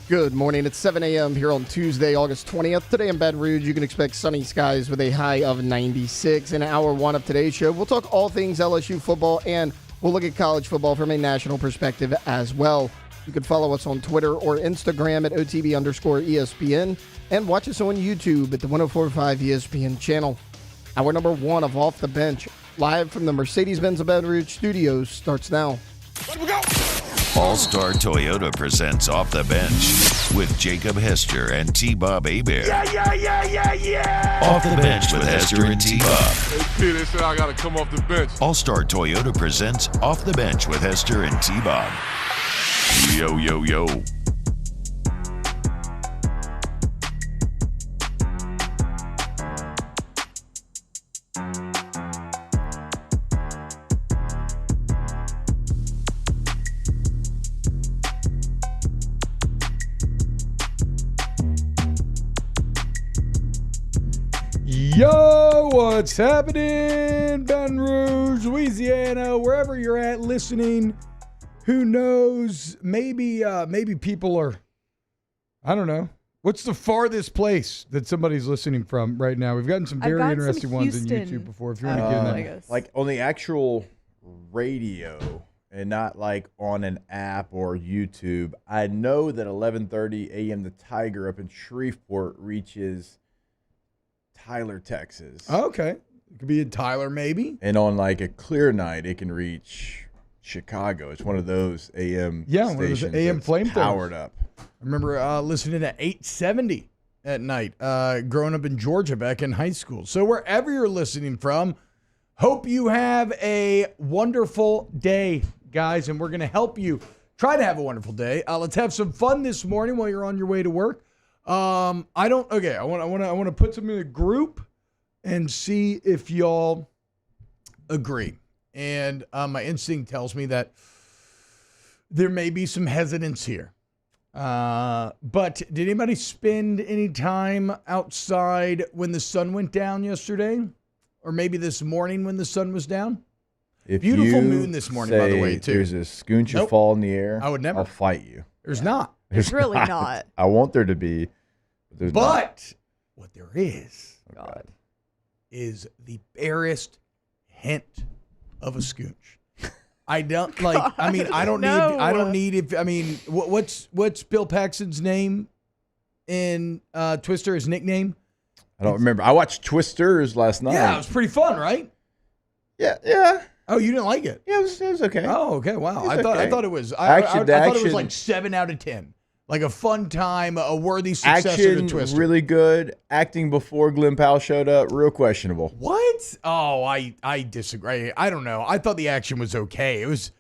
Good morning. It's 7 a.m. here on Tuesday, August 20th. Today in Baton Rouge, you can expect sunny skies with a high of 96. In hour one of today's show, we'll talk all things LSU football, and we'll look at college football from a national perspective as well. You can follow us on Twitter or Instagram at OTB_ESPN and watch us on YouTube at the 104.5 ESPN channel. Hour number one of Off the Bench, live from the Mercedes-Benz of Baton Rouge studios, starts now. Let we go! All-Star Toyota presents Off the Bench with Jacob Hester and T-Bob Hebert. Yeah! Off the Bench with Hester and T-Bob. Hey, P, they said I got to come off the bench. All-Star Toyota presents Off the Bench with Hester and T-Bob. Yo. Yo, what's happening? Baton Rouge, Louisiana, wherever you're at listening. Who knows? Maybe people are, I don't know. What's the farthest place that somebody's listening from right now? We've gotten some very interesting ones on YouTube before. If you want to get in that. Like on the actual radio and not like on an app or YouTube, I know that 11:30 a.m. the Tiger up in Shreveport reaches Tyler, Texas. Okay. It could be in Tyler, maybe. And on like a clear night, it can reach Chicago. It's one of those AM one of those stations AM that's flame powered up. I remember listening to 870 at night, growing up in Georgia back in high school. So wherever you're listening from, hope you have a wonderful day, guys, and we're going to help you try to have a wonderful day. Let's have some fun this morning while you're on your way to work. I want to put some in a group and see if y'all agree. And my instinct tells me that there may be some hesitance here. But did anybody spend any time outside when the sun went down yesterday? Or maybe this morning when the sun was down? Beautiful moon this morning, by the way, too. There's a scoonch fall in the air. I would never. I'll fight you. There's not. It's really not. I want there to be. But what there is, God, is the barest hint of a scoonch. I don't like. God, I mean, I don't need. If I mean, what's Bill Paxton's name in Twister? His nickname? I don't remember. I watched Twisters last night. Yeah, it was pretty fun, right? Yeah. Oh, you didn't like it? Yeah, it was okay. Oh, okay. Wow. I thought it was. I thought it was like 7 out of 10. Like a fun time, a worthy successor to Twister. Really good. Acting before Glenn Powell showed up, real questionable. What? Oh, I disagree. I don't know. I thought the action was okay. It was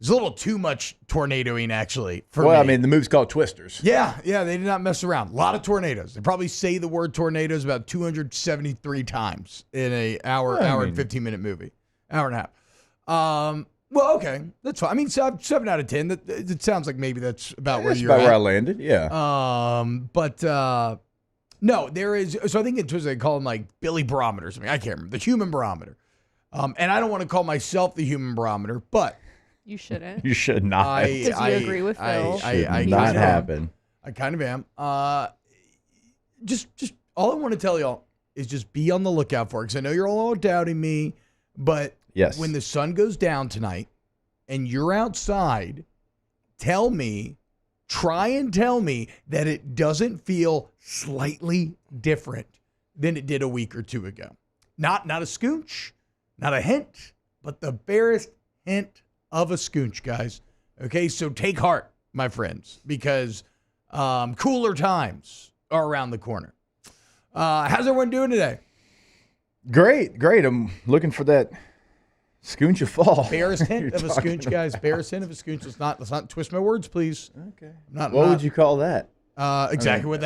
a little too much tornadoing, actually, for me. I mean, the movie's called Twisters. Yeah, they did not mess around. A lot of tornadoes. They probably say the word tornadoes about 273 times in an hour and 15-minute movie. Hour and a half. Well, okay, that's fine. I mean, 7 out of 10. It sounds like maybe that's about where you're at. About where I landed, yeah. But no, there is. So I think it was they call him like Billy Barometer or something. I can't remember the human barometer. And I don't want to call myself the human barometer, but you shouldn't. You should not. Because you agree with Phil. I not happen. I kind of am. Just all I want to tell y'all is just be on the lookout for it. Because I know you're all doubting me, but. Yes. When the sun goes down tonight and you're outside, try and tell me that it doesn't feel slightly different than it did a week or two ago. Not a scoonch, not a hint, but the barest hint of a scoonch, guys. Okay, so take heart, my friends, because cooler times are around the corner. How's everyone doing today? Great. I'm looking for that scoonch of fall. Barest hint of a scoonch, guys. Barest hint of a scoonch. Let's not twist my words, please. Okay. What would you call that? Exactly what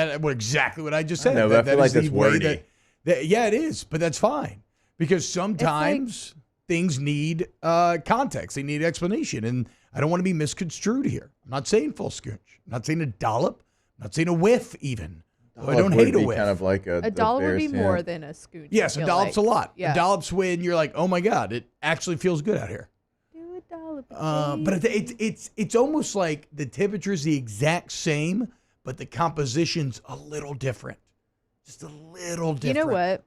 I just said. No, but I feel like that's wordy. Yeah, it is, but that's fine because sometimes things need context. They need explanation, and I don't want to be misconstrued here. I'm not saying full scoonch. I'm not saying a dollop. I'm not saying a whiff even. I don't hate a whiff. Kind of like a dollar would be more than a scoonch. Yes, a dollop's a lot. Yeah. A dollop's when you're like, oh my God, it actually feels good out here. Do a dollop. But it's almost like the temperature is the exact same, but the composition's a little different. Just a little different. You know what?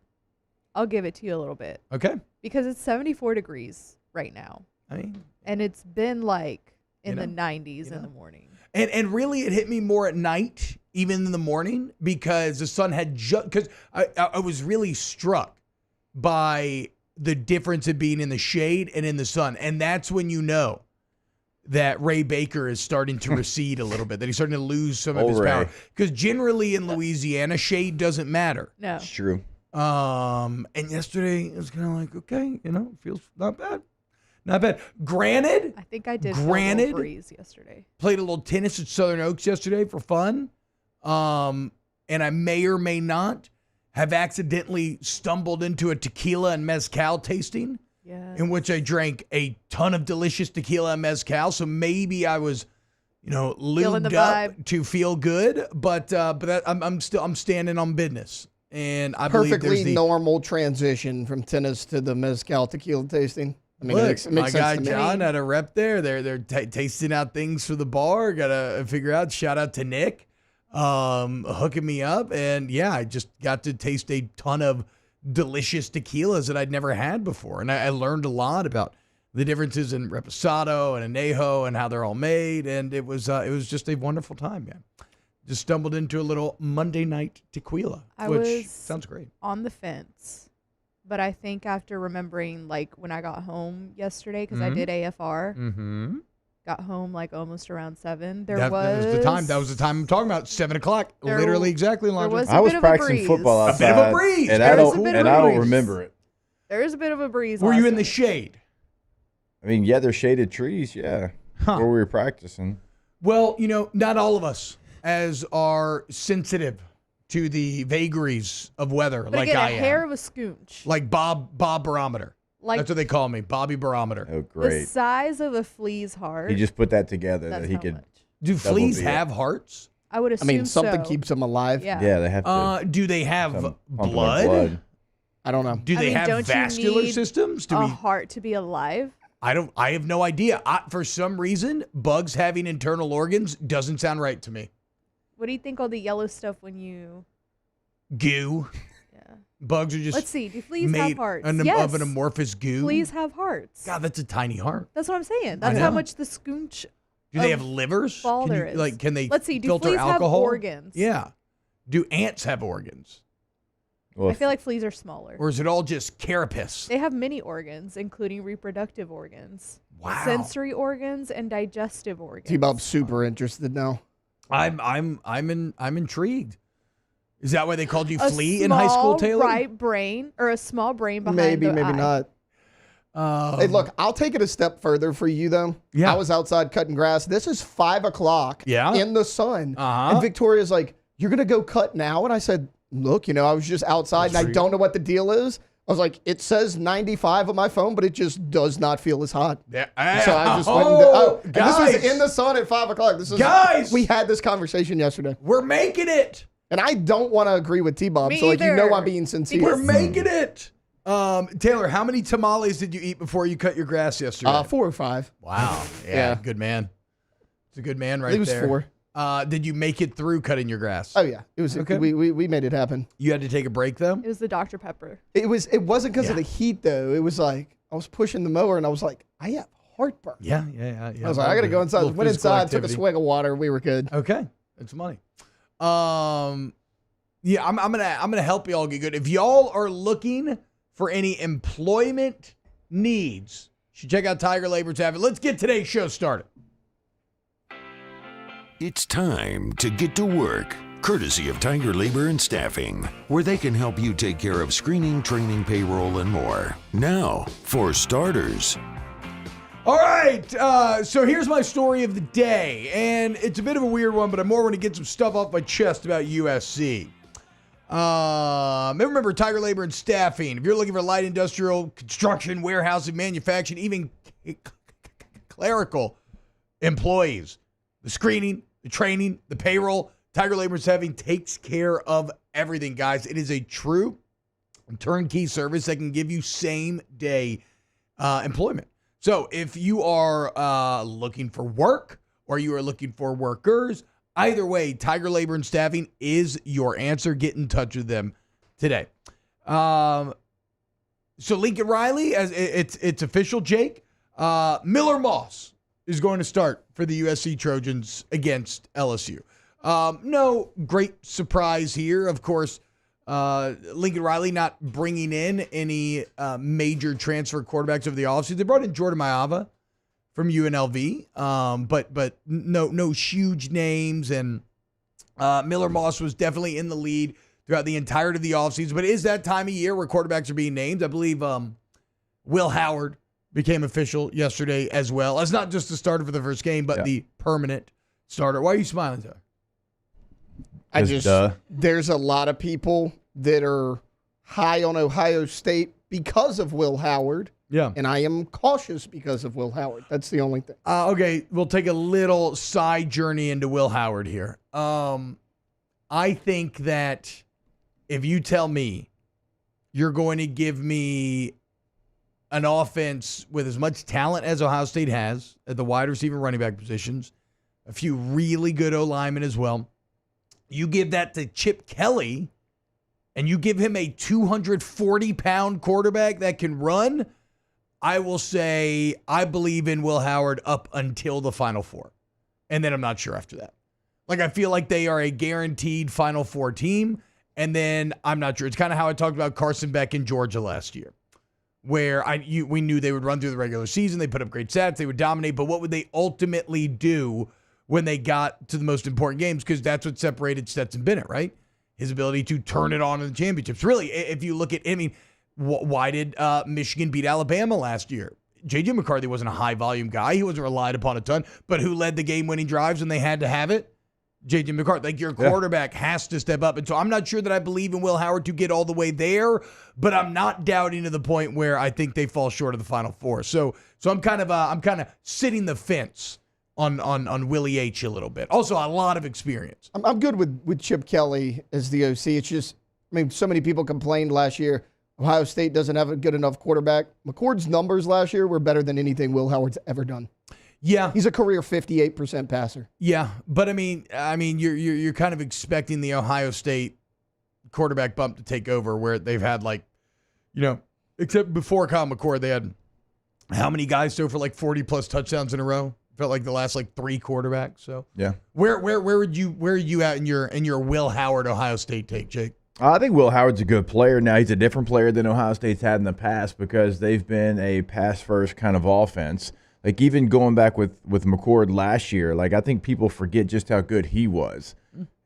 I'll give it to you a little bit. Okay. Because it's 74 degrees right now. I mean, and it's been like in You the know, 90s in the morning. And really, it hit me more at night, even in the morning, because the sun had just, because I was really struck by the difference of being in the shade and in the sun. And that's when you know that Ray Baker is starting to recede a little bit, that he's starting to lose some of his power. Because generally in Louisiana, shade doesn't matter. No. It's true. And yesterday it was kind of like, okay, feels not bad. Not bad. Granted, I think I did feel a little breeze yesterday. Played a little tennis at Southern Oaks yesterday for fun. And I may or may not have accidentally stumbled into a tequila and mezcal tasting, in which I drank a ton of delicious tequila and mezcal. So maybe I was, lubed up to feel good, but I'm standing on business. And I believe perfectly normal transition from tennis to the mezcal tequila tasting. I mean, look, my guy sense to John me. had a rep there. They're tasting out things for the bar. Got to figure out. Shout out to Nick, hooking me up, and yeah, I just got to taste a ton of delicious tequilas that I'd never had before, and I learned a lot about the differences in Reposado and Añejo and how they're all made, and it was just a wonderful time, man. Just stumbled into a little Monday night tequila, which sounds great. On the fence. But I think after remembering, like, when I got home yesterday, because I did AFR, got home, like, almost around 7. That was the time. That was the time I'm talking about, 7 o'clock. Literally exactly. There was I was practicing football outside. A bit of a breeze. And I don't remember it. There is a bit of a breeze. Were you in the shade? I mean, yeah, there's shaded trees, where we were practicing. Well, not all of us are sensitive to the vagaries of weather, but like again, I a am. hair of a scoonch. Like Bob Barometer. Like, that's what they call me, Bobby Barometer. Oh, great. The size of a flea's heart. He just put that together That's that he how could. much. Do fleas have hearts? I would assume something keeps them alive. Yeah. Yeah, they have to. Do they have pumping blood? I don't know. Do they have don't you vascular need systems? a heart to be alive? I have no idea. For some reason, bugs having internal organs doesn't sound right to me. What do you think all the yellow stuff when you... Goo. Yeah. Bugs are just Let's see. Do fleas made have hearts? of an amorphous goo. Fleas have hearts. God, that's a tiny heart. That's what I'm saying. That's how much the scoonch Do they have livers? ball there is. Can they Let's see. Do filter fleas alcohol? have organs? Yeah. Do ants have organs? Well, I feel like fleas are smaller. Or is it all just carapace? They have many organs, including reproductive organs, Wow. sensory organs, and digestive organs. T-Bob's super interested now. I'm intrigued. Is that why they called you A flea in high school, Taylor? Right brain, or a small brain behind Maybe, the maybe eye. not. Hey, look, I'll take it a step further for you, though. Yeah. I was outside cutting grass. This is 5 o'clock in the sun. And Victoria's like, you're going to go cut now? And I said, look, I was just outside and I don't know what the deal is. I was like, it says 95 on my phone, but it just does not feel as hot. Yeah. So I just went and this was in the sun at 5 o'clock. Guys! We had this conversation yesterday. We're making it. And I don't want to agree with T-Bob. Me So, either. I'm being sincere. We're making it. Taylor, how many tamales did you eat before you cut your grass yesterday? 4 or 5. Wow. Yeah. Good man. It's a good man right It was there. 4. Did you make it through cutting your grass? Oh, yeah. It was. Okay. We made it happen. You had to take a break, though? It was the Dr. Pepper. It wasn't because of the heat, though. It was like, I was pushing the mower and I was like, I have heartburn. Yeah. I was like, I got to go inside. Went inside, took a swig of water. We were good. Okay. It's money. Yeah, I'm gonna help y'all get good. If y'all are looking for any employment needs, you should check out Tiger Labor Tavern. Let's get today's show started. It's time to get to work, courtesy of Tiger Labor and Staffing, where they can help you take care of screening, training, payroll, and more. Now, for starters. All right, so here's my story of the day, and it's a bit of a weird one, but I more want to get some stuff off my chest about USC. Remember Tiger Labor and Staffing. If you're looking for light industrial, construction, warehousing, manufacturing, even clerical employees, the screening, the training, the payroll, Tiger Labor and Staffing takes care of everything, guys. It is a true turnkey service that can give you same-day employment. So if you are looking for work or you are looking for workers, Either way, Tiger Labor and Staffing is your answer. Get in touch with them today. So Lincoln Riley, as it's official, Jake. Miller Moss is going to start for the USC Trojans against LSU. No great surprise here. Of course, Lincoln Riley not bringing in any major transfer quarterbacks over the offseason. They brought in Jordan Maava from UNLV, but no huge names. And Miller Moss was definitely in the lead throughout the entirety of the offseason. But it is that time of year where quarterbacks are being named. I believe Will Howard became official yesterday as well. As not just the starter for the first game, but the permanent starter. Why are you smiling, sir? There's a lot of people that are high on Ohio State because of Will Howard. Yeah. And I am cautious because of Will Howard. That's the only thing. Okay, we'll take a little side journey into Will Howard here. I think that if you tell me you're going to give me an offense with as much talent as Ohio State has at the wide receiver running back positions, a few really good O-linemen as well, you give that to Chip Kelly, and you give him a 240-pound quarterback that can run, I will say I believe in Will Howard up until the Final Four. And then I'm not sure after that. Like, I feel like they are a guaranteed Final Four team, and then I'm not sure. It's kind of how I talked about Carson Beck in Georgia last year, where we knew they would run through the regular season, they put up great stats, they would dominate, but what would they ultimately do when they got to the most important games? Because that's what separated Stetson Bennett, right? His ability to turn it on in the championships. Really, if you look at, why did Michigan beat Alabama last year? J.J. McCarthy wasn't a high-volume guy. He wasn't relied upon a ton. But who led the game-winning drives when they had to have it? J.J. McCarthy. Like, your quarterback has to step up. And so I'm not sure that I believe in Will Howard to get all the way there, but I'm not doubting to the point where I think they fall short of the Final Four. So I'm kind of sitting the fence on Willie H a little bit. Also, a lot of experience. I'm good with Chip Kelly as the OC. It's just, so many people complained last year Ohio State doesn't have a good enough quarterback. McCord's numbers last year were better than anything Will Howard's ever done. Yeah, he's a career 58% passer. Yeah, but I mean, you're kind of expecting the Ohio State quarterback bump to take over, where they've had except before Kyle McCord, they had how many guys throw for 40+ touchdowns in a row? Felt like the last 3 quarterbacks. So yeah, where are you at in your Will Howard Ohio State take, Jake? I think Will Howard's a good player. Now, he's a different player than Ohio State's had in the past because they've been a pass-first kind of offense. Like, even going back with McCord last year, I think people forget just how good he was.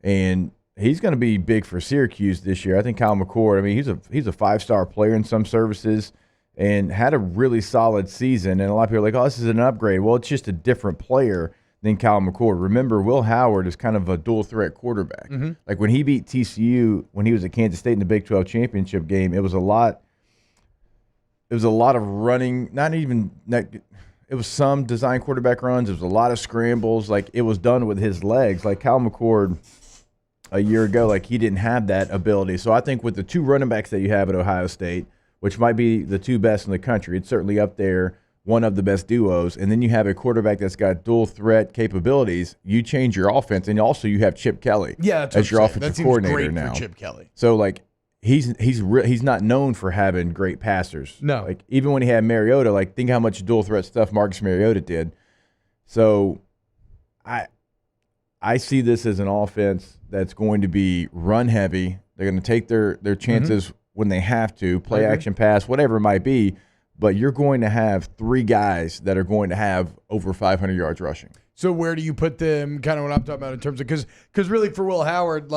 And he's going to be big for Syracuse this year. I think Kyle McCord, he's a 5-star player in some services and had a really solid season. And a lot of people are like, oh, this is an upgrade. Well, it's just a different player than Kyle McCord. Remember, Will Howard is kind of a dual-threat quarterback. Mm-hmm. Like, when he beat TCU when he was at Kansas State in the Big 12 championship game, it was a lot of running, it was some design quarterback runs. It was a lot of scrambles. It was done with his legs. Kyle McCord a year ago, he didn't have that ability. So I think with the 2 running backs that you have at Ohio State, which might be the 2 best in the country, it's certainly up there, one of the best duos, and then you have a quarterback that's got dual threat capabilities, you change your offense, and also you have Chip Kelly as your offensive coordinator now. For Chip Kelly. So he's not known for having great passers. No. Even when he had Mariota, think how much dual threat stuff Marcus Mariota did. So I see this as an offense that's going to be run heavy. They're going to take their chances when they have to, play action pass, whatever it might be. But you're going to have 3 guys that are going to have over 500 yards rushing. So where do you put them, kind of what I'm talking about in terms of, because really for Will Howard,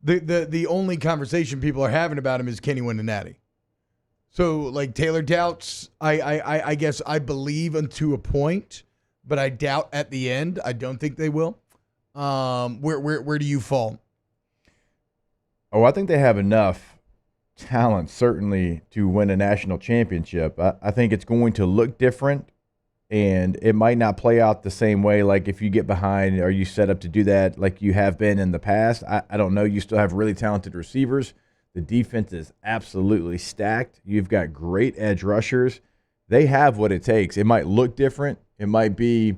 the only conversation people are having about him is can he win the Natty? So Taylor doubts, I guess I believe to a point, but I doubt at the end. I don't think they will. Where do you fall? Oh, I think they have enough talent, certainly, to win a national championship. I think it's going to look different, and it might not play out the same way. If you get behind, are you set up to do that like you have been in the past? I don't know. You still have really talented receivers. The defense is absolutely stacked. You've got great edge rushers. They have what it takes. It might look different. It might be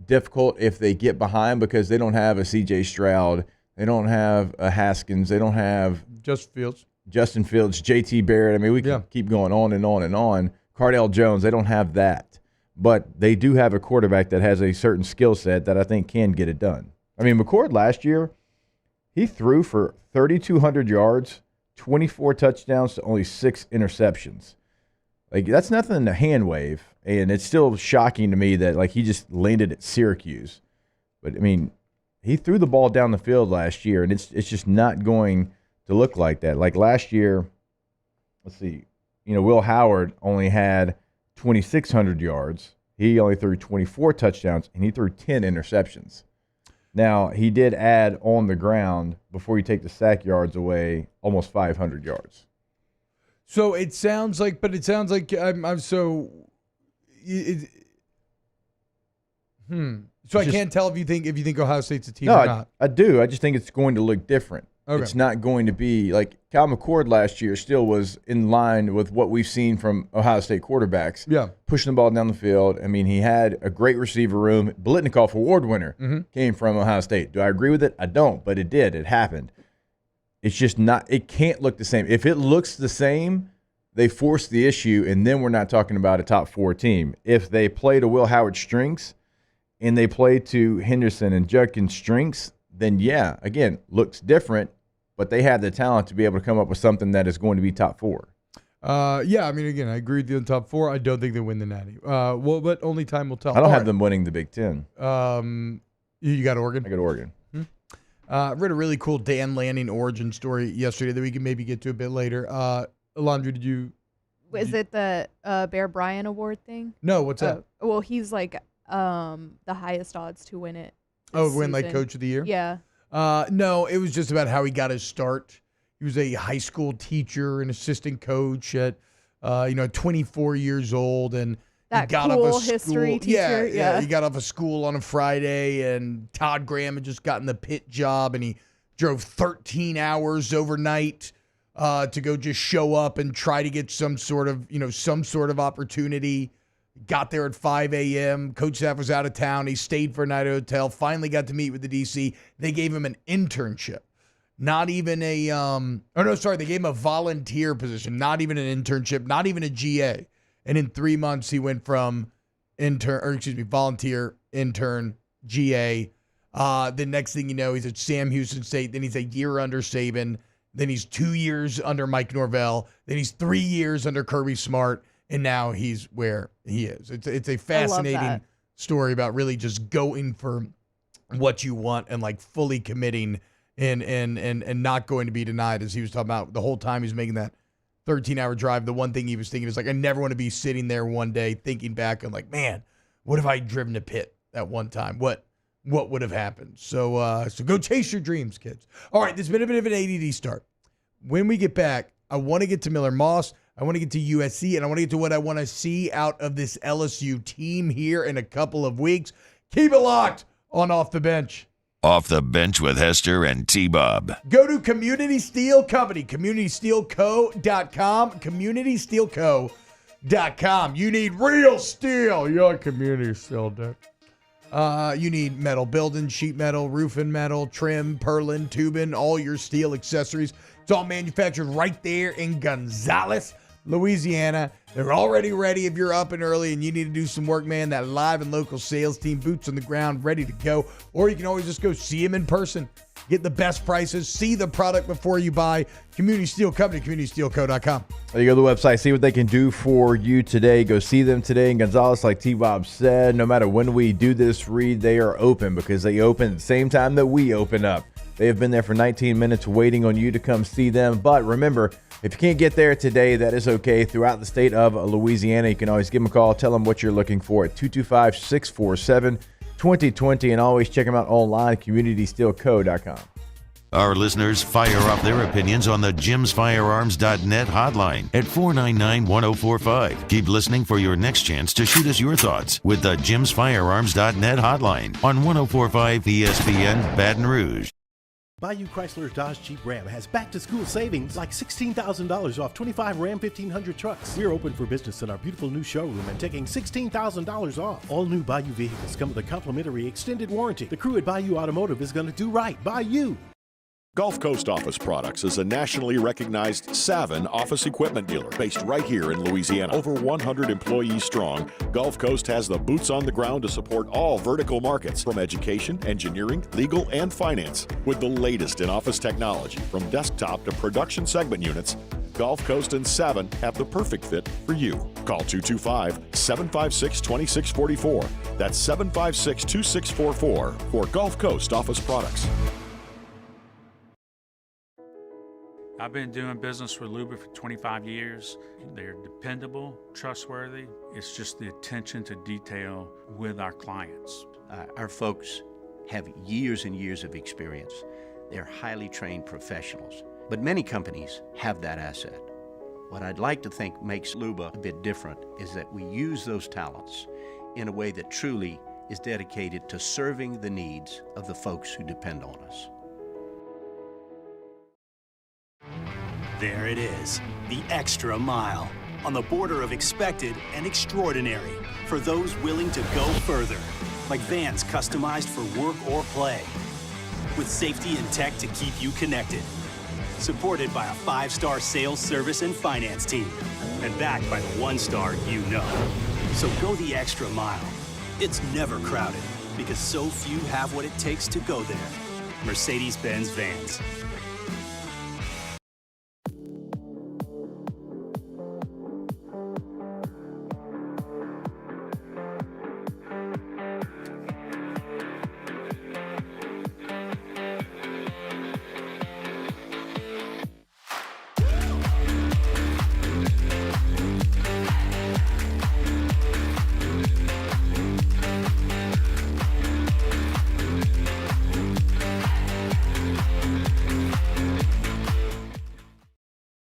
difficult if they get behind because they don't have a C.J. Stroud. They don't have a Haskins. They don't have Justin Fields, J.T. Barrett. I mean, we can keep going on and on and on. Cardale Jones, they don't have that. But they do have a quarterback that has a certain skill set that I think can get it done. I mean, McCord last year, he threw for 3,200 yards, 24 touchdowns to only 6 interceptions. Like, that's nothing to hand wave, and it's still shocking to me that, like, he just landed at Syracuse. But, I mean, he threw the ball down the field last year, and it's just not going to look like that. Like, last year, let's see, Will Howard only had 2,600 yards. He only threw 24 touchdowns, and he threw 10 interceptions. Now, he did add on the ground, before you take the sack yards away, almost 500 yards. So it sounds like, I'm so. So I can't tell if you think Ohio State's a team or not. I do. I just think it's going to look different. Okay. It's not going to be like Cal McCord last year still was in line with what we've seen from Ohio State quarterbacks. Yeah. Pushing the ball down the field. I mean, he had a great receiver room. Biletnikoff award winner came from Ohio State. Do I agree with it? I don't, but it did. It happened. It's just not – it can't look the same. If it looks the same, they force the issue, and then we're not talking about a top 4 team. If they play to Will Howard's strengths and they play to Henderson and Judkins' strengths, then, yeah, again, looks different, but they have the talent to be able to come up with something that is going to be top 4. Yeah, I mean, again, I agree with you on top 4. I don't think they win the Natty. Well, but only time will tell. I don't have them winning the Big Ten. You got Oregon? I got Oregon. Read a really cool Dan Lanning origin story yesterday that we can maybe get to a bit later. Alondra, did you? Is it the Bear Bryant Award thing? No, what's that? Well, he's like the highest odds to win it. Win like Coach of the Year? Yeah. No, it was just about how he got his start. He was a high school teacher and assistant coach at 24 years old, and that he got cool off of history teacher. Yeah, he got off of school on a Friday, and Todd Graham had just gotten the Pitt job, and he drove 13 hours overnight to go just show up and try to get some sort of opportunity. Got there at 5 a.m. Coach staff was out of town. He stayed for a night at a hotel. Finally got to meet with the DC. They gave him an internship. Not even a they gave him a volunteer position. Not even an internship. Not even a GA. And in 3 months, he went from volunteer, intern, GA. The next thing you know, he's at Sam Houston State. Then he's a year under Saban. Then he's 2 years under Mike Norvell. Then he's 3 years under Kirby Smart. And now he's where he is. It's a fascinating story about really just going for what you want and like fully committing and not going to be denied, as he was talking about the whole time he's making that 13-hour drive. The one thing he was thinking is like, I never want to be sitting there one day thinking back and like, man, what if I had driven to Pitt at one time? What would have happened? So go chase your dreams, kids. All right, this has been a bit of an ADD start. When we get back, I want to get to Miller Moss. I want to get to USC, and I want to get to what I want to see out of this LSU team here in a couple of weeks. Keep it locked on Off the Bench. Off the Bench with Hester and T-Bob. Go to Community Steel Company, CommunitySteelCo.com, CommunitySteelCo.com. You need real steel. Your Community Steel, dude. You need metal building, sheet metal, roofing metal, trim, purlin, tubing, all your steel accessories. It's all manufactured right there in Gonzales, Louisiana. They're already ready if you're up and early and you need to do some work, man. That live and local sales team, boots on the ground, ready to go. Or you can always just go see them in person. Get the best prices. See the product before you buy. Community Steel Company, CommunitySteelCo.com. There you go to the website. See what they can do for you today. Go see them today in Gonzales, like T-Bob said. No matter when we do this read, they are open because they open at the same time that we open up. They have been there for 19 minutes waiting on you to come see them. But remember, if you can't get there today, that is okay. Throughout the state of Louisiana, you can always give them a call. Tell them what you're looking for at 225-647-2020. And always check them out online at CommunitySteelCo.com. Our listeners fire off their opinions on the JimsFirearms.net hotline at 499-1045. Keep listening for your next chance to shoot us your thoughts with the JimsFirearms.net hotline on 1045 ESPN Baton Rouge. Bayou Chrysler Dodge Jeep Ram has back-to-school savings like $16,000 off 25 Ram 1500 trucks. We're open for business in our beautiful new showroom and taking $16,000 off. All new Bayou vehicles come with a complimentary extended warranty. The crew at Bayou Automotive is going to do right by you. Gulf Coast Office Products is a nationally recognized Savin office equipment dealer based right here in Louisiana. Over 100 employees strong, Gulf Coast has the boots on the ground to support all vertical markets, from education, engineering, legal, and finance. With the latest in office technology, from desktop to production segment units, Gulf Coast and Savin have the perfect fit for you. Call 225-756-2644. That's 756-2644 for Gulf Coast Office Products. I've been doing business with Luba for 25 years. They're dependable, trustworthy. It's just the attention to detail with our clients. Our folks have years and years of experience. They're highly trained professionals, but many companies have that asset. What I'd like to think makes Luba a bit different is that we use those talents in a way that truly is dedicated to serving the needs of the folks who depend on us. There it is, the extra mile, on the border of expected and extraordinary for those willing to go further, like vans customized for work or play, with safety and tech to keep you connected, supported by a 5-star sales, service, and finance team, and backed by the 1-star you know. So go the extra mile. It's never crowded, because so few have what it takes to go there. Mercedes-Benz Vans.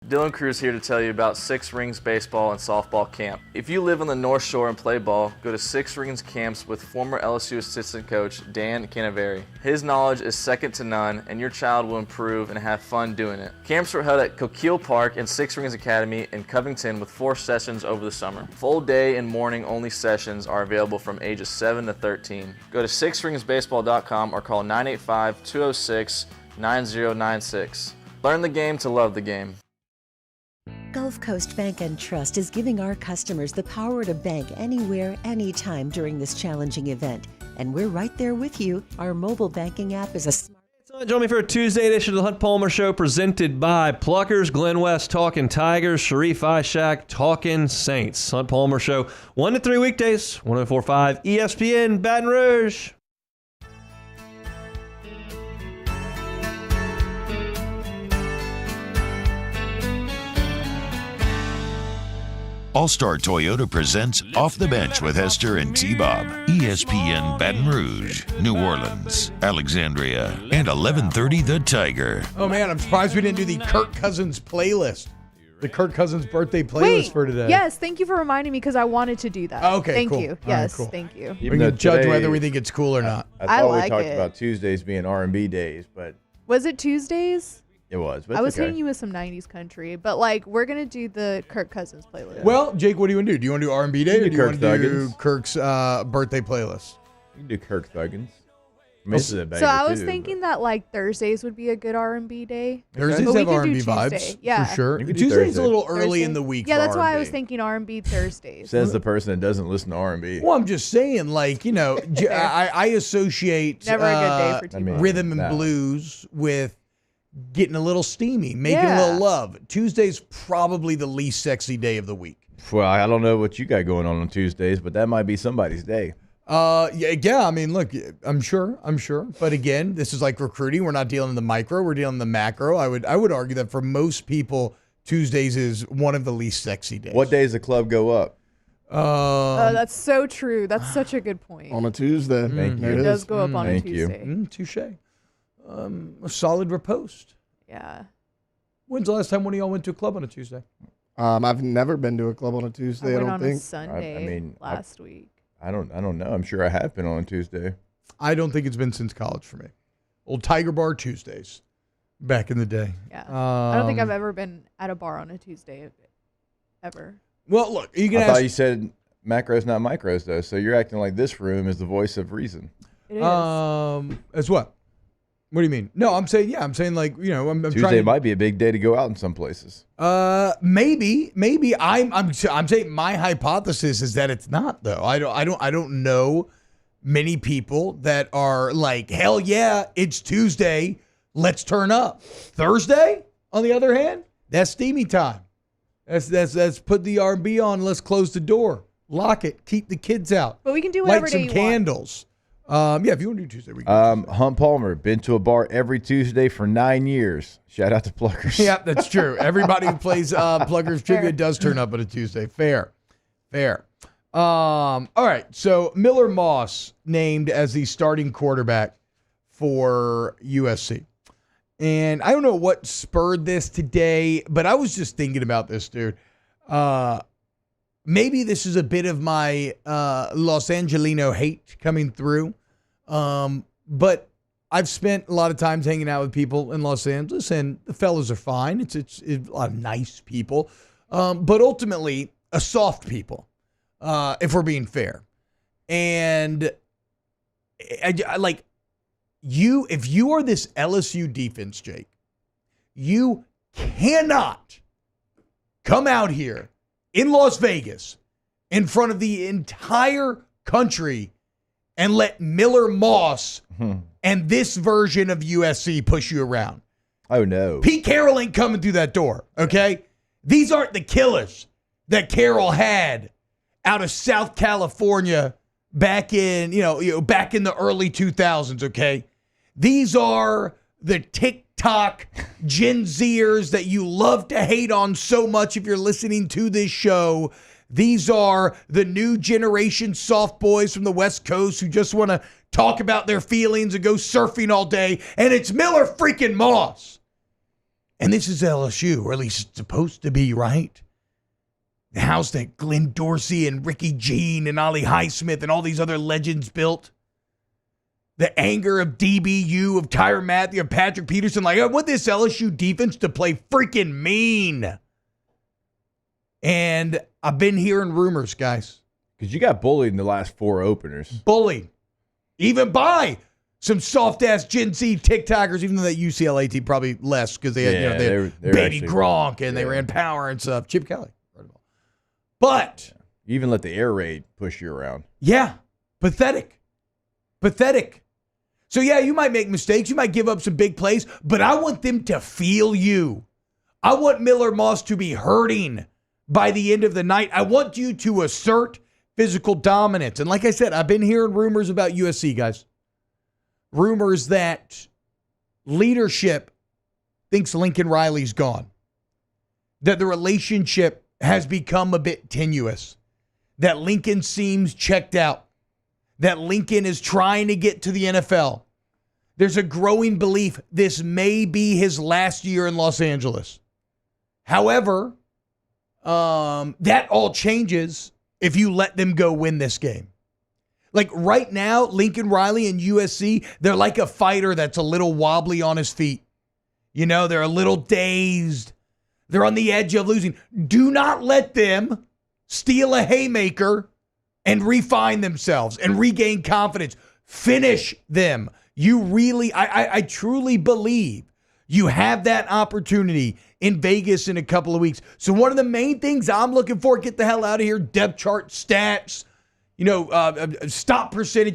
Dylan Cruz here to tell you about Six Rings Baseball and Softball Camp. If you live on the North Shore and play ball, go to Six Rings Camps with former LSU assistant coach Dan Canaveri. His knowledge is second to none, and your child will improve and have fun doing it. Camps were held at Coquille Park and Six Rings Academy in Covington with 4 sessions over the summer. Full day and morning only sessions are available from ages 7 to 13. Go to sixringsbaseball.com or call 985-206-9096. Learn the game to love the game. Gulf Coast Bank and Trust is giving our customers the power to bank anywhere, anytime during this challenging event. And we're right there with you. Our mobile banking app is a smart... Join me for a Tuesday edition of the Hunt Palmer Show, presented by Pluckers, Glenn West talking Tigers, Sharif Ishak talking Saints. Hunt Palmer Show, 1 to 3 weekdays, 104.5 ESPN Baton Rouge. All-Star Toyota presents Off the Bench with Hester and T-Bob. ESPN Baton Rouge, New Orleans, Alexandria, and 1130 The Tiger. Oh, man, I'm surprised we didn't do the Kirk Cousins playlist. The Kirk Cousins birthday playlist for today. Yes, thank you for reminding me because I wanted to do that. Okay, thank cool. you. All Yes, right, cool. thank you. We can judge whether we think it's cool or not. I thought like we talked it. about Tuesdays being R&B days, but Was it Tuesdays? it was. But I was okay. hitting you with some 90s country, but like we're going to do the Kirk Cousins playlist. Well, Jake, what do you want to do? Do you want to do R&B Day, or do you Kirk want to do Thuggins. Kirk's birthday playlist? You can do Kirk Thuggins. This is a banger So I was too, thinking that like Thursdays would be a good R&B day. Thursdays But we have can do R&B Tuesday. vibes, Yeah. for sure. You can do Tuesday's Thursday. a little early Thursday? in the week Yeah, for that's why I R&B. was thinking R&B Thursdays. Says the person that doesn't listen to R&B. Well, I'm just saying, like, you know, I associate Never a good day for T-Bob. rhythm and blues with getting a little steamy, making a little love. Tuesday's probably the least sexy day of the week. Well, I don't know what you got going on Tuesdays, but that might be somebody's day. Yeah. I mean, look, I'm sure. But again, this is like recruiting. We're not dealing in the micro. We're dealing in the macro. I would argue that for most people, Tuesdays is one of the least sexy days. What days the club go up? That's so true. That's such a good point. On a Tuesday. Thank you. It does go up on a Thank you. Tuesday. Touche. A solid riposte. Yeah. When's the last time one of y'all went to a club on a Tuesday? I've never been to a club on a Tuesday. I I went don't on think. a Sunday I mean, last week. I don't know. I'm sure I have been on a Tuesday. I don't think it's been since college for me. Old Tiger Bar Tuesdays back in the day. Yeah. I don't think I've ever been at a bar on a Tuesday ever. Well, look, you can I ask. thought you said macros, not micros, though. So you're acting like this room is the voice of reason. It is. As what? What do you mean? No, I'm saying, I'm saying like, I'm Tuesday trying to, might be a big day to go out in some places. maybe I'm saying my hypothesis is that it's not though. I don't know many people that are like, hell yeah, it's Tuesday, let's turn up. Thursday, on the other hand, that's steamy time. That's put the R&B on, let's close the door. Lock it, keep the kids out. But we can do whatever Light some day you candles. If you want to do Tuesday, we can. Hunt Palmer, been to a bar every Tuesday for 9 years. Shout out to Pluckers. Yeah, that's true. Everybody who plays Pluckers Trivia does turn up on a Tuesday. Fair. All right, so Miller Moss named as the starting quarterback for USC. And I don't know what spurred this today, but I was just thinking about this, dude. Maybe this is a bit of my Los Angelino hate coming through. But I've spent a lot of times hanging out with people in Los Angeles, and the fellas are fine. It's a lot of nice people, but ultimately a soft people, if we're being fair. And I like you, if you are this LSU defense, Jake, you cannot come out here in Las Vegas in front of the entire country and let Miller Moss and this version of USC push you around. Oh, no. Pete Carroll ain't coming through that door, okay? These aren't the killers that Carroll had out of South California back in, back in the early 2000s, okay? These are the TikTok Gen Zers that you love to hate on so much if you're listening to this show. These are the new generation soft boys from the West Coast who just want to talk about their feelings and go surfing all day. And it's Miller freaking Moss. And this is LSU, or at least it's supposed to be, right? The house that Glenn Dorsey and Ricky Jean and Ollie Highsmith and all these other legends built. The anger of DBU, of Tyrann Mathieu, of Patrick Peterson. Like, I want this LSU defense to play freaking mean. And I've been hearing rumors, guys. Because you got bullied in the last 4 openers. Bullied. Even by some soft-ass Gen Z TikTokers, even though that UCLA team probably less because they had, they had Baby Gronk and they ran power and stuff. Chip Kelly. But. You even let the air raid push you around. Yeah. Pathetic. So, yeah, you might make mistakes. You might give up some big plays, but I want them to feel you. I want Miller Moss to be hurting by the end of the night. I want you to assert physical dominance. And like I said, I've been hearing rumors about USC, guys. Rumors that leadership thinks Lincoln Riley's gone. That the relationship has become a bit tenuous. That Lincoln seems checked out. That Lincoln is trying to get to the NFL. There's a growing belief this may be his last year in Los Angeles. However, that all changes if you let them go win this game. Like right now, Lincoln Riley and USC, they're like a fighter that's a little wobbly on his feet. They're a little dazed. They're on the edge of losing. Do not let them steal a haymaker and refine themselves and regain confidence. Finish them. You really, I truly believe you have that opportunity in Vegas in a couple of weeks. So one of the main things I'm looking for, get the hell out of here, depth chart stats, stop percentage.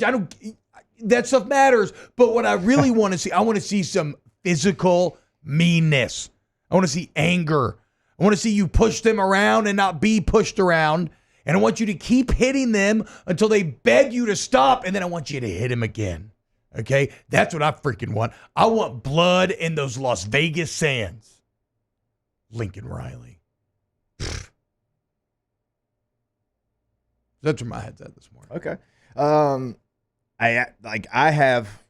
That stuff matters. But what I really want to see, I want to see some physical meanness. I want to see anger. I want to see you push them around and not be pushed around. And I want you to keep hitting them until they beg you to stop. And then I want you to hit them again. Okay? That's what I freaking want. I want blood in those Las Vegas sands. Lincoln Riley. That's where my head's at this morning. Okay. I have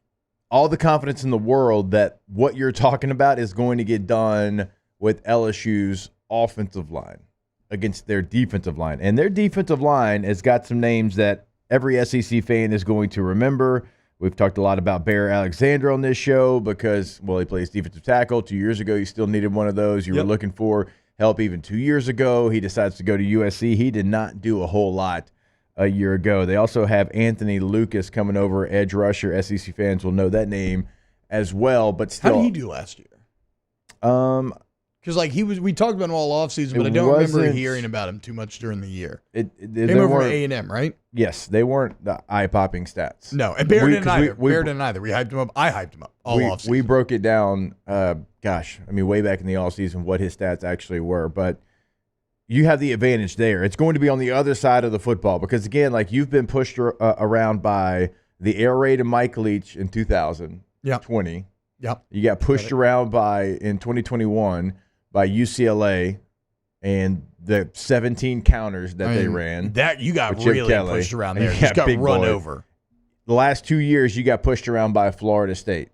all the confidence in the world that what you're talking about is going to get done with LSU's offensive line against their defensive line. And their defensive line has got some names that every SEC fan is going to remember. We've talked a lot about Bear Alexander on this show because, well, he plays defensive tackle. 2 years ago, you still needed one of those. You were looking for help even 2 years ago. He decides to go to USC. He did not do a whole lot a year ago. They also have Anthony Lucas coming over, edge rusher. SEC fans will know that name as well. But still, how did he do last year? Because we talked about him all offseason, but I don't remember hearing about him too much during the year. Came over from A&M, right? Yes, they weren't the eye-popping stats. No, and Bear didn't either. Bear didn't either. We hyped him up. I hyped him up all offseason. We broke it down, way back in the offseason, what his stats actually were. But you have the advantage there. It's going to be on the other side of the football because, again, like you've been pushed around by the air raid of Mike Leach in 2020. Yep. You got pushed around in 2021 by UCLA and the 17 counters that they ran. That you got really pushed around there. You just got run over. The last 2 years, you got pushed around by Florida State.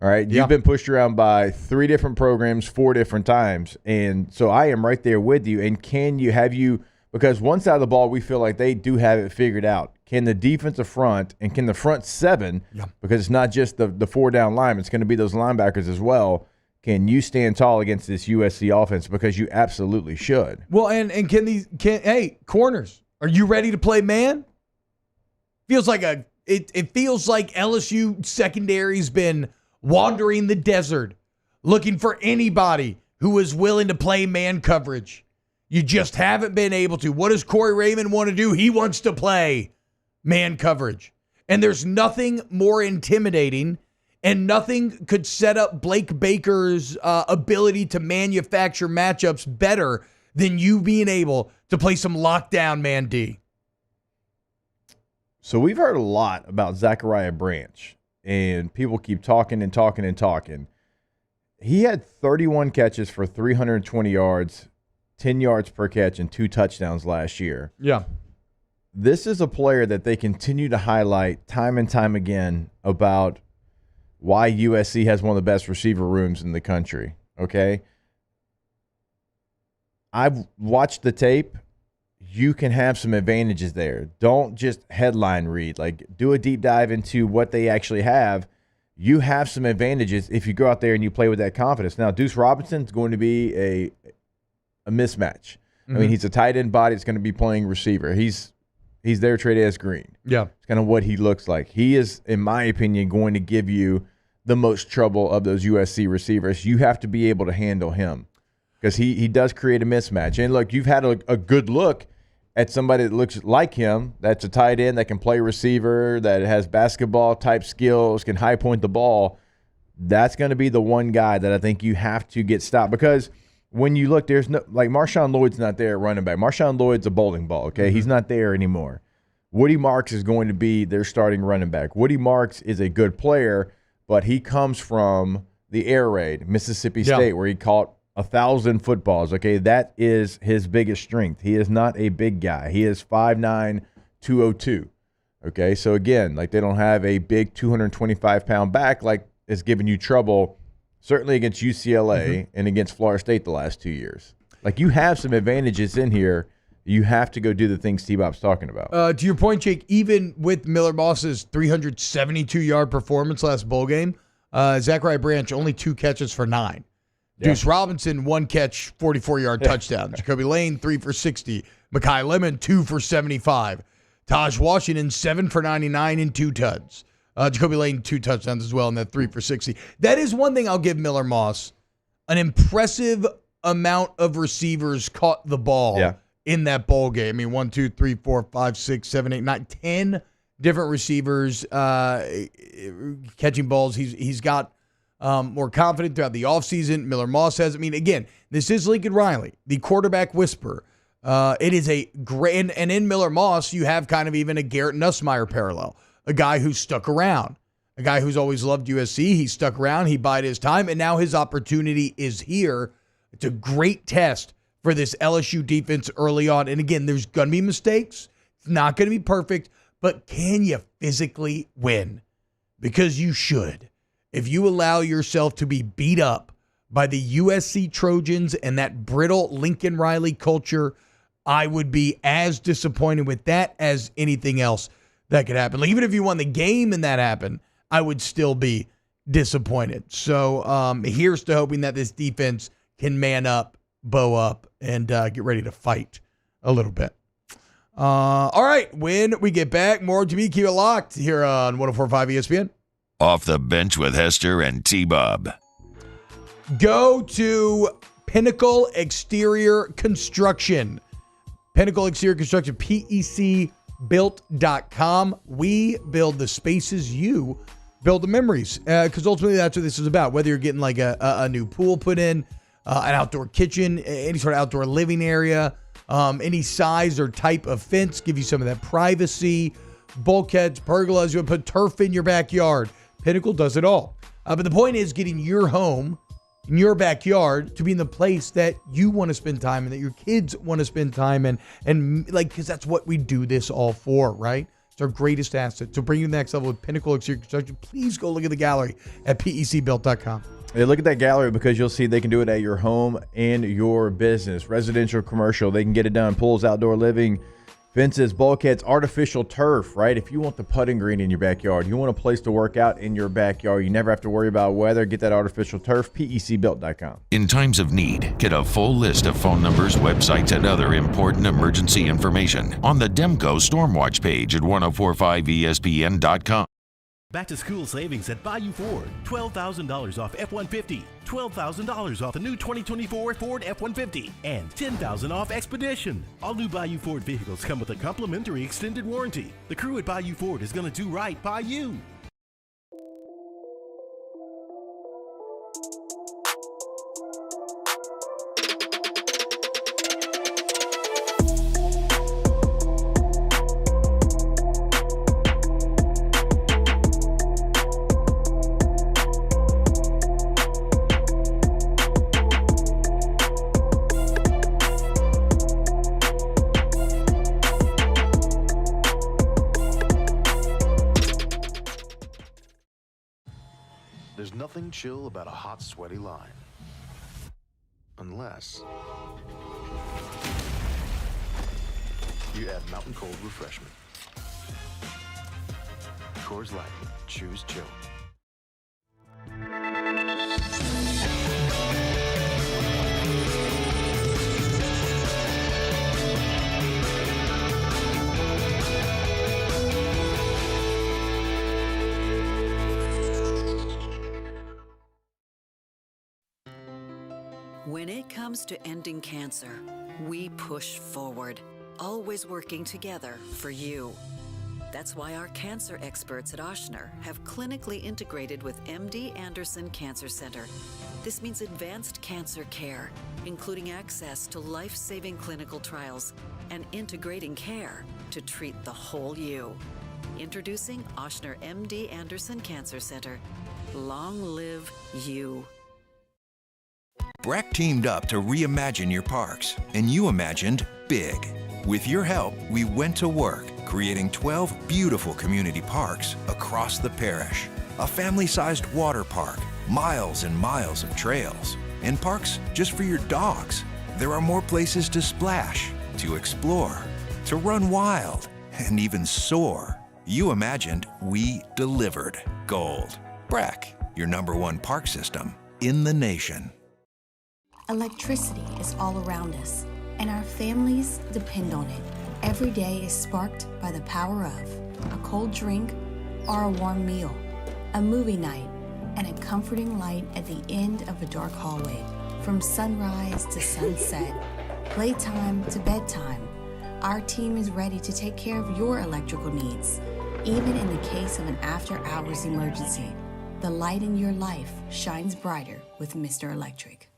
All right? You've been pushed around by 3 different programs 4 different times. And so I am right there with you. And because one side of the ball, we feel like they do have it figured out. Can the defensive front and can the front 7, because it's not just the 4 down linemen, it's going to be those linebackers as well. Can you stand tall against this USC offense? Because you absolutely should. Well, and hey, corners, are you ready to play man? Feels like it feels like LSU secondary's been wandering the desert looking for anybody who is willing to play man coverage. You just haven't been able to. What does Corey Raymond want to do? He wants to play man coverage. And there's nothing more intimidating and nothing could set up Blake Baker's ability to manufacture matchups better than you being able to play some lockdown man D. So we've heard a lot about Zachariah Branch, and people keep talking and talking and talking. He had 31 catches for 320 yards, 10 yards per catch, and 2 touchdowns last year. Yeah. This is a player that they continue to highlight time and time again about why USC has one of the best receiver rooms in the country, okay? I've watched the tape. You can have some advantages there. Don't just headline read. Like, do a deep dive into what they actually have. You have some advantages if you go out there and you play with that confidence. Now, Deuce Robinson's going to be a mismatch. I mean, he's a tight end body. It's going to be playing receiver. He's there, Tre'Davious Green. Yeah. It's kind of what he looks like. He is, in my opinion, going to give you the most trouble of those USC receivers. You have to be able to handle him because he does create a mismatch. And, look, you've had a good look at somebody that looks like him, that's a tight end, that can play receiver, that has basketball-type skills, can high-point the ball. That's going to be the one guy that I think you have to get stopped because when you look, there's no – like Marshawn Lloyd's not there at running back. Marshawn Lloyd's a bowling ball, okay? He's not there anymore. Woody Marks is going to be their starting running back. Woody Marks is a good player, but he comes from the air raid, Mississippi State, where he caught 1,000 footballs. Okay, that is his biggest strength. He is not a big guy. He is 5'9", 202. Okay, so again, like they don't have a big 225-pound back like is giving you trouble, certainly against UCLA and against Florida State the last 2 years. Like you have some advantages in here. You have to go do the things T-Bop's talking about. To your point, Jake, even with Miller Moss's 372-yard performance last bowl game, Zachariah Branch only 2 catches for 9. Yeah. Deuce Robinson, 1 catch, 44-yard touchdown. Jacoby Lane, 3 for 60. Mekhi Lemon, 2 for 75. Taj Washington, 7 for 99 and 2 tuds. Jacoby Lane, 2 touchdowns as well, and that 3 for 60. That is one thing I'll give Miller Moss. An impressive amount of receivers caught the ball in that bowl game. I mean, 1, 2, 3, 4, 5, 6, 7, 8, 9, 10 different receivers catching balls. He's got more confident throughout the offseason. Miller Moss has. I mean, again, this is Lincoln Riley, the quarterback whisperer. It is a great, and in Miller Moss, you have kind of even a Garrett Nussmeier parallel, a guy who's stuck around, a guy who's always loved USC. He stuck around, he bided his time, and now his opportunity is here. It's a great test for this LSU defense early on. And again, there's going to be mistakes. It's not going to be perfect, but can you physically win? Because you should. If you allow yourself to be beat up by the USC Trojans and that brittle Lincoln Riley culture, I would be as disappointed with that as anything else. that could happen. Like, even if you won the game and that happened, I would still be disappointed. So here's to hoping that this defense can man up, bow up, and get ready to fight a little bit. All right, when we get back, more OTB. Keep it locked here on 104.5 ESPN. Off the Bench with Hester and T-Bob. Go to Pinnacle Exterior Construction. Pinnacle Exterior Construction, PECbuilt.com. We build the spaces, you build the memories. Because ultimately that's what this is about. Whether you're getting like a new pool put in, an outdoor kitchen, any sort of outdoor living area, any size or type of fence, give you some of that privacy, bulkheads, pergolas, you want to put turf in your backyard. Pinnacle does it all. But the point is getting your home in your backyard to be in the place that you want to spend time and that your kids want to spend time in. And like, because that's what we do this all for, right? It's our greatest asset. So bring you to the next level with Pinnacle Exterior Construction. Please go look at the gallery at PECbuilt.com. Hey, look at that gallery because you'll see they can do it at your home and your business. Residential, commercial, they can get it done. Pools, outdoor living, fences, bulkheads, artificial turf, right? If you want the putting green in your backyard, you want a place to work out in your backyard, you never have to worry about weather, get that artificial turf, PECbuilt.com. In times of need, get a full list of phone numbers, websites, and other important emergency information on the Demco Stormwatch page at 1045ESPN.com. Back to school savings at Bayou Ford. $12,000 off F-150. $12,000 off the new 2024 Ford F-150. And $10,000 off Expedition. All new Bayou Ford vehicles come with a complimentary extended warranty. The crew at Bayou Ford is going to do right by you. There's nothing chill about a hot, sweaty line. Unless you add Mountain Cold Refreshment. Coors Light. Choose chill. When it comes to ending cancer, we push forward, always working together for you. That's why our cancer experts at Ochsner have clinically integrated with MD Anderson Cancer Center. This means advanced cancer care, including access to life-saving clinical trials and integrating care to treat the whole you. Introducing Ochsner MD Anderson Cancer Center. Long live you. BRAC teamed up to reimagine your parks, and you imagined big. With your help, we went to work, creating 12 beautiful community parks across the parish. A family-sized water park, miles and miles of trails, and parks just for your dogs. There are more places to splash, to explore, to run wild, and even soar. You imagined, we delivered. Gold. BRAC, your #1 park system in the nation. Electricity is all around us, and our families depend on it. Every day is sparked by the power of a cold drink or a warm meal, a movie night, and a comforting light at the end of a dark hallway. From sunrise to sunset, playtime to bedtime, our team is ready to take care of your electrical needs, even in the case of an after-hours emergency. The light in your life shines brighter with Mr. Electric.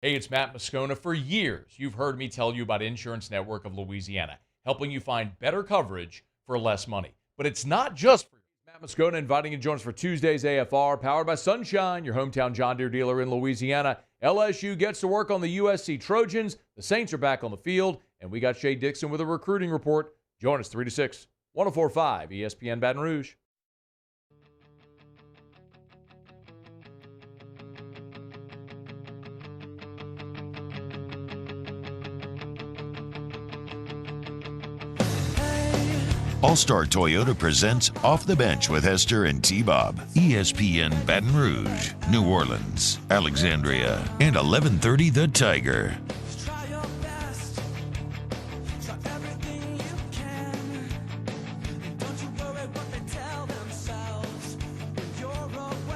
Hey, it's Matt Moscona. For years, you've heard me tell you about Insurance Network of Louisiana, helping you find better coverage for less money. But it's not just for you. Matt Moscona inviting you to join us for Tuesday's AFR, powered by Sunshine, your hometown John Deere dealer in Louisiana. LSU gets to work on the USC Trojans. The Saints are back on the field, and we got Shay Dixon with a recruiting report. Join us 3 to 6, 104.5 ESPN Baton Rouge. All-Star Toyota presents Off the Bench with Hester and T-Bob. ESPN Baton Rouge, New Orleans, Alexandria, and 1130 The Tiger.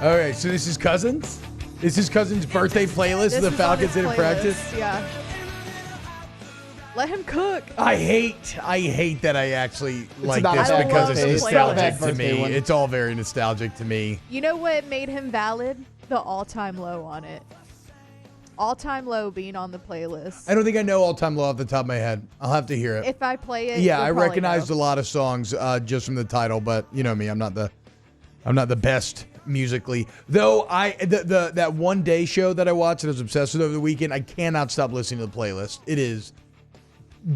All right, so this is Cousins? This is Cousins' birthday playlist of the Falcons in practice? Yeah. Let him cook. I hate that I actually like not this a bad because it's birthday. nostalgic It's not a to bad me. birthday one. It's all very nostalgic to me. You know what made him valid? The all-time low on it. All-time low being on the playlist. I don't think I know All Time Low off the top of my head. I'll have to hear it. If I play it, Yeah, you'll I probably recognized know. a lot of songs just from the title, but you know me, I'm not the best musically. Though that one day show that I watched that I was obsessed with over the weekend, I cannot stop listening to the playlist. It is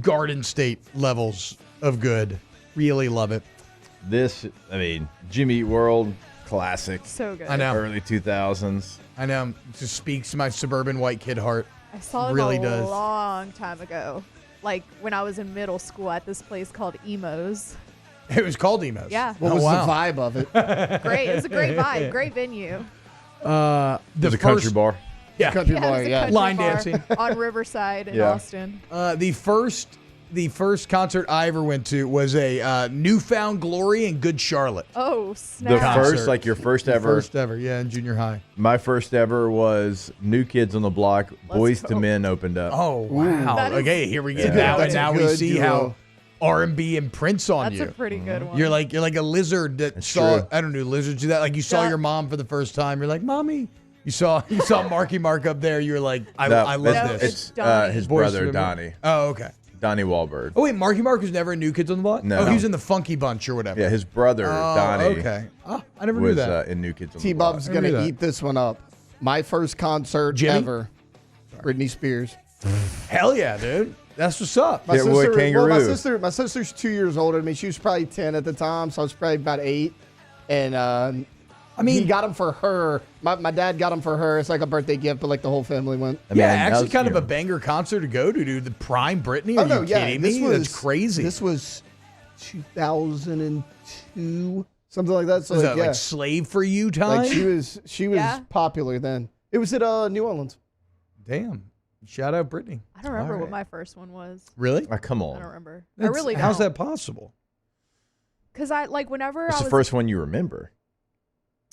Garden State levels of good. Really love it. Jimmy Eat World, classic. So good. I know. Early 2000s. I know. It just speaks to my suburban white kid heart. I saw them really a does. long time ago. Like when I was in middle school at this place called Emo's. It was called Emo's. Yeah. What was the vibe of it? Great. It was a great vibe. Great venue. The There's a country bar. Yeah. Country Yeah, it bar, was a yeah. country Line bar dancing. on Riverside in Yeah. Austin. The first concert I ever went to was a Newfound Glory in Good Charlotte. Oh, The snap. first, like your first ever. First ever, yeah, in junior high. My first ever was New Kids on the Block. Boys to Men opened up. Oh, wow. That is- Okay, here we Yeah. get now. That's a Now we good see duo. how R&B imprints on That's you. a pretty good one. You're like a lizard that That's saw. true. I don't know, lizards do that. Like you saw Yeah. your mom for the first time. You're like, Mommy. You saw Marky Mark up there. You were like, I No, love it's- this. It's Donnie. his Voice brother, of the- Donnie. Oh, okay. Donnie Wahlberg. Oh wait, Marky Mark was never in New Kids on the Block. No. Oh, he was in the Funky Bunch or whatever. Yeah, his brother, Oh, Donnie, okay. Oh, I never knew was that. in New Kids on the Block. T-Bob's I going knew to that. eat this one up. My first concert Jimmy? ever. Britney Spears. Hell yeah, dude. That's what's up. My Yeah, boy, kangaroo. my sister's 2 years older than me. She was probably 10 at the time, so I was probably about 8. And he got them for her. My dad got them for her. It's like a birthday gift, but like the whole family went. Yeah, actually kind of a banger concert to go to, dude. The prime Britney. Are you kidding me? That's crazy. This was 2002, something like that. So Was like, that like Slave for You time? Like she was Yeah. popular then. It was at New Orleans. Damn. Shout out Britney. I don't remember All what right. my first one was. Really? Come I on. don't remember. I That's- really don't. How's that possible? Because I like whenever What's I the was first one you remember?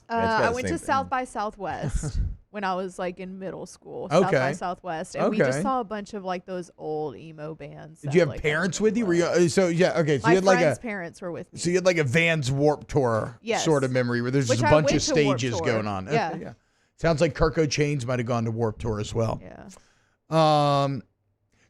Yeah, it's got I the went same to South thing. by Southwest when I was like in middle school. South Okay. by Southwest, and we just Okay. saw a bunch of like those old emo bands. Did that, you have like, parents with you? Were you so yeah? Okay, so My you had like friends' a parents were with me. so you had like a Vans Warped Tour Yes. sort of memory where there's just Which a I bunch went of to Warped stages Tour. going on. Yeah. Okay, yeah. Sounds like Kirko Chains might have gone to Warped Tour as well. Yeah.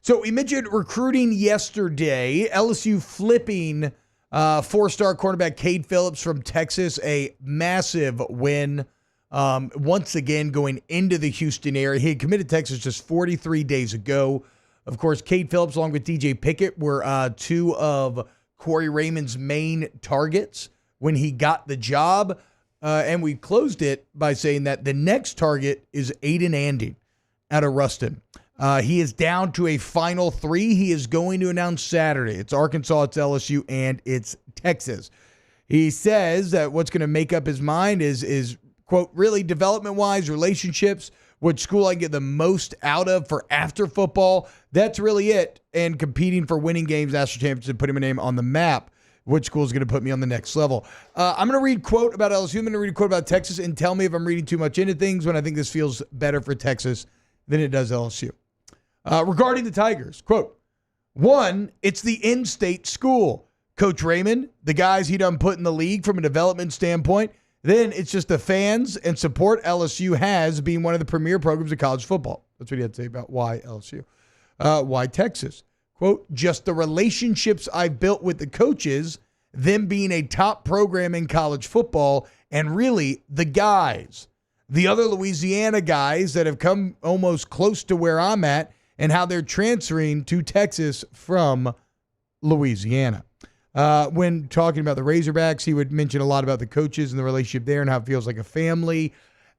So we mentioned recruiting yesterday. LSU flipping 4-star cornerback Cade Phillips from Texas, a massive win. Once again, going into the Houston area. He had committed to Texas just 43 days ago. Of course, Cade Phillips, along with DJ Pickett, were two of Corey Raymond's main targets when he got the job. And we closed it by saying that the next target is Aiden Andy out of Ruston. He is down to a final 3. He is going to announce Saturday. It's Arkansas, it's LSU, and it's Texas. He says that what's going to make up his mind is quote, really development-wise, relationships, which school I can get the most out of for after football. That's really it. And competing for winning games, national championship, putting my name on the map. Which school is going to put me on the next level? I'm going to read a quote about LSU. I'm going to read a quote about Texas and tell me if I'm reading too much into things when I think this feels better for Texas than it does LSU. Regarding the Tigers, quote, 1, it's the in-state school. Coach Raymond, the guys he done put in the league from a development standpoint. Then it's just the fans and support LSU has being one of the premier programs of college football. That's what he had to say about why LSU. Why Texas? Quote, just the relationships I've built with the coaches, them being a top program in college football, and really the guys, the other Louisiana guys that have come almost close to where I'm at and how they're transferring to Texas from Louisiana. When talking about the Razorbacks, he would mention a lot about the coaches and the relationship there and how it feels like a family.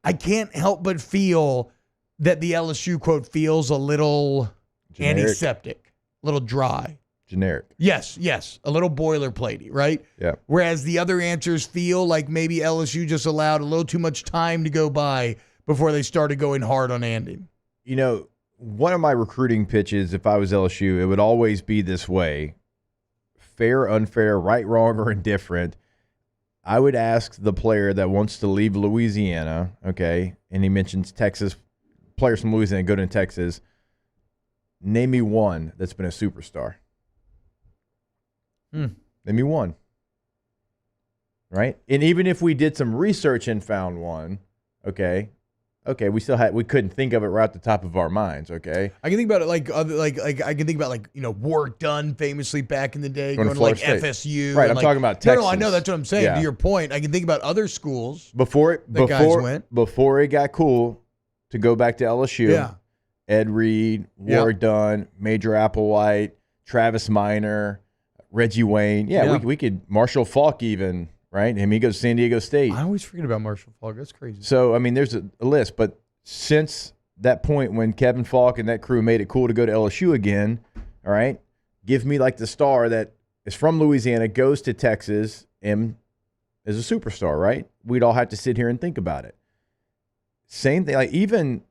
I can't help but feel that the LSU quote feels a little Generic. antiseptic, a little dry. generic. Yes, a little boilerplatey, right? Yeah. Whereas the other answers feel like maybe LSU just allowed a little too much time to go by before they started going hard on Anding. You know, one of my recruiting pitches, if I was LSU, it would always be this way: fair, unfair, right, wrong, or indifferent. I would ask the player that wants to leave Louisiana, okay, and he mentions Texas, players from Louisiana go to Texas. Name me one that's been a superstar. Name me one. Right? And even if we did some research and found one, okay, we couldn't think of it right at the top of our minds, okay? I can think about it like I can think about Warwick Dunn famously back in the day going to like FSU. Right, I'm talking about Texas. No, I know, that's what I'm saying. Yeah. To your point, I can think about other schools before guys went. Before it got cool to go back to LSU. Yeah. Ed Reed, Warwick Dunn, Major Applewhite, Travis Minor, Reggie Wayne. Yeah. We could Marshall Faulk even, right? He goes to San Diego State. I always forget about Marshall Faulk. That's crazy. So, I mean, there's a list. But since that point when Kevin Faulk and that crew made it cool to go to LSU again, all right, give me like the star that is from Louisiana, goes to Texas, and is a superstar, right? We'd all have to sit here and think about it. Same thing, even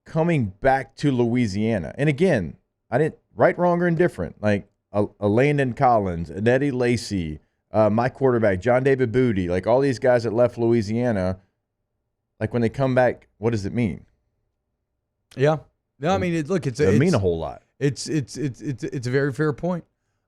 coming back to Louisiana. And again, I didn't right, wrong, or indifferent. Like a Landon Collins, an Eddie Lacy, my quarterback, John David Booty, like all these guys that left Louisiana, like when they come back, what does it mean? Yeah. No, I mean, it mean a whole lot. It's a very fair point.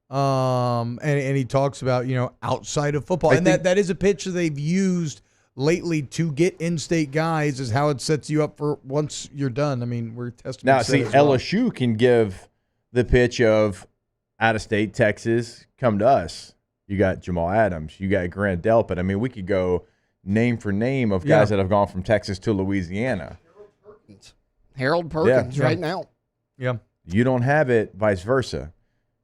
And he talks about, outside of football. And that is a pitch that they've used lately to get in-state guys, is how it sets you up for once you're done. I mean, we're testing. Now, see, LSU can give the pitch of out-of-state Texas, come to us. You got Jamal Adams. You got Grant Delpit. I mean, we could go name for name of guys that have gone from Texas to Louisiana. Harold Perkins right now. Yeah. You don't have it vice versa.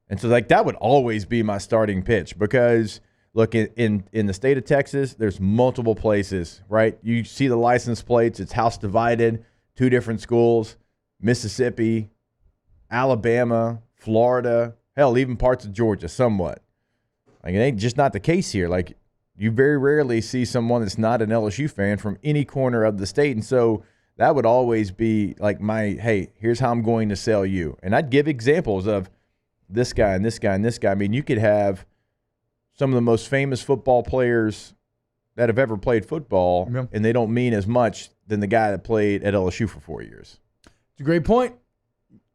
And so, that would always be my starting pitch because – look, in the state of Texas, there's multiple places, right? You see the license plates. It's house divided, 2 different schools, Mississippi, Alabama, Florida, hell, even parts of Georgia somewhat. It ain't just not the case here. You very rarely see someone that's not an LSU fan from any corner of the state. And so that would always be hey, here's how I'm going to sell you. And I'd give examples of this guy and this guy and this guy. I mean, you could have some of the most famous football players that have ever played football, and they don't mean as much than the guy that played at LSU for 4 years. It's a great point.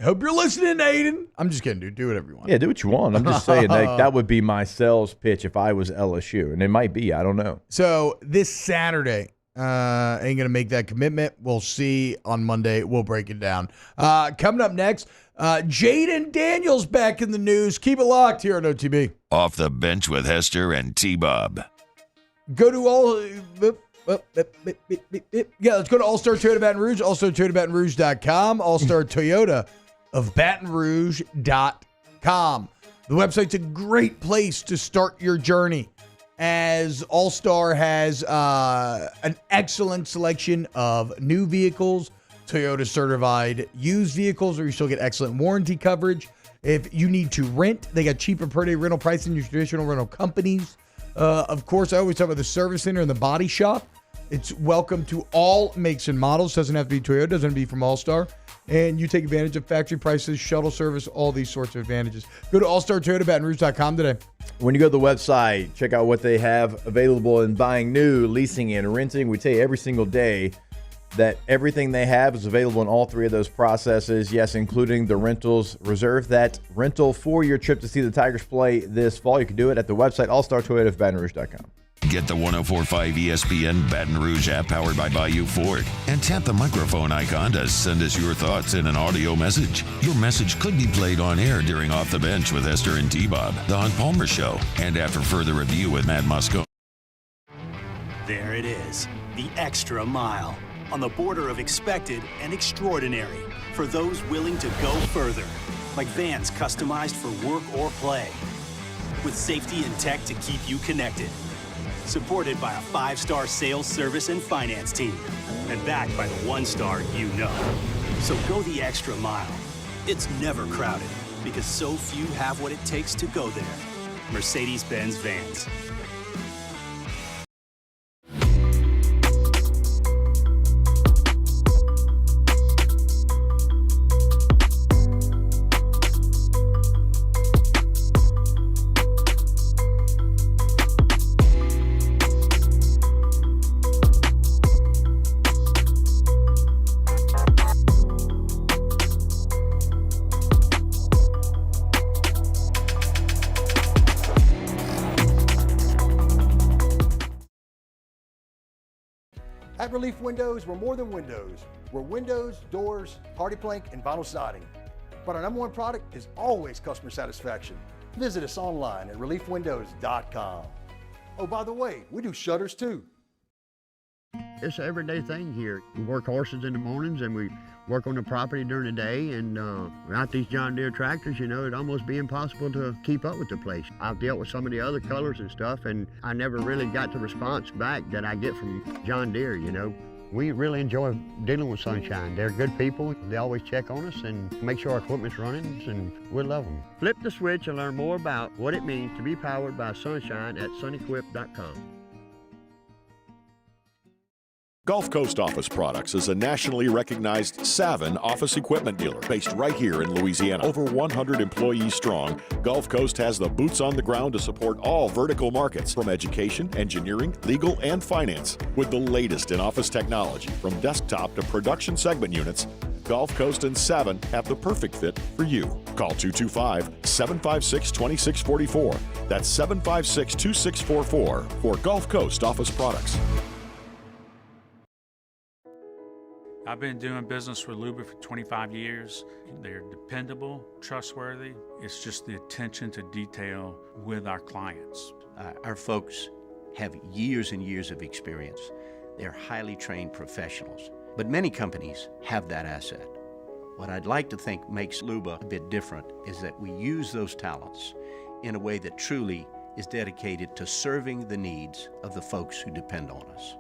Hope you're listening, Aiden. I'm just kidding, dude. Do whatever you want. Yeah, do what you want. I'm just saying that would be my sales pitch if I was LSU, and it might be. I don't know. So this Saturday, ain't going to make that commitment. We'll see on Monday. We'll break it down. Coming up next, Jaden Daniels back in the news. Keep it locked here on OTB. Off the Bench with Hester and T-Bob. Go to let's go to All-Star Toyota Baton Rouge, allstartoyotabatonrouge.com, All-Star Toyota of BatonRouge.com. The website's a great place to start your journey, as All-Star has an excellent selection of new vehicles, Toyota certified used vehicles, where you still get excellent warranty coverage. If you need to rent, they got cheaper per day rental price than your traditional rental companies. Of course, I always talk about the service center and the body shop. It's welcome to all makes and models. Doesn't have to be Toyota, doesn't have to be from All-Star. And you take advantage of factory prices, shuttle service, all these sorts of advantages. Go to allstartoyotabatonrouge.com today. When you go to the website, check out what they have available in buying new, leasing, and renting. We tell you every single day that everything they have is available in all 3 of those processes, yes, including the rentals. Reserve that rental for your trip to see the Tigers play this fall. You can do it at the website, allstartoyotabatonrouge.com. Get the 104.5 ESPN Baton Rouge app powered by Bayou Ford and tap the microphone icon to send us your thoughts in an audio message. Your message could be played on air during Off the Bench with Hester and T-Bob, The Hunt Palmer Show, and after further review with Matt Moscone. There it is, the extra mile, on the border of expected and extraordinary, for those willing to go further, like vans customized for work or play, with safety and tech to keep you connected. Supported by a 5-star sales, service, and finance team. And backed by the 1-star you know. So go the extra mile. It's never crowded. because so few have what it takes to go there. Mercedes-Benz Vans. At Relief Windows, we're more than windows. We're windows, doors, party plank, and vinyl siding. But our number one product is always customer satisfaction. Visit us online at reliefwindows.com. Oh, by the way, we do shutters too. It's an everyday thing here. We work horses in the mornings and we work on the property during the day, and without these John Deere tractors, it'd almost be impossible to keep up with the place. I've dealt with some of the other colors and stuff, and I never really got the response back that I get from John Deere, We really enjoy dealing with Sunshine. They're good people. They always check on us and make sure our equipment's running, and we love them. Flip the switch and learn more about what it means to be powered by Sunshine at sunequip.com. Gulf Coast Office Products is a nationally recognized Savin office equipment dealer based right here in Louisiana. Over 100 employees strong, Gulf Coast has the boots on the ground to support all vertical markets, from education, engineering, legal, and finance. With the latest in office technology, from desktop to production segment units, Gulf Coast and Savin have the perfect fit for you. Call 225-756-2644. That's 756-2644 for Gulf Coast Office Products. I've been doing business with Luber for 25 years. They're dependable, trustworthy. It's just the attention to detail with our clients. Our folks have years and years of experience. They're highly trained professionals. But many companies have that asset. What I'd like to think makes Luba a bit different is that we use those talents in a way that truly is dedicated to serving the needs of the folks who depend on us.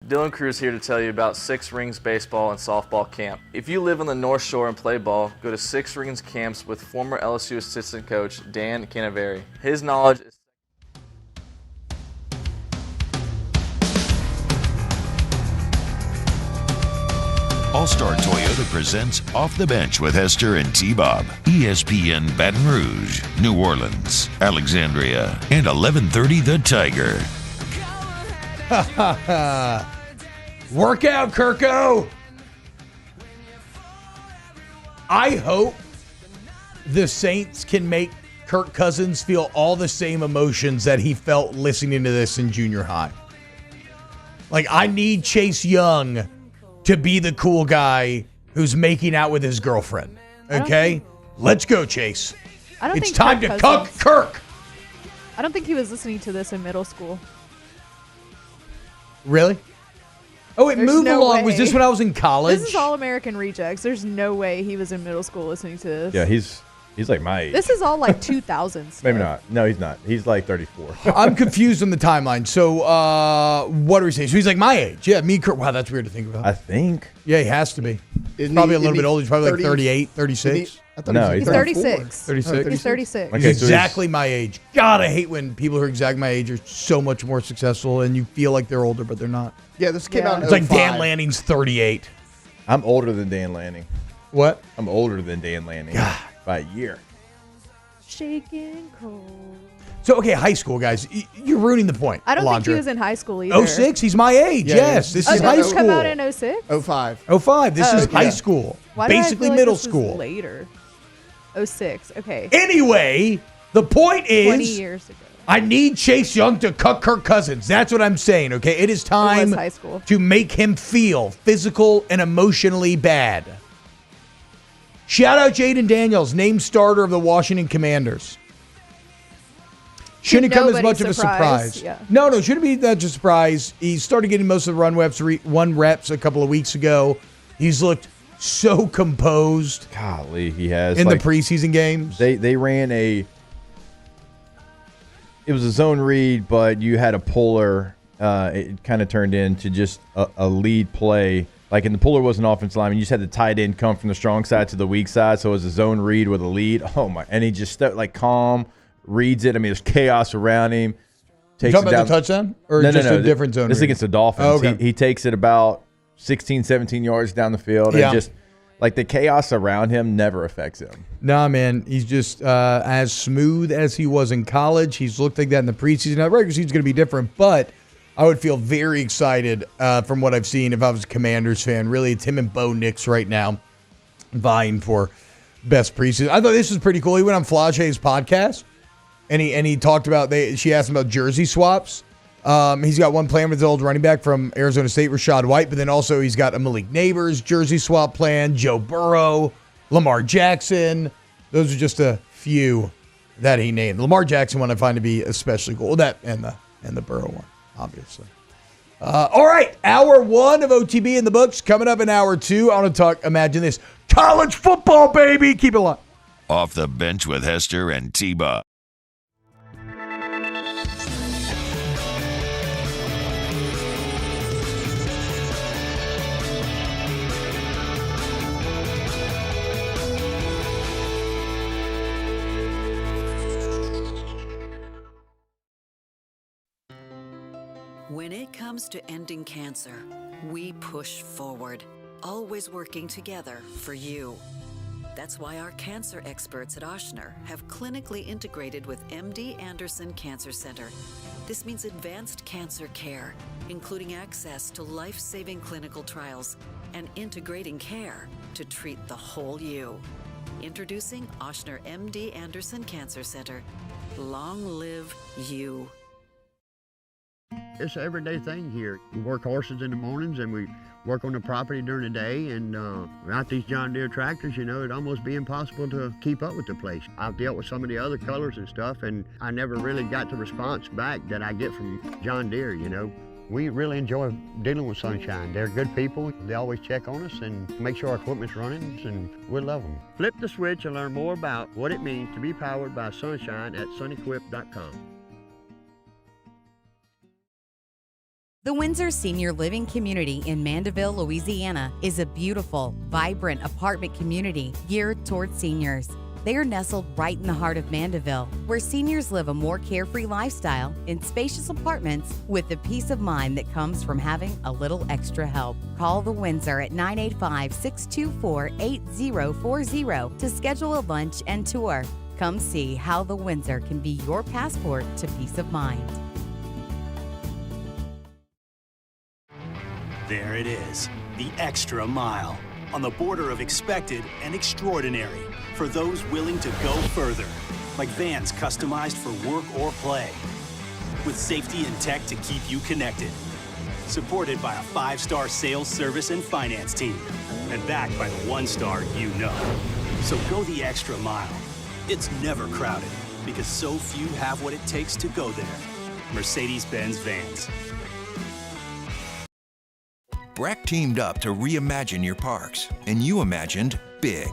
Dylan Cruz here to tell you about Six Rings Baseball and Softball Camp. If you live on the North Shore and play ball, go to Six Rings Camps with former LSU assistant coach Dan Canaveri. His knowledge is All-Star Toyota presents Off the Bench with Hester and T-Bob. ESPN Baton Rouge, New Orleans, Alexandria, and 1130 The Tiger. Workout, Kirko. I hope the Saints can make Kirk Cousins feel all the same emotions that he felt listening to this in junior high. Like, I need Chase Young to be the cool guy who's making out with his girlfriend. Okay? Let's go, Chase. It's time to cuck Kirk. I don't think he was listening to this in middle school. Really? Oh, it moved along. Was this when I was in college? This is All American Rejects. There's no way he was in middle school listening to this. Yeah, he's like my age. This is all like 2000s. Maybe not. No, he's not. He's like 34. I'm confused on the timeline. So, what are we saying? So he's like my age. Yeah, me, Kurt. Wow, that's weird to think about. I think. Yeah, he has to be. Probably a little bit older. He's probably 30, like 38, 36. No, he's 36. 36. He's 36. Okay, he's exactly my age. God, I hate when people who are exactly my age are so much more successful and you feel like they're older, but they're not. Yeah, this came out in It's like Dan Lanning's 38. I'm older than Dan Lanning. What? I'm older than Dan Lanning by a year. Shaking cold. So, okay, high school, guys. You're ruining the point. I don't think he was in high school either. 06? He's my age, yes. This is high Did this school. come out in 06? 05. 05. This is high school. Why do I Basically feel like middle this was school. later. 06. Okay. Anyway, the point is 20 years ago. I need Chase Young to cut Kirk Cousins. That's what I'm saying, okay? It is time high school. to make him feel physical and emotionally bad. Shout out Jaden Daniels, named starter of the Washington Commanders. Shouldn't come as much of a surprise. Yeah. No, shouldn't be that just a surprise. He started getting most of the run reps a couple of weeks ago. He's looked so composed. Golly, he has. In the preseason games. They ran it was a zone read, but you had a puller. It kind of turned into just a lead play Like, and the puller was an offensive lineman. You just had the tight end come from the strong side to the weak side, so it was a zone read with a lead. Oh, my. And he just, calm, reads it. I mean, there's chaos around him. You talking about the touchdown? Or just a different zone This is read? against the Dolphins. Oh, okay. He takes it about 16, 17 yards down the field. Yeah. And just, like, the chaos around him never affects him. Nah, man. He's just as smooth as he was in college. He's looked like that in the preseason. Now, the regular season's going to be different, but I would feel very excited from what I've seen if I was a Commanders fan. Really, it's him and Bo Nix right now vying for best preseason. I thought this was pretty cool. He went on Flage's podcast, and he talked about, she asked him about jersey swaps. He's got one plan with his old running back from Arizona State, Rachaad White, but then also he's got a Malik Neighbors jersey swap plan, Joe Burrow, Lamar Jackson. Those are just a few that he named. Lamar Jackson one I find to be especially cool. That and the Burrow one, obviously. All right, hour one of OTB in the books. Coming up in hour two, I want to talk, imagine this, college football, baby. Keep it alive. Off the Bench with Hester and T-Buck. When it comes to ending cancer, we push forward, always working together for you. That's why our cancer experts at Ochsner have clinically integrated with MD Anderson Cancer Center. This means advanced cancer care, including access to life-saving clinical trials and integrating care to treat the whole you. Introducing Ochsner MD Anderson Cancer Center. Long live you. It's an everyday thing here. We work horses in the mornings and we work on the property during the day, and without these John Deere tractors, it'd almost be impossible to keep up with the place. I've dealt with some of the other colors and stuff, and I never really got the response back that I get from John Deere, We really enjoy dealing with Sunshine. They're good people. They always check on us and make sure our equipment's running, and we love them. Flip the switch and learn more about what it means to be powered by Sunshine at sunequip.com. The Windsor Senior Living Community in Mandeville, Louisiana is a beautiful, vibrant apartment community geared toward seniors. They are nestled right in the heart of Mandeville, where seniors live a more carefree lifestyle in spacious apartments with the peace of mind that comes from having a little extra help. Call the Windsor at 985-624-8040 to schedule a lunch and tour. Come see how the Windsor can be your passport to peace of mind. There it is, the extra mile, on the border of expected and extraordinary, for those willing to go further, like vans customized for work or play, with safety and tech to keep you connected, supported by a 5-star sales, service, and finance team, and backed by the 1-star you know. So go the extra mile. It's never crowded, because so few have what it takes to go there. Mercedes-Benz Vans. Breck teamed up to reimagine your parks, and you imagined big.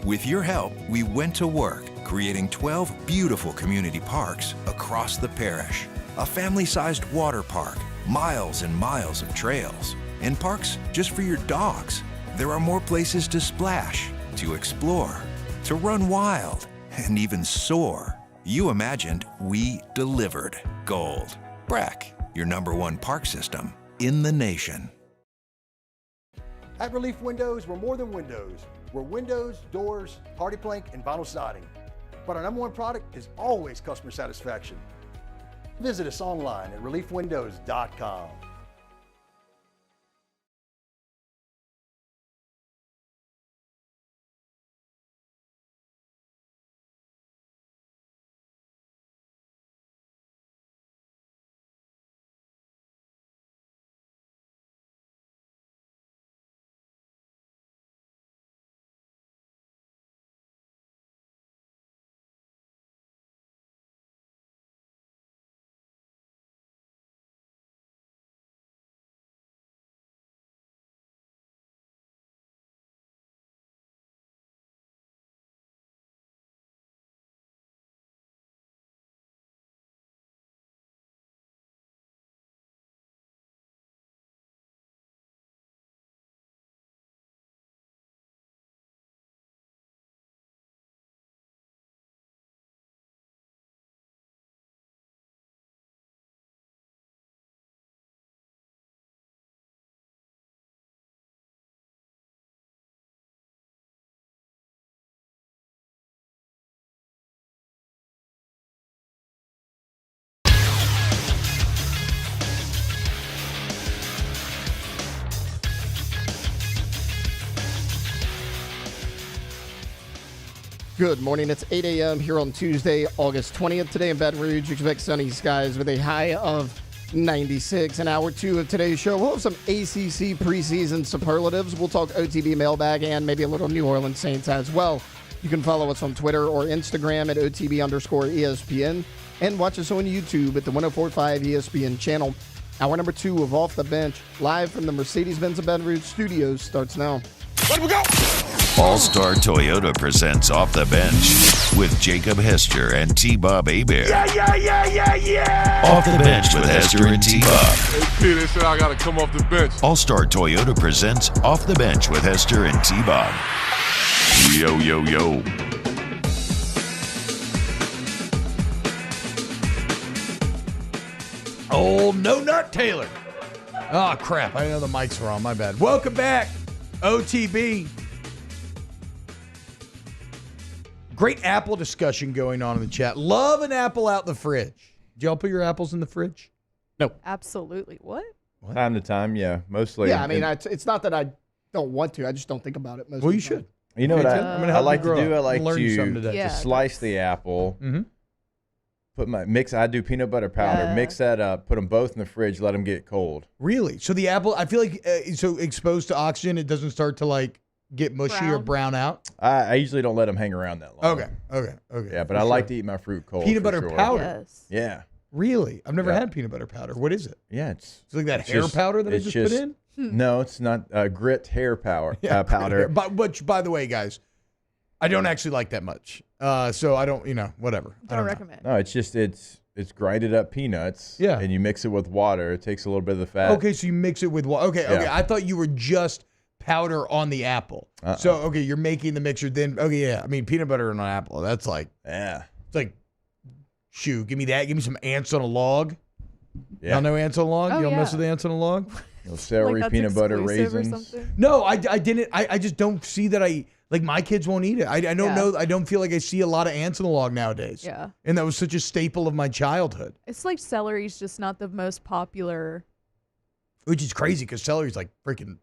With your help, we went to work, creating 12 beautiful community parks across the parish. A family-sized water park, miles and miles of trails, and parks just for your dogs. There are more places to splash, to explore, to run wild, and even soar. You imagined, we delivered gold. Breck, your #1 park system in the nation. At Relief Windows, we're more than windows. We're windows, doors, party plank, and vinyl siding. But our #1 product is always customer satisfaction. Visit us online at reliefwindows.com. Good morning. It's 8 a.m. here on Tuesday, August 20th. Today in Baton Rouge, you expect sunny skies with a high of 96. In hour 2 of today's show, we'll have some ACC preseason superlatives. We'll talk OTB mailbag and maybe a little New Orleans Saints as well. You can follow us on Twitter or Instagram at OTB_ESPN and watch us on YouTube at the 104.5 ESPN channel. Hour number 2 of Off the Bench, live from the Mercedes-Benz of Baton Rouge studios, starts now. Let we go! All-Star Toyota presents Off the Bench with Jacob Hester and T-Bob Hebert. Yeah. Off the Bench with Hester and T-Bob. Hey, P, they said I got to come off the bench. All-Star Toyota presents Off the Bench with Hester and T-Bob. Yo, yo, yo. Oh, no nut Taylor. Oh, crap. I know the mics were on. My bad. Welcome back, OTB. Great apple discussion going on in the chat. Love an apple out in the fridge. Did y'all put your apples in the fridge? No. Absolutely. What? Time to time, yeah. Mostly. Yeah, I mean, it's not that I don't want to. I just don't think about it most of the Well, you time. should. You know what I like to do? I Learn like something to today. slice the apple, Mhm. put my mix. I do peanut butter powder. Mix that up. Put them both in the fridge. Let them get cold. Really? So the apple, I feel like, so exposed to oxygen, it doesn't start to like get mushy or brown out? I usually don't let them hang around that long. Okay. Yeah, but For I like sure. to eat my fruit cold. Peanut for butter sure. powder? Yes. Yeah. Really? I've never Yeah. had peanut butter powder. What is it? Yeah, it's like that it's hair powder that I just put in? No, it's not grit hair powder. Powder. But which, by the way, guys, I don't actually like that much. So I don't, whatever. I don't recommend. No, it's just it's grinded up peanuts. Yeah. And you mix it with water. It takes a little bit of the fat. Okay, so you mix it with water. Okay. Yeah. I thought you were just powder on the apple. So, okay, you're making the mixture. Then, okay, yeah. I mean, peanut butter on an apple. That's like, yeah. It's like, shoo, give me that. Give me some ants on a log. Yeah. Y'all know ants on a log? Oh, Y'all mess yeah. with ants on a log? Celery, that's peanut butter, exclusive or raisins. something? No, I didn't. I just don't see that like my kids won't eat it. I don't Yeah. know. I don't feel like I see a lot of ants on the log nowadays. Yeah. And that was such a staple of my childhood, It's like celery's just not the most popular. which is crazy because celery's like freaking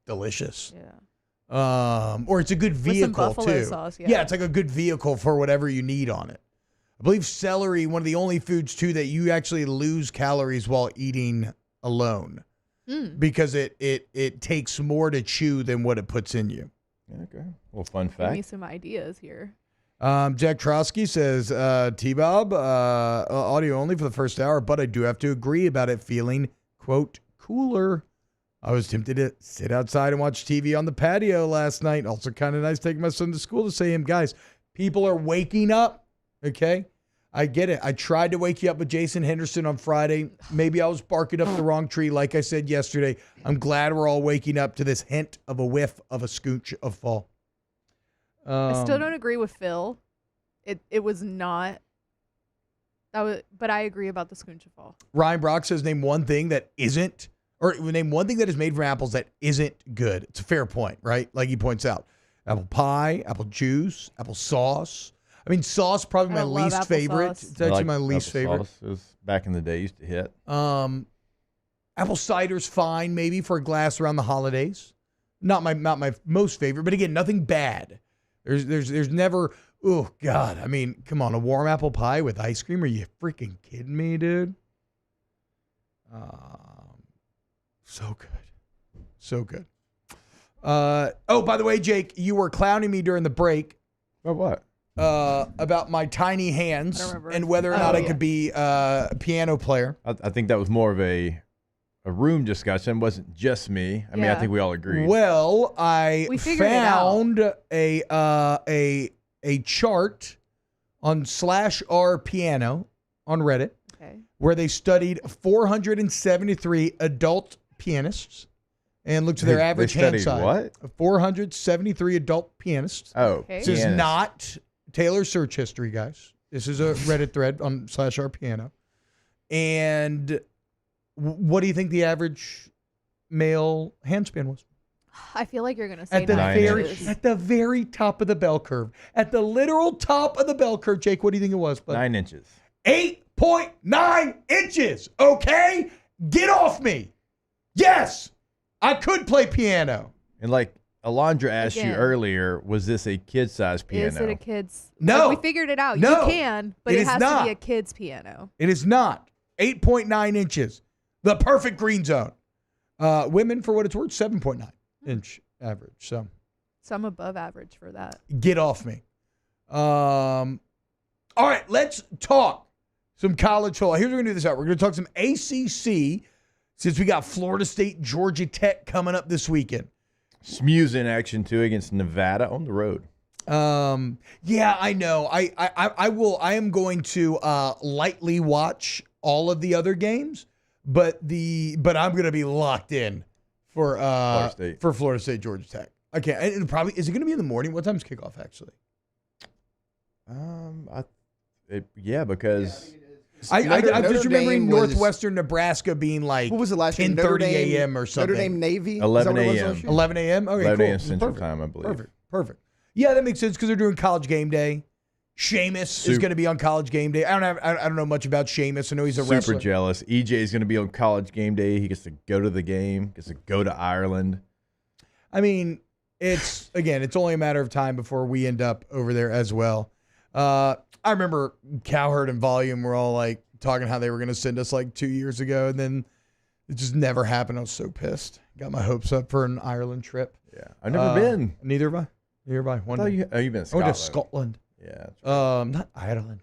delicious. Yeah. Or it's a good some vehicle buffalo too. sauce, yeah. It's like a good vehicle for whatever you need on it. I believe celery, one of the only foods too that you actually lose calories while eating alone, because it takes more to chew than what it puts in you. Okay. Well, fun Give me fact. some ideas here. Jack Trotsky says, T-Bob, audio only for the first hour, but I do have to agree about it feeling, quote, cooler. I was tempted to sit outside and watch TV on the patio last night. Also kind of nice taking my son to school to say him, guys, people are waking up, okay? I get it. I tried to wake you up with Jason Henderson on Friday. Maybe I was barking up the wrong tree, like I said yesterday. I'm glad we're all waking up to this hint of a whiff of a scooch of fall. I still don't agree with Phil. It was not. But I agree about the scooch of fall. Ryan Brock says name one thing that isn't, or name one thing that is made from apples that isn't good. It's a fair point, right? Like he points out. Apple pie, apple juice, apple sauce. I mean, sauce probably my I love least favorite. applesauce. It's actually my least favorite. It was back in the day, used to hit. Apple cider's fine, maybe for a glass around the holidays. Not my most favorite, but again, nothing bad. There's never. Oh God, I mean, come on, a warm apple pie with ice cream? Are you freaking kidding me, dude? So good, so good. Oh, by the way, Jake, you were clowning me during the break. About what? About my tiny hands and whether or not I could be a piano player. I think that was more of a room discussion. It wasn't just me. I mean, I think we all agreed. Well, We figured it out. found a chart on /r piano on Reddit where they studied 473 adult pianists and looked at their average hand size. What? 473 adult pianists. Oh, This is not Taylor's search history, guys. This is a Reddit thread on /r piano. And what do you think the average male handspan was? I feel like you're gonna say At the 9 inches. at the very top of the bell curve. At the literal top of the bell curve, Jake, what do you think it was? Bud? 9 inches. 8.9 inches. Okay? Get off me. Yes, I could play piano. And like Alondra asked you Again. earlier, was this a kid-sized piano? Is it a kid's? No. Like, we figured it out. No. You can, but It it is has not. to be a kid's piano. It is not. 8.9 inches. The perfect green zone. Women, for what it's worth, 7.9 inch average. So Some above average for that. get off me. All right, let's talk some college football. Here's what we're going to do this out. We're going to talk some ACC since we got Florida State, Georgia Tech coming up this weekend. SMU's in action, too, against Nevada on the road. Yeah, I know. I am going to lightly watch all of the other games, but I'm going to be locked in for Florida State, Georgia Tech. Okay, and probably is it going to be in the morning? What time's kickoff actually? Because I'm just remembering Dame was- Northwestern Nebraska being like What was it last year? 10:30 a.m. or something. Notre Dame Navy? 11 Is that what it was a.m. last year? 11 a.m. Okay, 11 cool. a.m. Central Perfect. Time, I believe. Perfect. Yeah, that makes sense because they're doing College Game Day. Sheamus is going to be on College Game Day. I don't know much about Sheamus. I know he's a wrestler. Super jealous. EJ is going to be on College Game Day. He gets to go to the game. Gets to go to Ireland. I mean, it's only a matter of time before we end up over there as well. I remember Cowherd and Volume were all like talking how they were going to send us like 2 years ago, and then it just never happened. I was so pissed. Got my hopes up for an Ireland trip. Yeah, I've never been. Neither have I. One day. You've been to I went to Scotland. Scotland. Yeah. That's Not Ireland.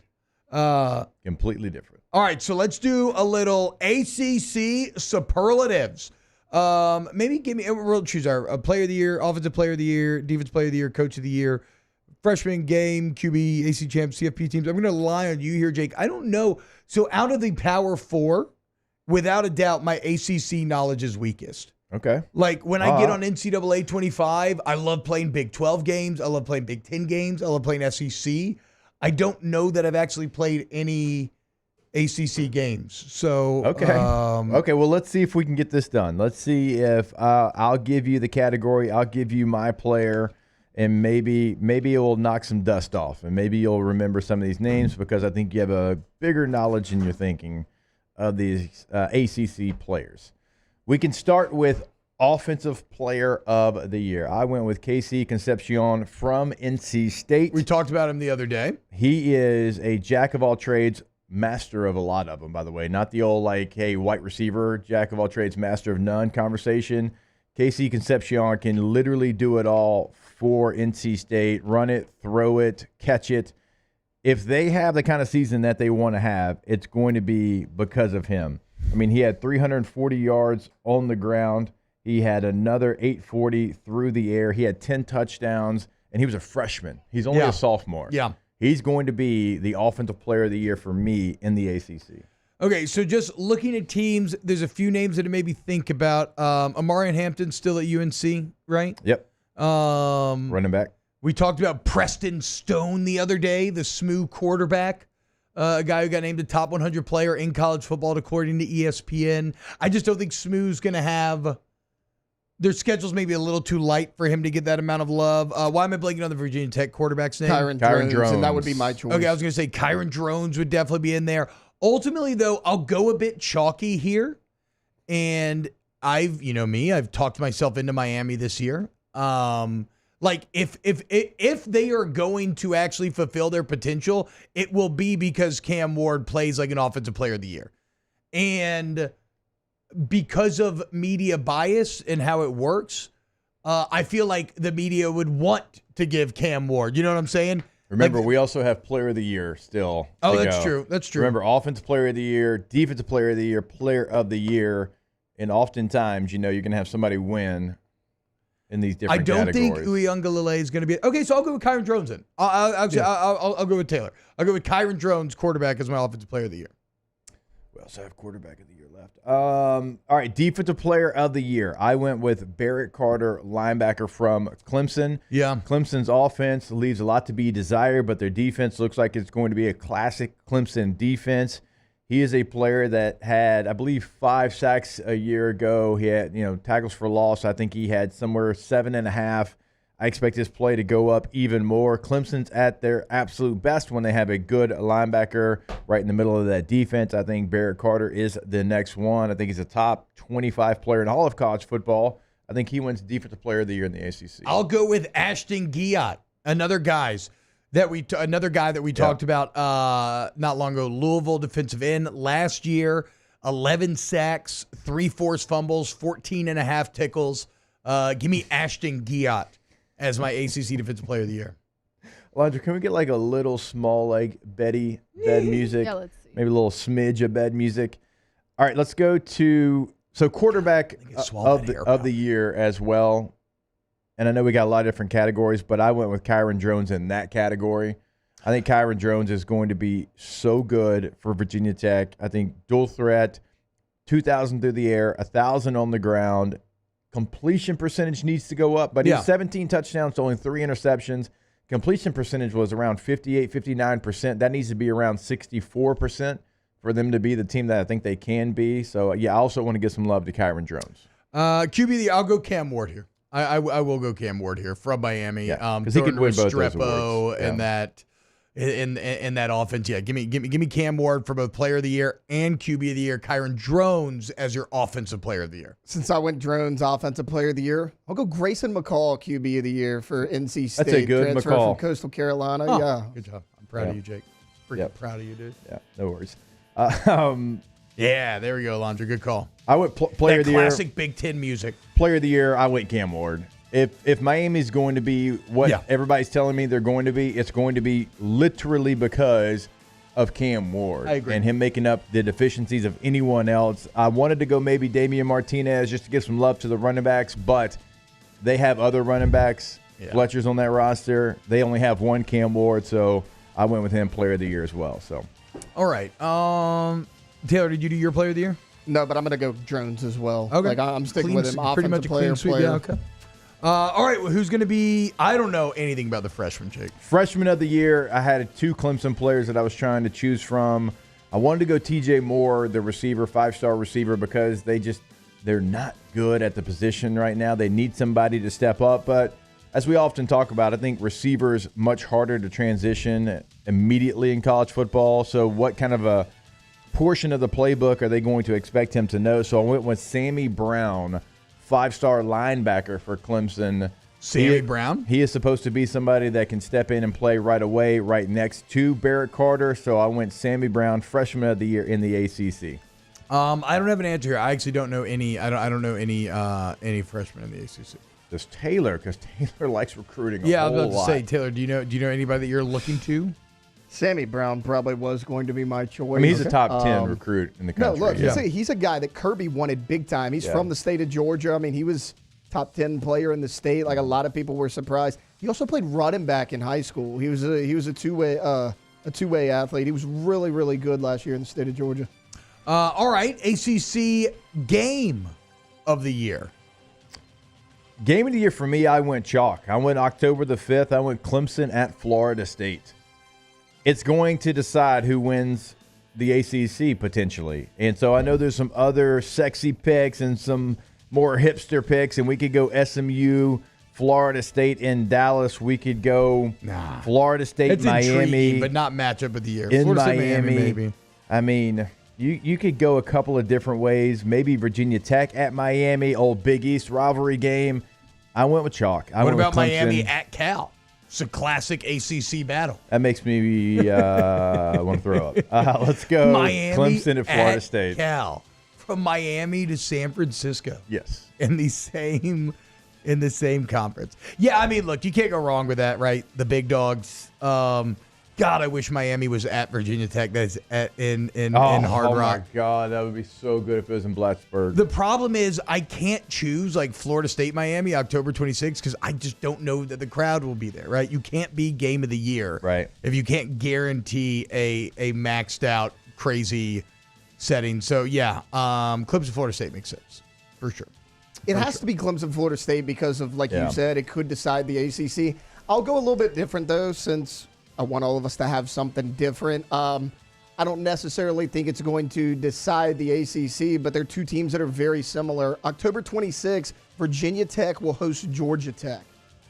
completely different. All right, so let's do a little ACC superlatives. Maybe give me. We'll choose our player of the year, offensive player of the year, defensive player of the year, coach of the year, freshman game, QB, AC champs, CFP teams. I'm going to rely on you here, Jake. I don't know. So out of the Power Four, without a doubt, my ACC knowledge is weakest. Okay. Like when I get on NCAA 25, I love playing Big 12 games. I love playing Big 10 games. I love playing SEC. I don't know that I've actually played any ACC games. So Okay, well, let's see if we can get this done. Let's see if I'll give you the category. I'll give you my player, and maybe it will knock some dust off, and maybe you'll remember some of these names because I think you have a bigger knowledge in your thinking of these ACC players. We can start with Offensive Player of the Year. I went with KC Concepcion from NC State. We talked about him the other day. He is a jack of all trades, master of a lot of them, by the way. Not the old, like, hey, white receiver, jack of all trades, master of none conversation. KC Concepcion can literally do it all for NC State. Run it, throw it, catch it. If they have the kind of season that they want to have, it's going to be because of him. I mean, he had 340 yards on the ground. He had another 840 through the air. He had 10 touchdowns, and he was a freshman. He's only a sophomore. Yeah. He's going to be the Offensive Player of the Year for me in the ACC. Okay, so just looking at teams, there's a few names that it made me think about. Amarian Hampton still at UNC, right? Yep. Running back. We talked about Preston Stone the other day, the SMU quarterback, a guy who got named the top 100 player in college football according to ESPN. I just don't think SMU's going to have – their schedule's maybe a little too light for him to get that amount of love. Why am I blanking on the Virginia Tech quarterback's name? Kyron Drones, and that would be my choice. Okay, I was going to say Kyron Drones would definitely be in there. Ultimately, though, I'll go a bit chalky here. And I've talked myself into Miami this year. Like if they are going to actually fulfill their potential, it will be because Cam Ward plays like an offensive player of the year. And because of media bias and how it works, I feel like the media would want to give Cam Ward. You know what I'm saying? Remember, we also have Player of the Year still. Oh, to that's go. true. That's true. Remember, Offensive Player of the Year, Defensive Player of the Year, Player of the Year, and oftentimes, you're going to have somebody win in these different categories. I don't think Uyunglele is going to be. Okay, so I'll go with Kyron Drones then. I'll go with Taylor. I'll go with Kyron Drones, quarterback, as my Offensive Player of the Year. We also have Quarterback of the Year left. All right, Defensive Player of the Year. I went with Barrett Carter, linebacker from Clemson. Yeah. Clemson's offense leaves a lot to be desired, but their defense looks like it's going to be a classic Clemson defense. He is a player that had, I believe, 5 sacks a year ago. He had, tackles for loss. I think he had somewhere 7.5. I expect his play to go up even more. Clemson's at their absolute best when they have a good linebacker right in the middle of that defense. I think Barrett Carter is the next one. I think he's a top 25 player in all of college football. I think he wins Defensive Player of the Year in the ACC. I'll go with Ashton Giat, another guy that we talked about not long ago. Louisville defensive end last year, 11 sacks, 3 forced fumbles, 14.5 tickles. Give me Ashton Giat as my ACC Defensive Player of the Year. Alondra, can we get like a little small like Betty bed music? Yeah, let's see. Maybe a little smidge of bed music. All right, let's go to quarterback of the year as well. And I know we got a lot of different categories, but I went with Kyron Drones in that category. I think Kyron Drones is going to be so good for Virginia Tech. I think dual threat, 2,000 through the air, 1,000 on the ground. Completion percentage needs to go up, but he has 17 touchdowns to only 3 interceptions. Completion percentage was around 58, 59%. That needs to be around 64% for them to be the team that I think they can be. So, yeah, I also want to give some love to Kyron Drones. QB, I'll go Cam Ward here. I will go Cam Ward here from Miami. Because he can win both those awards. And that in that offense. Yeah, give me Cam Ward for both Player of the Year and QB of the Year. Kyron Drones as your Offensive Player of the Year. Since I went Drones Offensive Player of the Year, I'll go Grayson McCall QB of the Year for NC State. That's a good transfer McCall. from Coastal Carolina. Oh, yeah, good job. I'm proud of you, Jake. Freaking proud of you, dude. Yeah, no worries. Yeah, there we go, Alondra. Good call. I went Player of the Year. Classic Big Ten music. Player of the Year, I went Cam Ward. If Miami's going to be what everybody's telling me they're going to be, it's going to be literally because of Cam Ward. I agree. And him making up the deficiencies of anyone else. I wanted to go maybe Damian Martinez just to give some love to the running backs, but they have other running backs. Yeah. Fletcher's on that roster. They only have one Cam Ward, so I went with him Player of the Year as well. So, all right. Taylor, did you do your Player of the Year? No, but I'm going to go Drones as well. Okay. Like I'm sticking with him. Pretty Offensive much a player. clean sweep. Yeah, okay. All right, well, who's going to be – I don't know anything about the freshman, Jake. Freshman of the year, I had 2 Clemson players that I was trying to choose from. I wanted to go TJ Moore, the receiver, 5-star receiver, because they're not good at the position right now. They need somebody to step up. But as we often talk about, I think receivers much harder to transition immediately in college football. So what kind of a portion of the playbook are they going to expect him to know? So I went with Sammy Brown, 5-star linebacker for Clemson. Sammy Brown? He is supposed to be somebody that can step in and play right away, right next to Barrett Carter. So I went Sammy Brown, freshman of the year in the ACC. I don't have an answer here. I actually don't know any. I don't know any freshmen in the ACC. There's Taylor, because Taylor likes recruiting. Yeah, I was about to say, Taylor. Do you know anybody that you're looking to? Sammy Brown probably was going to be my choice. I mean, he's a top 10 recruit in the country. No, look, he's a guy that Kirby wanted big time. He's from the state of Georgia. I mean, he was top 10 player in the state. Like, a lot of people were surprised. He also played running back in high school. He was a two-way athlete. He was really, really good last year in the state of Georgia. All right, ACC game of the year. Game of the year for me, I went chalk. I went October the 5th. I went Clemson at Florida State. It's going to decide who wins the ACC potentially. And so I know there's some other sexy picks and some more hipster picks, and we could go SMU, Florida State, in Dallas. We could go Florida State, it's Miami. Intriguing, but not matchup of the year. In Florida State, Miami, maybe. I mean, you could go a couple of different ways. Maybe Virginia Tech at Miami, old Big East rivalry game. I went with chalk. What about Miami at Cal? It's a classic ACC battle. That makes me want to throw up. Let's go Miami Clemson at Florida State. Cal. From Miami to San Francisco. Yes. In the same conference. Yeah, I mean, look, you can't go wrong with that, right? The big dogs. God, I wish Miami was at Virginia Tech. That's in Hard Rock. Oh, my God. That would be so good if it was in Blacksburg. The problem is I can't choose like Florida State, Miami, October 26th, because I just don't know that the crowd will be there, right? You can't be game of the year if you can't guarantee a maxed out, crazy setting. So, yeah, Clemson, Florida State makes sense for sure. It has to be Clemson, Florida State because of, like you said, it could decide the ACC. I'll go a little bit different, though, since I want all of us to have something different. I don't necessarily think it's going to decide the ACC, but they're two teams that are very similar. October 26th, Virginia Tech will host Georgia Tech.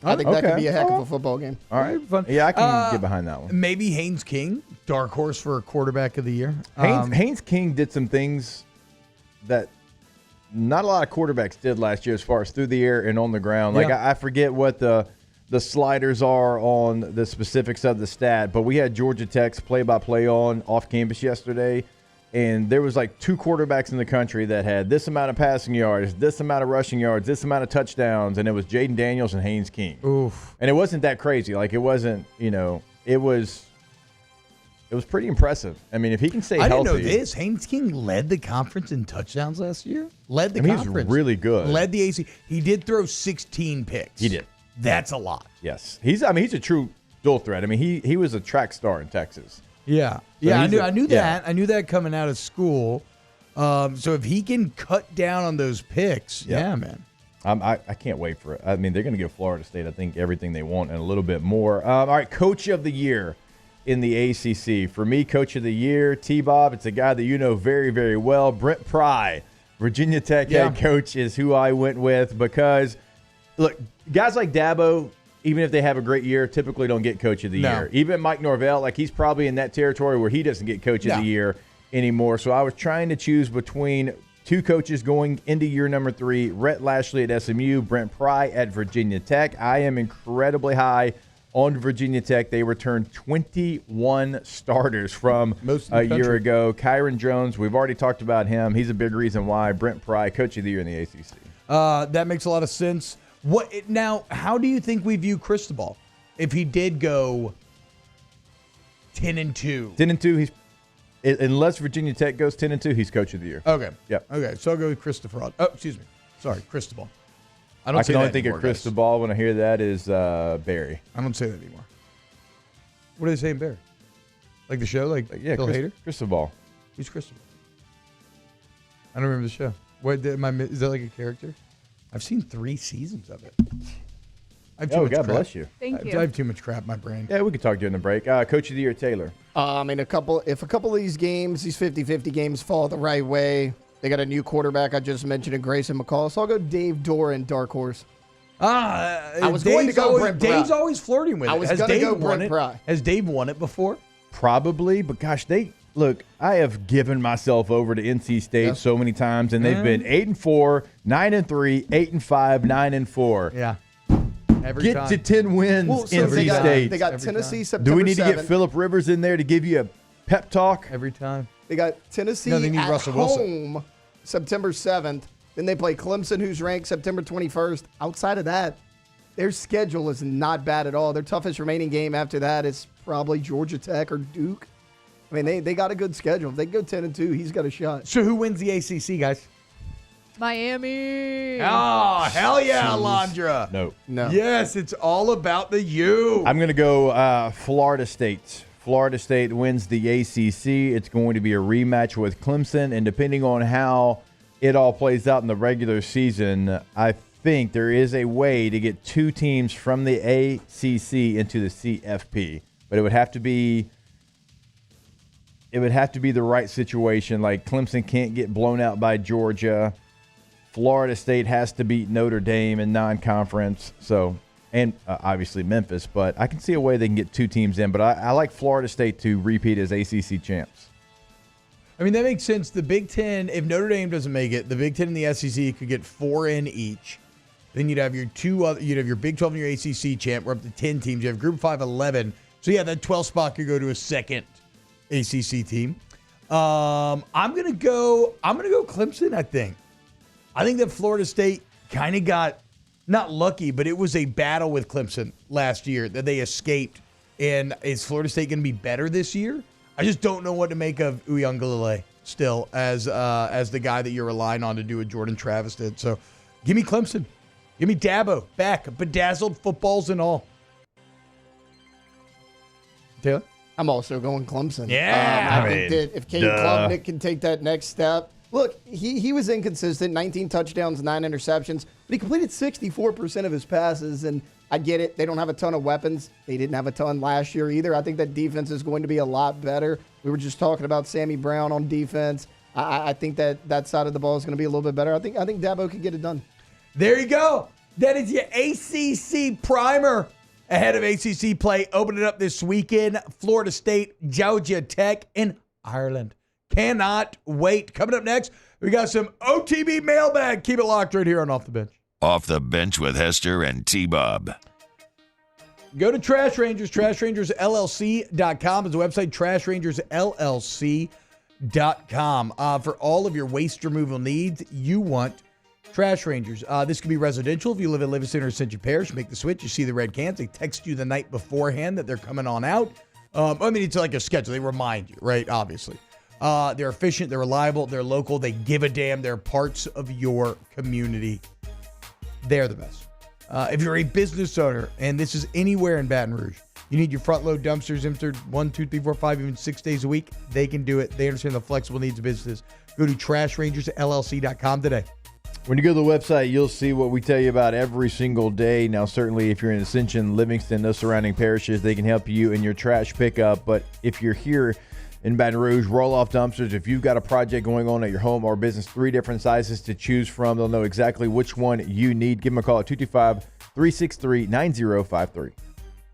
I think that could be a heck of a football game. All right. Fun. Yeah, I can get behind that one. Maybe Haynes King, dark horse for quarterback of the year. Haynes King did some things that not a lot of quarterbacks did last year as far as through the air and on the ground. Like, Yeah. I forget what the sliders are on the specifics of the stat, but we had Georgia Tech's play-by-play on off campus yesterday, and there was like 2 quarterbacks in the country that had this amount of passing yards, this amount of rushing yards, this amount of touchdowns, and it was Jaden Daniels and Haynes King. Oof. And it wasn't that crazy. Like, it wasn't, it was pretty impressive. I mean, if he can stay healthy. I didn't know this. Haynes King led the conference in touchdowns last year. Led the conference. He was really good. Led the AC. He did throw 16 picks. He did. That's a lot. Yes. He's a true dual threat. I mean, he was a track star in Texas. Yeah. So I knew that. I knew that coming out of school. So if he can cut down on those picks, yeah man. I can't wait for it. I mean, they're going to give Florida State, I think, everything they want and a little bit more. All right, Coach of the Year in the ACC. For me, Coach of the Year, T-Bob, it's a guy that you know very, very well. Brent Pry, Virginia Tech head coach, is who I went with because, look, guys like Dabo, even if they have a great year, typically don't get Coach of the Year. Even Mike Norvell, like, he's probably in that territory where he doesn't get Coach of the Year anymore. So I was trying to choose between 2 coaches going into year number 3, Rhett Lashley at SMU, Brent Pry at Virginia Tech. I am incredibly high on Virginia Tech. They returned 21 starters from a year ago. Kyron Jones, we've already talked about him. He's a big reason why. Brent Pry, Coach of the Year in the ACC. That makes a lot of sense. Now, how do you think we view Cristobal if he did go 10-2? 10-2, he's unless Virginia Tech goes 10-2, he's Coach of the Year. Okay. Yep. Okay, so I'll go with Cristobal. Oh, excuse me. Sorry, Cristobal. I can only think of Cristobal when I hear that is Barry. I don't say that anymore. What do they say in Barry? Like the show? Like Phil Hader? Cristobal. Who's Cristobal? I don't remember the show. Is that like a character? I've seen 3 seasons of it. God bless you. Thank you. I have too much crap in my brain. Yeah, we could talk during the break. Coach of the Year, Taylor. If a couple of these games, these 50-50 games fall the right way, they got a new quarterback I just mentioned in Grayson McCall, so I'll go Dave Doran, dark horse. I was going to go Brent Pry. Dave's always flirting with it. I was going to go Brent Pry. Has Dave won it before? Probably, but gosh, look, I have given myself over to NC State so many times, and they've been 8-4, 9-3, 8-5, 9-4. Yeah. Get to 10 wins, NC State. They got Tennessee September 7th. Do we need to get Phillip Rivers in there to give you a pep talk? Every time. They got Tennessee they need at Russell home Wilson. September 7th. Then they play Clemson, who's ranked September 21st. Outside of that, their schedule is not bad at all. Their toughest remaining game after that is probably Georgia Tech or Duke. I mean, they got a good schedule. If they go 10-2, he's got a shot. So who wins the ACC, guys? Miami. Oh, hell yeah, Alondra. No. Yes, it's all about the U. I'm going to go Florida State. Florida State wins the ACC. It's going to be a rematch with Clemson, and depending on how it all plays out in the regular season, I think there is a way to get 2 teams from the ACC into the CFP, but it would have to be the right situation. Like, Clemson can't get blown out by Georgia. Florida State has to beat Notre Dame in non-conference. So, and obviously Memphis, but I can see a way they can get 2 teams in. But I like Florida State to repeat as ACC champs. I mean, that makes sense. The Big Ten, if Notre Dame doesn't make it, the Big Ten and the SEC could get 4 in each. Then you'd have your you'd have your Big 12 and your ACC champ. We're up to 10 teams. You have Group 5, 11. So yeah, that 12th spot could go to a second ACC team. I'm gonna go Clemson. I think that Florida State kind of got not lucky, but it was a battle with Clemson last year that they escaped. And is Florida State going to be better this year? I just don't know what to make of Uiagalelei still as the guy that you're relying on to do what Jordan Travis did. So give me Clemson. Give me Dabo back, bedazzled footballs and all. Taylor? I'm also going Clemson. Yeah. I think that if Cade Klubnik can take that next step. Look, he was inconsistent, 19 touchdowns, 9 interceptions, but he completed 64% of his passes, and I get it. They don't have a ton of weapons. They didn't have a ton last year either. I think that defense is going to be a lot better. We were just talking about Sammy Brown on defense. I think that side of the ball is going to be a little bit better. I think Dabo could get it done. There you go. That is your ACC primer ahead of ACC play. Opening up this weekend, Florida State, Georgia Tech, and Ireland. Cannot wait. Coming up next, We got some OTB mailbag. Keep it locked right here on Off the Bench. Off the Bench with Hester and T-Bob. Go to Trash Rangers, trashrangersllc.com is the website, trashrangersllc.com. For all of your waste removal needs, you want Trash Rangers. This could be residential. If you live in Livingston or Central Parish, make the switch. You see the red cans. They text you the night beforehand that they're coming on out. It's like a schedule. They remind you, right? Obviously. They're efficient. They're reliable. They're local. They give a damn. They're parts of your community. They're the best. If you're a business owner, and this is anywhere in Baton Rouge, you need your front load dumpsters emptied 1, 2, 3, 4, 5, even 6 days a week, they can do it. They understand the flexible needs of businesses. Go to trashrangersllc.com today. When you go to the website, you'll see what we tell you about every single day. Now, certainly, if you're in Ascension, Livingston, those surrounding parishes, they can help you in your trash pickup. But if you're here in Baton Rouge, roll-off dumpsters, if you've got a project going on at your home or business, 3 different sizes to choose from, they'll know exactly which one you need. Give them a call at 225-363-9053.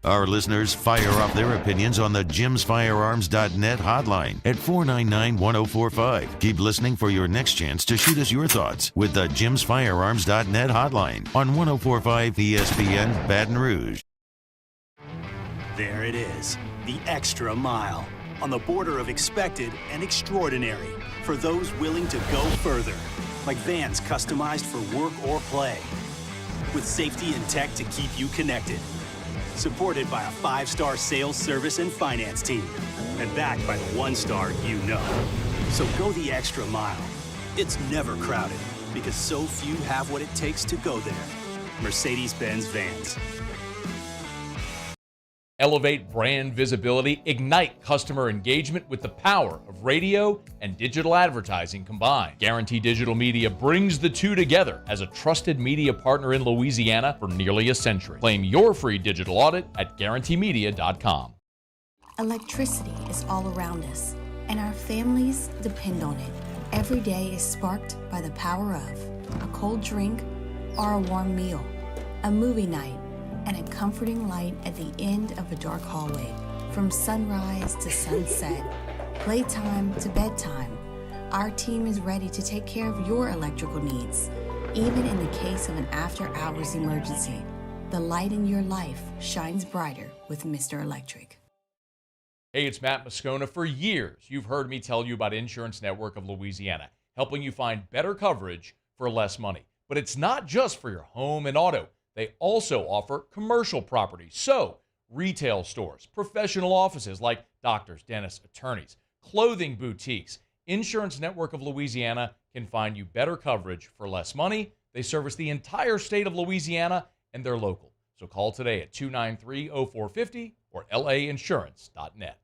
Our listeners fire off their opinions on the jimsfirearms.net hotline at 499-1045. Keep listening for your next chance to shoot us your thoughts with the jimsfirearms.net hotline on 1045 ESPN Baton Rouge. There it is, the extra mile on the border of expected and extraordinary for those willing to go further, like vans customized for work or play, with safety and tech to keep you connected. Supported by a 5-star sales, service, and finance team. And backed by the 1-star you know. So go the extra mile. It's never crowded because so few have what it takes to go there. Mercedes-Benz Vans. Elevate brand visibility, ignite customer engagement with the power of radio and digital advertising combined. Guarantee Digital Media brings the two together as a trusted media partner in Louisiana for nearly a century. Claim your free digital audit at guaranteemedia.com. Electricity is all around us, and our families depend on it. Every day is sparked by the power of a cold drink or a warm meal, a movie night, and a comforting light at the end of a dark hallway. From sunrise to sunset, playtime to bedtime, our team is ready to take care of your electrical needs. Even in the case of an after-hours emergency, the light in your life shines brighter with Mr. Electric. Hey, it's Matt Moscona. For years, you've heard me tell you about Insurance Network of Louisiana, helping you find better coverage for less money. But it's not just for your home and auto. They also offer commercial property, so retail stores, professional offices like doctors, dentists, attorneys, clothing boutiques. Insurance Network of Louisiana can find you better coverage for less money. They service the entire state of Louisiana, and they're local. So call today at 293-0450 or lainsurance.net.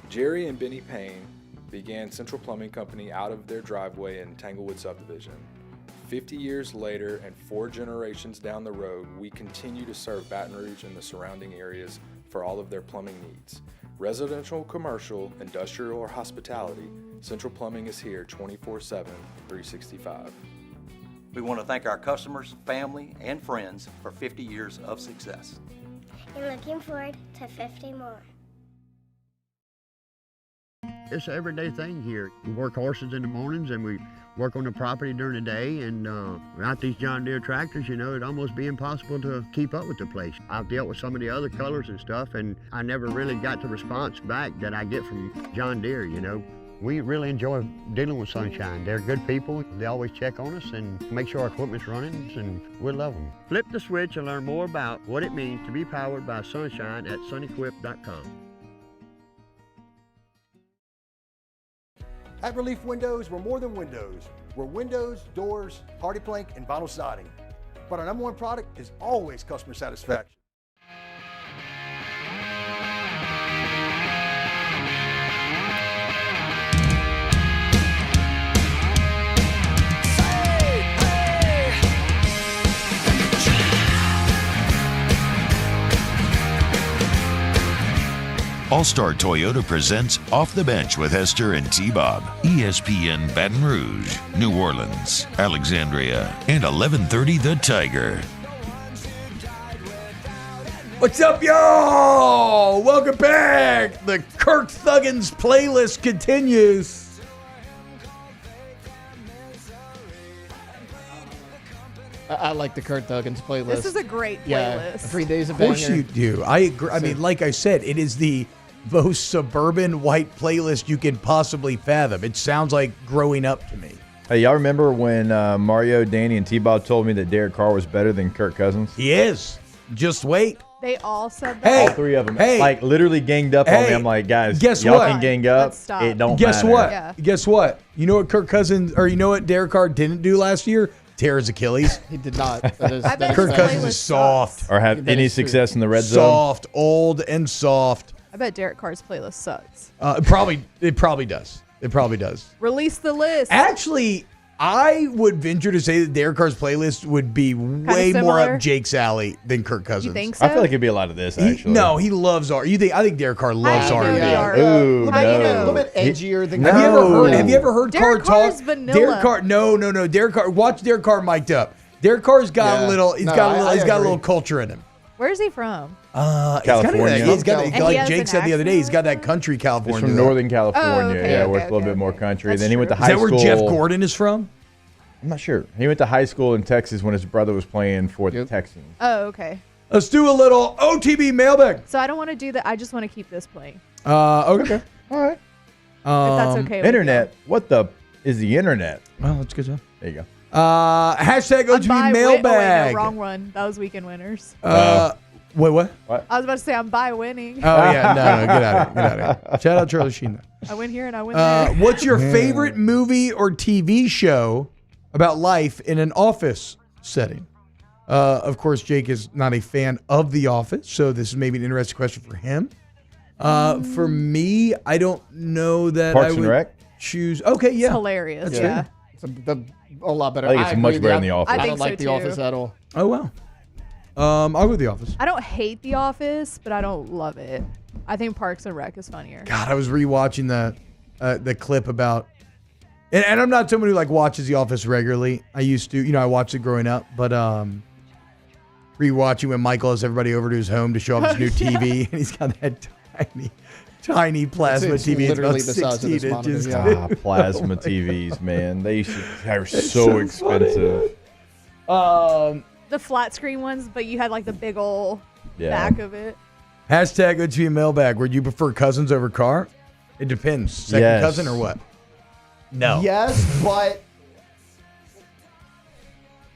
Jerry and Benny Payne began Central Plumbing Company out of their driveway in Tanglewood subdivision. 50 years later and 4 generations down the road, we continue to serve Baton Rouge and the surrounding areas for all of their plumbing needs. Residential, commercial, industrial, or hospitality, Central Plumbing is here 24/7, 365. We want to thank our customers, family, and friends for 50 years of success. And looking forward to 50 more. It's an everyday thing here. We work horses in the mornings and we work on the property during the day, and without these John Deere tractors, it'd almost be impossible to keep up with the place. I've dealt with some of the other colors and stuff, and I never really got the response back that I get from John Deere, We really enjoy dealing with Sunshine. They're good people. They always check on us and make sure our equipment's running, and we love them. Flip the switch and learn more about what it means to be powered by Sunshine at sunequip.com. At Relief Windows, we're more than windows. We're windows, doors, party plank, and vinyl siding. But our number one product is always customer satisfaction. All-Star Toyota presents Off the Bench with Hester and T-Bob. ESPN Baton Rouge, New Orleans, Alexandria, and 1130 The Tiger. What's up, y'all? Welcome back. The Kirk Thuggins playlist continues. I like the Kurt Duggins playlist. This is a great playlist. Yeah, 3 days of Of course banger. you do. I agree. I mean, like I said, it is the most suburban white playlist you can possibly fathom. It sounds like growing up to me. Hey, y'all remember when Mario, Danny, and T-Bob told me that Derek Carr was better than Kirk Cousins? He is. Just wait. They all said that. All three of them. Like, literally ganged up on me. I'm like, guys, guess y'all what? can gang up. Let's stop. It don't Guess matter. what? Yeah. Guess what? You know what Kirk Cousins, or you know what Derek Carr didn't do last year? Tear his Achilles. He did not. That is, I bet Kirk his Cousins playlist is soft. Or have That any is true. success in the red zone? Soft, old, and soft. I bet Derek Carr's playlist sucks. It probably does. It probably does. Release the list. Actually, I would venture to say that Derek Carr's playlist would be way more similar? up Jake's alley than Kirk Cousins. You think so? I feel like it'd be a lot of this, actually. No, he loves R. I think Derek Carr loves How you R&B. know Yeah. Ooh, How you no. know? A little bit edgier than Have you ever heard? Yeah. Have you ever heard Derek Carr Carr's talk? vanilla. Derek Carr, no. Derek Carr, watch Derek Carr mic'd up. Derek Carr's got Yeah. a little. He's No, got a little. I He's got a agree. little culture in him. Where's he from? California. He's got And he like has Jake an said the other day. He's got that accent? country He's California. from Northern California. Oh, okay, yeah, okay, where it's a little okay, bit more okay. country. That's Then he went to true. high Is that school. where Jeff Gordon is from? I'm not sure. He went to high school in Texas when his brother was playing for the Texans. Oh, okay. Let's do a little OTB mailbag. So I don't want to do that. I just want to keep this playing. Okay. All right. If that's okay with Internet. What the is the internet? Well, that's good stuff. There you go. Hashtag you. OTB mailbag. Wrong one. That was weekend winners. Wait, what? I was about to say I'm by winning. Oh yeah, no, get out of here. Shout out Charlie Sheen. I win here and I win there. What's your favorite movie or TV show about life in an office setting? Of course, Jake is not a fan of The Office, so this is maybe an interesting question for him. For me, I don't know that Parks I and would Rec? choose. Okay, yeah, It's hilarious. That's Yeah. It's a lot better. I think it's much agree. better than The Office. I I don't think like so The too. Office at all. Oh wow. I'll go with The Office. I don't hate The Office, but I don't love it. I think Parks and Rec is funnier. God, I was rewatching the clip about, and I'm not someone who like watches The Office regularly. I used to, I watched it growing up, but rewatching when Michael has everybody over to his home to show off his new TV, and he's got that tiny plasma It's TV. It's literally about the size of 16 this monitor, inches. yeah. Plasma TVs, man. They're so expensive. The flat screen ones, but you had like the big ol' Yeah. back of it. Hashtag OTB mailbag. Would you prefer Cousins over Carr? It depends. Second Yes. cousin or what? No. Yes, but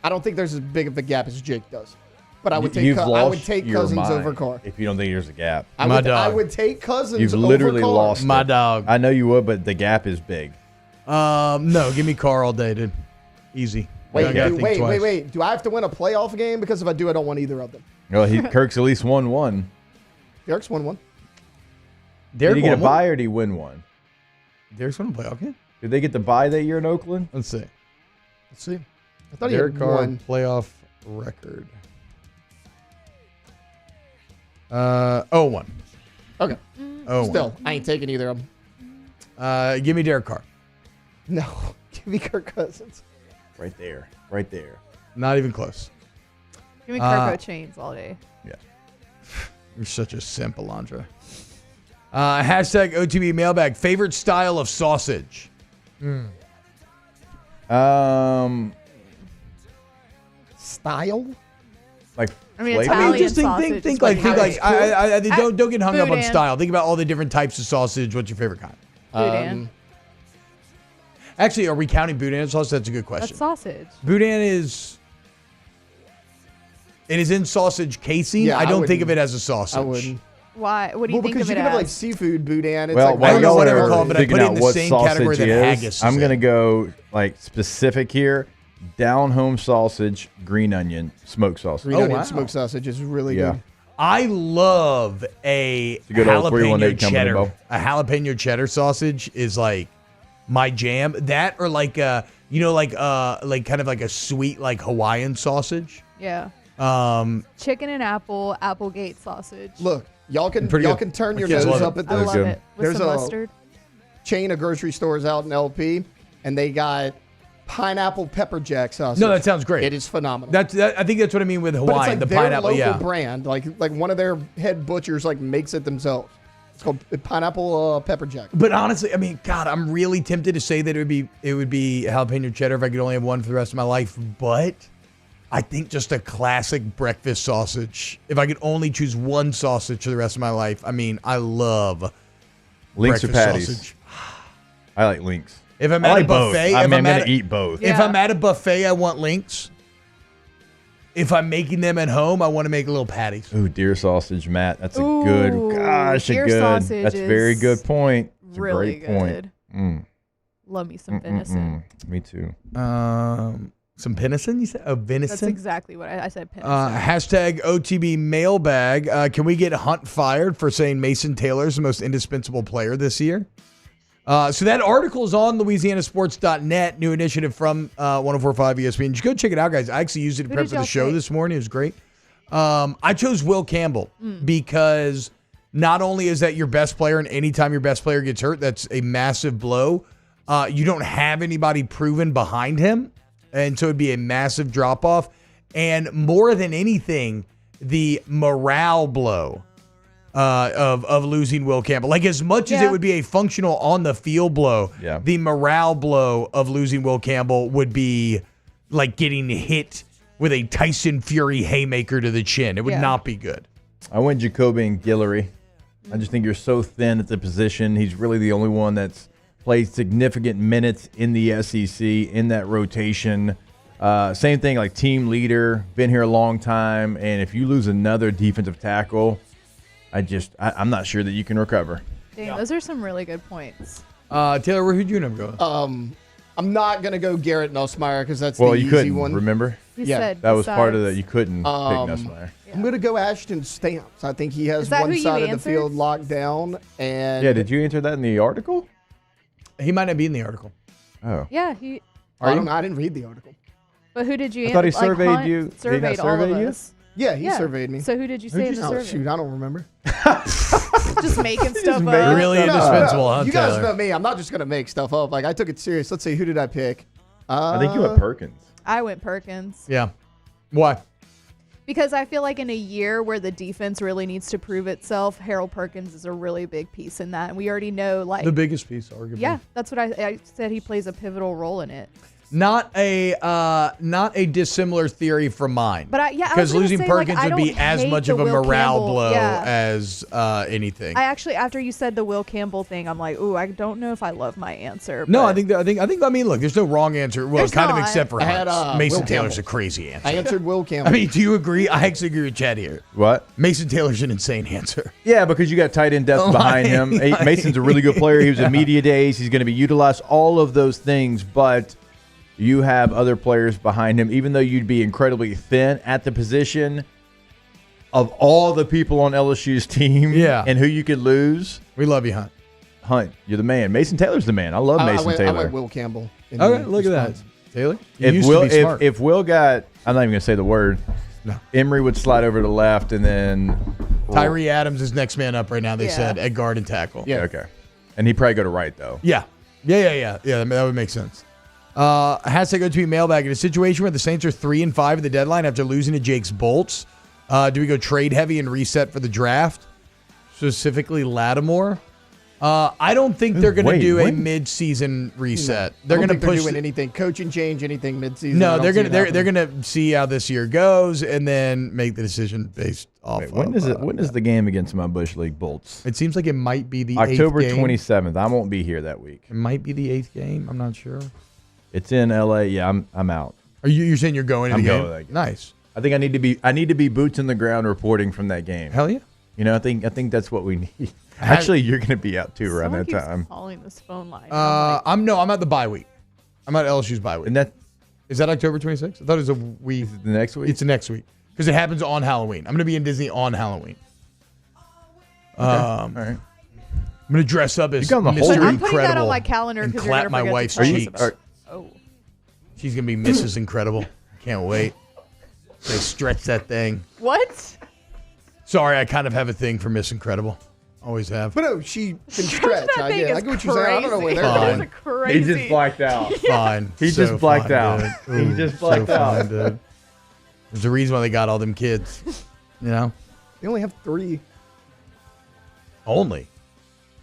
I don't think there's as big of a gap as Jake does. But I would take I would take your Cousins mind over Carr. if you don't think there's a gap. I would take Cousins You've over literally Carr. lost My it. dog. I know you would, but the gap is big. No, give me Carr all day, dude. Easy. I gotta think twice. Wait. Do I have to win a playoff game? Because if I do, I don't want either of them. Well, Kirk's at least won one. Derek's won one. Did he get a won one? bye or did he win one? Derek's won a playoff game? Did they get the bye that year in Oakland? Let's see. Let's see. I thought Derek he had Carr one. playoff record. 0-1. Okay. 0-1. Still, I ain't taking either of them. Give me Derek Carr. No. Give me Kirk Cousins. Right there. Right there. Not even close. Give me Kirko chains all day. Yeah. You're such a simp, Alondra. Hashtag OTB mailbag. Favorite style of sausage? Style? Like I mean, flavor? Italian just think sausage is like what it is. don't get hung up on Boudin. style. Think about all the different types of sausage. What's your favorite kind? Boudin. Actually, are we counting boudin sausage? That's a good question. That's sausage. Boudin is. It is in sausage casing. Yeah, I don't think wouldn't. of it as a sausage. I wouldn't. Why? What do you Well, think because of you it can have like as? seafood boudin. It's Well, like, I while don't know y'all what I would are call it, but I figuring put it in out the what same category sausage that is, haggis is I'm in. gonna go like specific here. Down home sausage, green onion, smoked sausage. green onion wow. smoked sausage is really Yeah. good. I love a a good old 318 jalapeno company, cheddar. Bo. A jalapeno cheddar sausage is like my jam. That or like kind of like a sweet like Hawaiian sausage. Yeah. Chicken and apple, Applegate sausage. Look, y'all can Pretty good. can turn My your kids nose love up it. at I this. love good. it. With There's some a mustard. chain of grocery stores out in LP, and they got pineapple pepper jack sausage. No, that sounds great. It is phenomenal. I think that's what I mean with but Hawaiian. it's like the their pineapple, local yeah. brand. Like one of their head butchers like makes it themselves. It's called pineapple pepper jack. But honestly, I mean, God, I'm really tempted to say that it would be jalapeno cheddar if I could only have one for the rest of my life. But I think just a classic breakfast sausage. If I could only choose one sausage for the rest of my life, I mean, I love links or breakfast patties. sausage. I like links. If I'm I at like a buffet, both. I'm if going to eat both. If I'm at a buffet, I want links. If I'm making them at home, I want to make little patties. Ooh, deer sausage, Matt. That's a good. Gosh, a deer good. sausage That's a very is good point. It's really a great point. good. Love me some venison. Me too. Some venison, you said? Oh, venison? That's exactly what I said. Venison. Hashtag OTB mailbag. Can we get Hunt fired for saying Mason Taylor is the most indispensable player this year? So that article is on LouisianaSports.net, new initiative from 104.5 ESPN. Just go check it out, guys. I actually used it to prep for the show this morning. It was great. I chose Will Campbell because not only is that your best player, and anytime your best player gets hurt, that's a massive blow. You don't have anybody proven behind him, and so it'd be a massive drop-off. And more than anything, the morale blow of losing Will Campbell. Like, as much as it would be a functional on-the-field blow, the morale blow of losing Will Campbell would be like getting hit with a Tyson Fury haymaker to the chin. It would not be good. I went Jacoby and Guillory. I just think you're so thin at the position. He's really the only one that's played significant minutes in the SEC in that rotation. Same thing, like team leader, been here a long time. And if you lose another defensive tackle, I'm not sure that you can recover. Dang, those are some really good points. Taylor, who'd you go? I'm not going to go Garrett Nussmeier because that's well, the you easy couldn't, one. Remember? Said that was part of that. You couldn't pick Nussmeier. Yeah. I'm going to go Ashton Stamps. I think he has one side of the field locked down. And yeah, did you enter that in the article? He might not be in the article. Oh. Yeah, I didn't read the article. But who did you I thought he surveyed Hunt you. Surveyed all of us. Yeah, he surveyed me. So who did you say in the survey? Shoot, I don't remember. Just making stuff up. Really indispensable, huh, You guys Taylor? know me. I'm not just going to make stuff up. Like, I took it serious. Let's see, who did I pick? I think you went Perkins. I went Perkins. Yeah. Why? Because I feel like in a year where the defense really needs to prove itself, Harold Perkins is a really big piece in that. And we already know, like... The biggest piece, arguably. Yeah, that's what I said. He plays a pivotal role in it. Not a dissimilar theory from mine. But because losing Perkins would be as much of a morale blow yeah. as anything. I actually, after you said the Will Campbell thing, I'm like, ooh, I don't know if I love my answer. No, I mean, look, there's no wrong answer. Well, There's kind of not. except for I had, Hunt's. Mason Will Taylor's Campbell. a crazy answer. I answered Will Campbell. I mean, do you agree? I actually agree with Chad here. What? Mason Taylor's an insane answer. Yeah, because you got tight end depth behind him. Mason's a really good player. He was in media days. He's going to be utilized. All of those things, but you have other players behind him. Even though you'd be incredibly thin at the position, of all the people on LSU's team, and who you could lose, we love you, Hunt. Hunt, you're the man. Mason Taylor's the man. I love Mason Taylor. I went Will Campbell. Okay, look at that, Taylor. If Will got, I'm not even going to say the word. No. Emery would slide over to the left, and then Tyree Adams is next man up right now. They said at guard and tackle. Yeah, okay. And he'd probably go to right though. Yeah. That would make sense. Hashtag OTB mailbag. In a situation where the Saints are 3-5 at the deadline after losing to Jake's Bolts, do we go trade heavy and reset for the draft? Specifically Lattimore? I don't think they're going to do a mid-season reset. They're going to push doing anything, coaching change, anything mid-season. No, they're going to see how this year goes and then make the decision based off. When is the game against my Bush League Bolts? It seems like it might be the October 8th game. 27th. I won't be here that week. It might be the 8th game. I'm not sure. It's in LA. Yeah, I'm out. Are you're saying you're going to the game? Going to that game. Nice. I think I need to be boots on the ground reporting from that game. Hell yeah. You know, I think that's what we need. Actually, you're going to be out too around that time. Calling this phone line. I'm at the bye week. I'm at LSU's bye week. And is that October 26th? I thought it was a week. Is it the next week? It's the next week because it happens on Halloween. I'm going to be in Disney on Halloween. Okay. All right. I'm going to dress up as Mr. I'm Incredible. putting that on my calendar and because you're clap going to my wife's cheeks. She's going to be Mrs. Incredible. Can't wait. They stretch that thing. What? Sorry, I kind of have a thing for Miss Incredible. Always have. But no, she can stretch. I get what you're saying. I don't know where they're Fine. going. Crazy. He just blacked out. Fine. He So just blacked fine, out. dude. He just blacked out. Fine, dude. There's a reason why they got all them kids. You know? They only have 3. Only.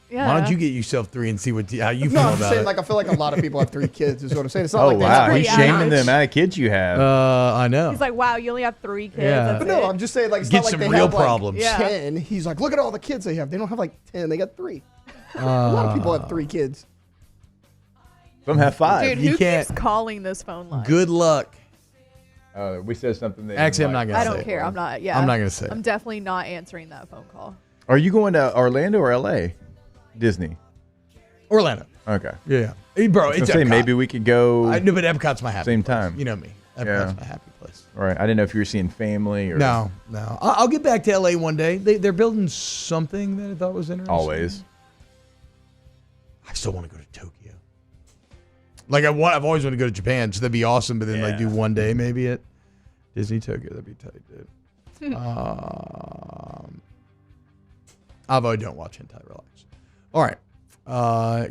Yeah. Why don't you get yourself 3 and see how you feel No, I'm about saying, it? like, I feel like a lot of people have 3 kids is what I'm saying. It's not Oh, like they wow. have He's three shaming average. the amount of kids you have. I know. He's like, wow, you only have 3 kids. Yeah. That's But no, it. I'm just saying, like, it's Get not like some they real have, like, problems. 10. He's like, look at all the kids they have. They don't have, like, 10. They got 3. A lot of people have 3 kids. Some have 5. Dude, You who can't- keeps calling this phone line? Good luck. We said something that Actually, I'm not going to I say don't it. care. I'm not. Yeah. I'm not going to say I'm it. definitely not answering that phone call. Are you going to Orlando or LA? Disney. Orlando. Okay. Yeah. Hey, bro, I was it's gonna say Epcot. maybe we could go. No, but Epcot's my happy same place. time. You know me. Epcot's my happy place. All right. I didn't know if you were seeing family or No. I'll get back to LA one day. They're building something that I thought was interesting. always. I still want to go to Tokyo. Like I've always wanted to go to Japan, so that'd be awesome. But then like do one day maybe at Disney Tokyo. That'd be tight, dude. Avo, don't watch hentai. Relax. All right.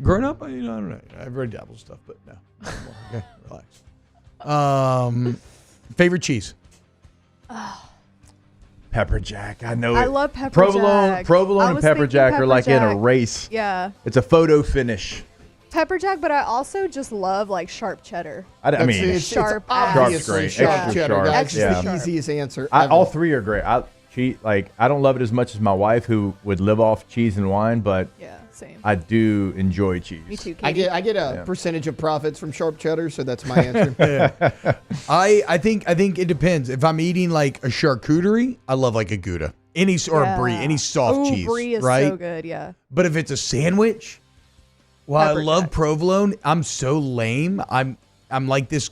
Growing up, I don't know. I've read dabble stuff, but no. Okay, relax. Favorite cheese? Pepper Jack. I know it. I love pepper jack. Provolone I and was pepper thinking jack are pepper like in a jack. race. Yeah. It's a photo finish. Pepper jack, but I also just love like sharp cheddar. I mean, it's sharp obviously great. sharp Extra cheddar. sharp. That's Yeah. the easiest answer. All 3 are great. I don't love it as much as my wife, who would live off cheese and wine, but yeah, same. I do enjoy cheese. Me too, I get a percentage of profits from sharp cheddar, so that's my answer. I think it depends. If I'm eating like a charcuterie, I love like a Gouda, a brie, any soft cheese, Brie is right? so good. Yeah. But if it's a sandwich, while Pepper I love jack. provolone, I'm so lame. I'm like this.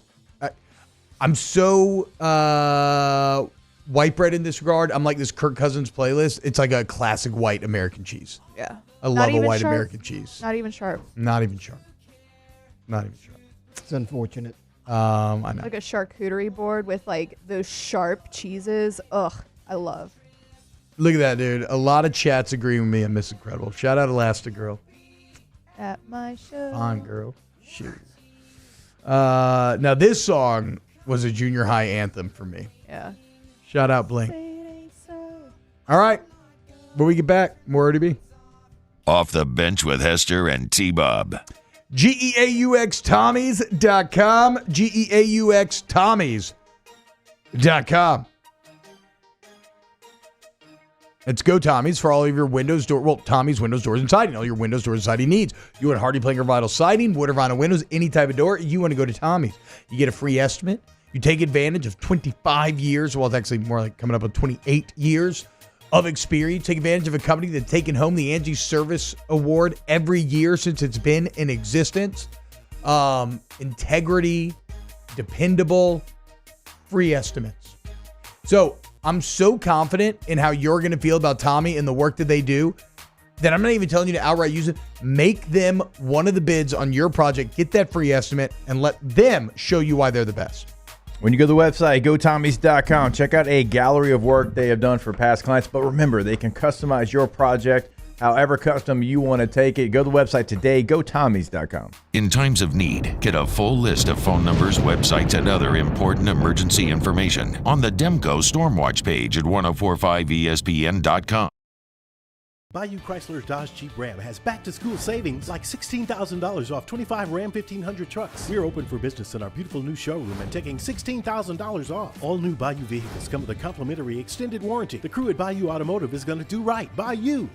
I'm so white bread in this regard. I'm like this Kirk Cousins playlist. It's like a classic white American cheese. Yeah. I Not love a even white sharp? American cheese. Not even sharp. Not even sharp. Not even sharp. It's unfortunate. I know. Like a charcuterie board with like those sharp cheeses. Ugh, I love. Look at that, dude. A lot of chats agree with me on Miss Incredible. Shout out Elastigirl. At my show. Fine, girl. Shoot. Now, this song was a junior high anthem for me. Yeah. Shout out Blink. All right. When we get back, more OTB. Off the Bench with Hester and T-Bob. GEAUXTommies.com. GEAUXTommies.com. It's Go Tommy's for all of your windows, Tommy's windows, doors, and siding. All your windows, doors, and siding needs. You want Hardy Plank or Vinyl siding, wood or vinyl windows, any type of door, you want to go to Tommy's. You get a free estimate. You take advantage of 25 years. Well, it's actually more like coming up on 28 years of experience. Take advantage of a company that's taken home the Angie Service Award every year since it's been in existence. Integrity, dependable, free estimates. So I'm so confident in how you're going to feel about Tommy and the work that they do that I'm not even telling you to outright use it. Make them one of the bids on your project. Get that free estimate and let them show you why they're the best. When you go to the website, gotommys.com, check out a gallery of work they have done for past clients. But remember, they can customize your project however custom you want to take it. Go to the website today, gotommys.com. In times of need, get a full list of phone numbers, websites, and other important emergency information on the Demco Stormwatch page at 1045ESPN.com. Bayou Chrysler Dodge Jeep Ram has back-to-school savings like $16,000 off 25 Ram 1500 trucks. We're open for business in our beautiful new showroom and taking $16,000 off. All new Bayou vehicles come with a complimentary extended warranty. The crew at Bayou Automotive is going to do right by you.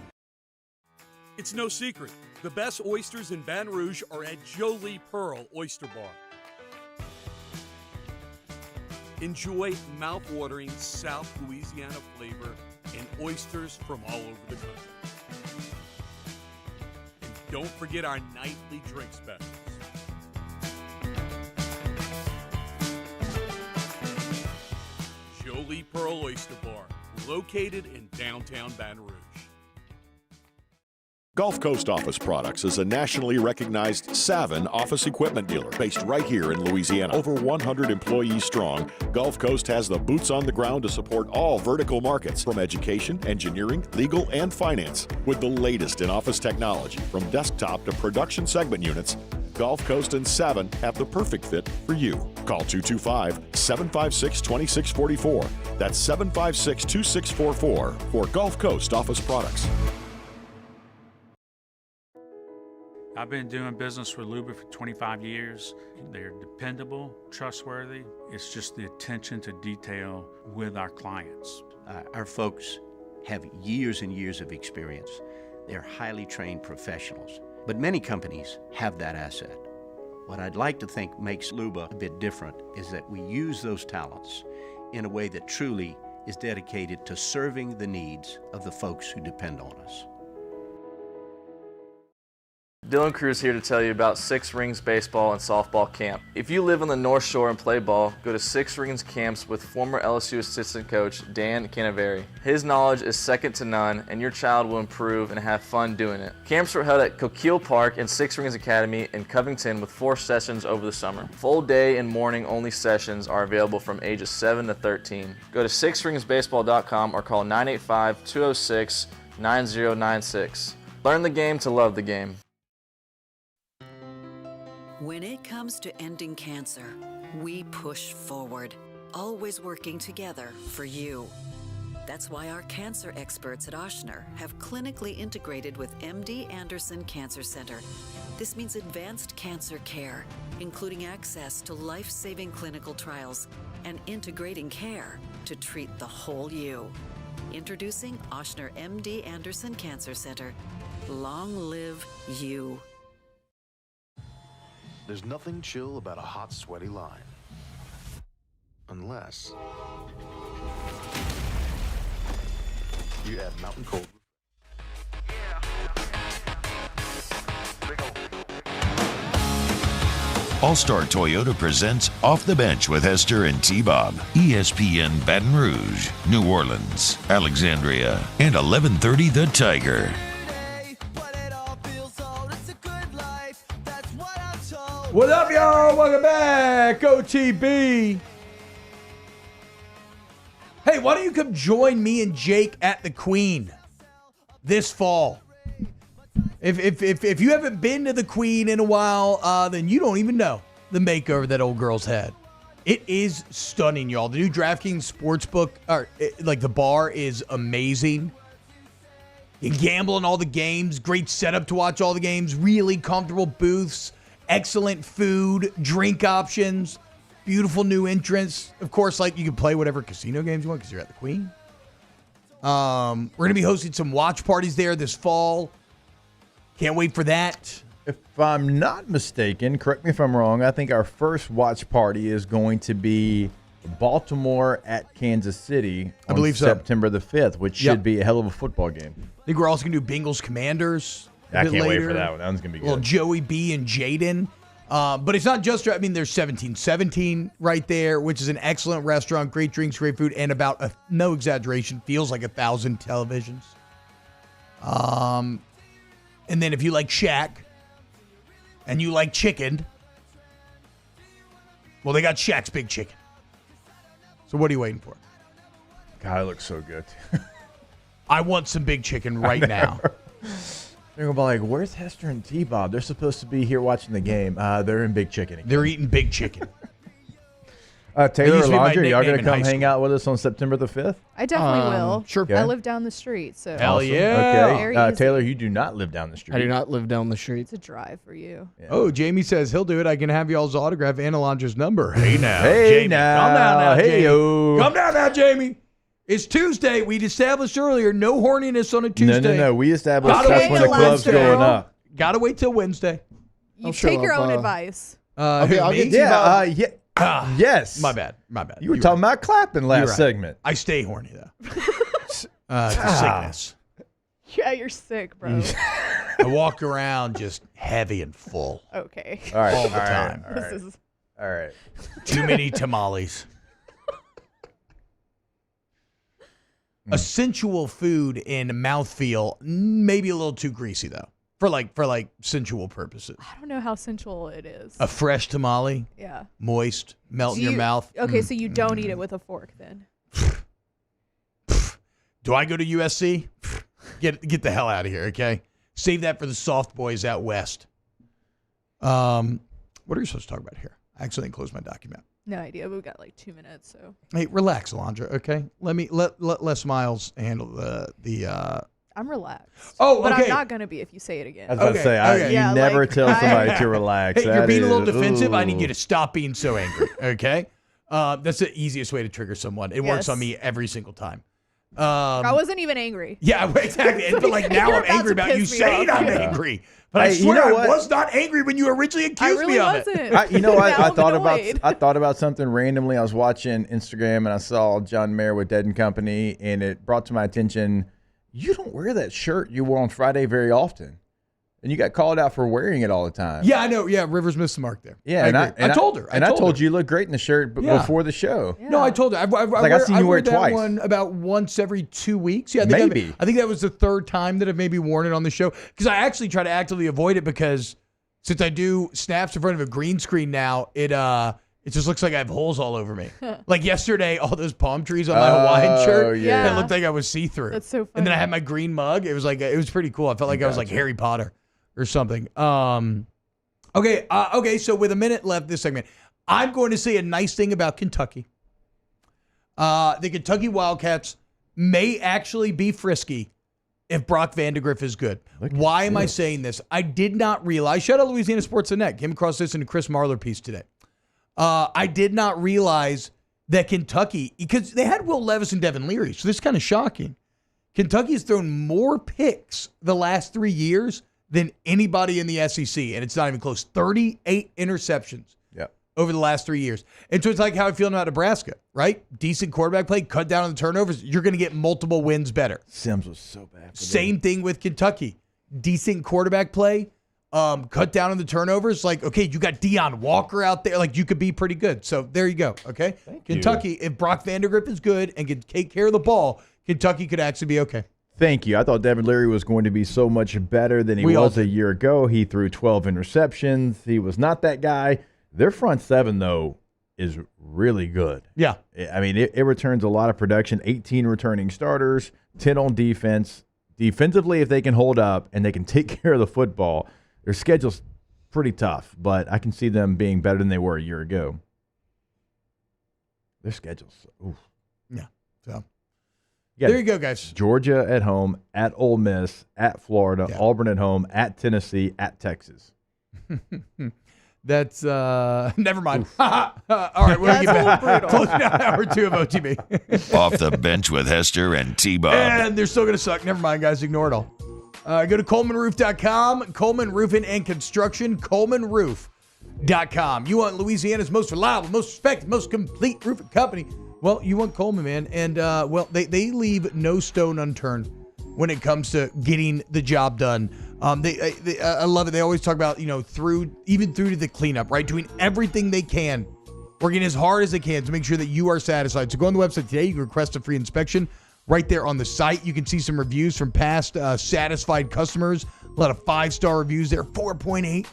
It's no secret. The best oysters in Baton Rouge are at Jolie Pearl Oyster Bar. Enjoy mouth-watering South Louisiana flavor and oysters from all over the country. And don't forget our nightly drink specials. Jolie Pearl Oyster Bar, located in downtown Baton Rouge. Gulf Coast Office Products is a nationally recognized Savin office equipment dealer based right here in Louisiana. Over 100 employees strong, Gulf Coast has the boots on the ground to support all vertical markets from education, engineering, legal, and finance. With the latest in office technology from desktop to production segment units, Gulf Coast and Savin have the perfect fit for you. Call 225-756-2644. That's 756-2644 for Gulf Coast Office Products. I've been doing business with Luba for 25 years. They're dependable, trustworthy. It's just the attention to detail with our clients. Our folks have years and years of experience. They're highly trained professionals. But many companies have that asset. What I'd like to think makes Luba a bit different is that we use those talents in a way that truly is dedicated to serving the needs of the folks who depend on us. Dylan Cruz here to tell you about Six Rings Baseball and Softball Camp. If you live on the North Shore and play ball, go to Six Rings Camps with former LSU assistant coach Dan Canaveri. His knowledge is second to none, and your child will improve and have fun doing it. Camps were held at Coquille Park and Six Rings Academy in Covington with 4 sessions over the summer. Full day and morning only sessions are available from ages 7 to 13. Go to sixringsbaseball.com or call 985-206-9096. Learn the game to love the game. When it comes to ending cancer, we push forward, always working together for you. That's why our cancer experts at Ochsner have clinically integrated with MD Anderson Cancer Center. This means advanced cancer care, including access to life-saving clinical trials and integrating care to treat the whole you. Introducing Ochsner MD Anderson Cancer Center. Long live you. There's nothing chill about a hot, sweaty line. Unless you add Mountain Cold. All-Star Toyota presents Off the Bench with Hester and T-Bob. ESPN Baton Rouge, New Orleans, Alexandria, and 1130 The Tiger. What up, y'all? Welcome back, OTB. Hey, why don't you come join me and Jake at the Queen this fall? If you haven't been to the Queen in a while, then you don't even know the makeover that old girl's had. It is stunning, y'all. The new DraftKings Sportsbook, the bar is amazing. You can gamble on all the games. Great setup to watch all the games. Really comfortable booths. Excellent food, drink options, beautiful new entrance. Of course, you can play whatever casino games you want because you're at the Queen. We're going to be hosting some watch parties there this fall. Can't wait for that. If I'm not mistaken, correct me if I'm wrong, I think our first watch party is going to be Baltimore at Kansas City on September the 5th, which should be a hell of a football game. I think we're also going to do Bengals Commanders. I can't wait for that one. That one's going to be good. Little Joey B and Jaden. But it's not just, there's 1717 right there, which is an excellent restaurant, great drinks, great food, and about, no exaggeration, feels like 1,000 televisions. And then if you like Shaq and you like chicken, well, they got Shaq's Big Chicken. So what are you waiting for? God, it looks so good. I want some Big Chicken right now. They're going to be like, where's Hester and T-Bob? They're supposed to be here watching the game. They're in Big Chicken again. They're eating Big Chicken. Taylor Laundrie, y'all going to come hang out with us on September the 5th? I definitely will. Sure. I live down the street, so. Hell awesome. yeah. Okay. Taylor, you do not live down the street. I do not live down the street. It's a drive for you. Yeah. Oh, Jamie says he'll do it. I can have y'all's autograph and Alondra's number. Hey now. Hey Jamie. now. Calm down now, Hey Jamie. yo. Calm down now, Jamie. It's Tuesday. We'd established earlier, no horniness on a Tuesday. No. We established that's when the club's going up. Gotta wait till Wednesday. You take your own advice. Okay, I'll get yes. My bad. You were talking about clapping last segment. I stay horny, though. It's a sickness. Yeah, you're sick, bro. I walk around just heavy and full. Okay. All right. All the time. All right. Too many tamales. A sensual food in mouthfeel, maybe a little too greasy, though. For sensual purposes. I don't know how sensual it is. A fresh tamale. Yeah. Moist, melt in your mouth. Okay, so you don't eat it with a fork then. Do I go to USC? Get the hell out of here, okay? Save that for the soft boys out west. What are you supposed to talk about here? I accidentally closed my document. No idea. We've got 2 minutes, so. Hey, relax, Alondra, okay? Let Les Miles handle the I'm relaxed. Oh, but okay. I'm not gonna be if you say it again. I was about to say, you never tell somebody to relax. Hey, you're being a little is- defensive. I need ooh. you to stop being so angry. Okay, that's the easiest way to trigger someone. It works Yes. on me every single time. I wasn't even angry. Yeah, exactly. But like now You're I'm angry about about to you piss me saying off. I'm Yeah. angry. But I Hey, you swear know I what? was not angry when you originally accused really me of wasn't. it. You know what? Now I I'm thought annoyed. about something randomly. I was watching Instagram and I saw John Mayer with Dead and Company, and it brought to my attention, you don't wear that shirt you wore on Friday very often, and you got called out for wearing it all the time. Yeah, I know. Yeah, Rivers missed the mark there. Yeah, I told her. I told you look great in the shirt before the show. No, I told her. I've seen you wear it that twice. one about once every 2 weeks. Yeah, Maybe. I think that was the third time that I've maybe worn it on the show because I actually try to actively avoid it because since I do snaps in front of a green screen now, it just looks like I have holes all over me. Like yesterday, all those palm trees on my Hawaiian shirt, yeah. it looked like I was see-through. That's so funny. And then I had my green mug. It was was pretty cool. I felt like I was like Harry Potter or something. Okay. So with a minute left this segment, I'm going to say a nice thing about Kentucky. The Kentucky Wildcats may actually be frisky if Brock Vandegrift is good. Why am I saying this? I did not realize. Shout out Louisiana Sports Net. Came across this in a Chris Marler piece today. I did not realize that Kentucky, because they had Will Levis and Devin Leary, so this is kind of shocking. Kentucky has thrown more picks the last 3 years than anybody in the SEC, and it's not even close. 38 interceptions over the last 3 years. And so it's like how I feel about Nebraska, right? Decent quarterback play, cut down on the turnovers. You're going to get multiple wins better. Sims was so bad. Same thing with Kentucky. Decent quarterback play, cut down on the turnovers. Like, okay, you got Deion Walker out there. Like, you could be pretty good. So there you go, okay? Kentucky, if Brock Vandegrift is good and can take care of the ball, Kentucky could actually be okay. Thank you. I thought Devin Leary was going to be so much better than he was a year ago. He threw 12 interceptions. He was not that guy. Their front seven, though, is really good. Yeah. I mean, it returns a lot of production, 18 returning starters, 10 on defense. Defensively, if they can hold up and they can take care of the football, their schedule's pretty tough, but I can see them being better than they were a year ago. Their schedule's, oof. Yeah. So Yeah, there you go, guys. Georgia at home, at Ole Miss, at Florida, Auburn at home, at Tennessee, at Texas. That's never mind. All right, we'll get back. Closing out hour 2 of OTB. Off the bench with Hester and T-Bob. And they're still going to suck. Never mind, guys. Ignore it all. Go to ColemanRoof.com. Coleman Roofing and Construction. ColemanRoof.com. You want Louisiana's most reliable, most respected, most complete roofing company. Well, you want Coleman, man. And, they leave no stone unturned when it comes to getting the job done. I love it. They always talk about, through to the cleanup, right? Doing everything they can, working as hard as they can to make sure that you are satisfied. So go on the website today. You can request a free inspection right there on the site. You can see some reviews from past satisfied customers. A lot of 5-star reviews there. 4.8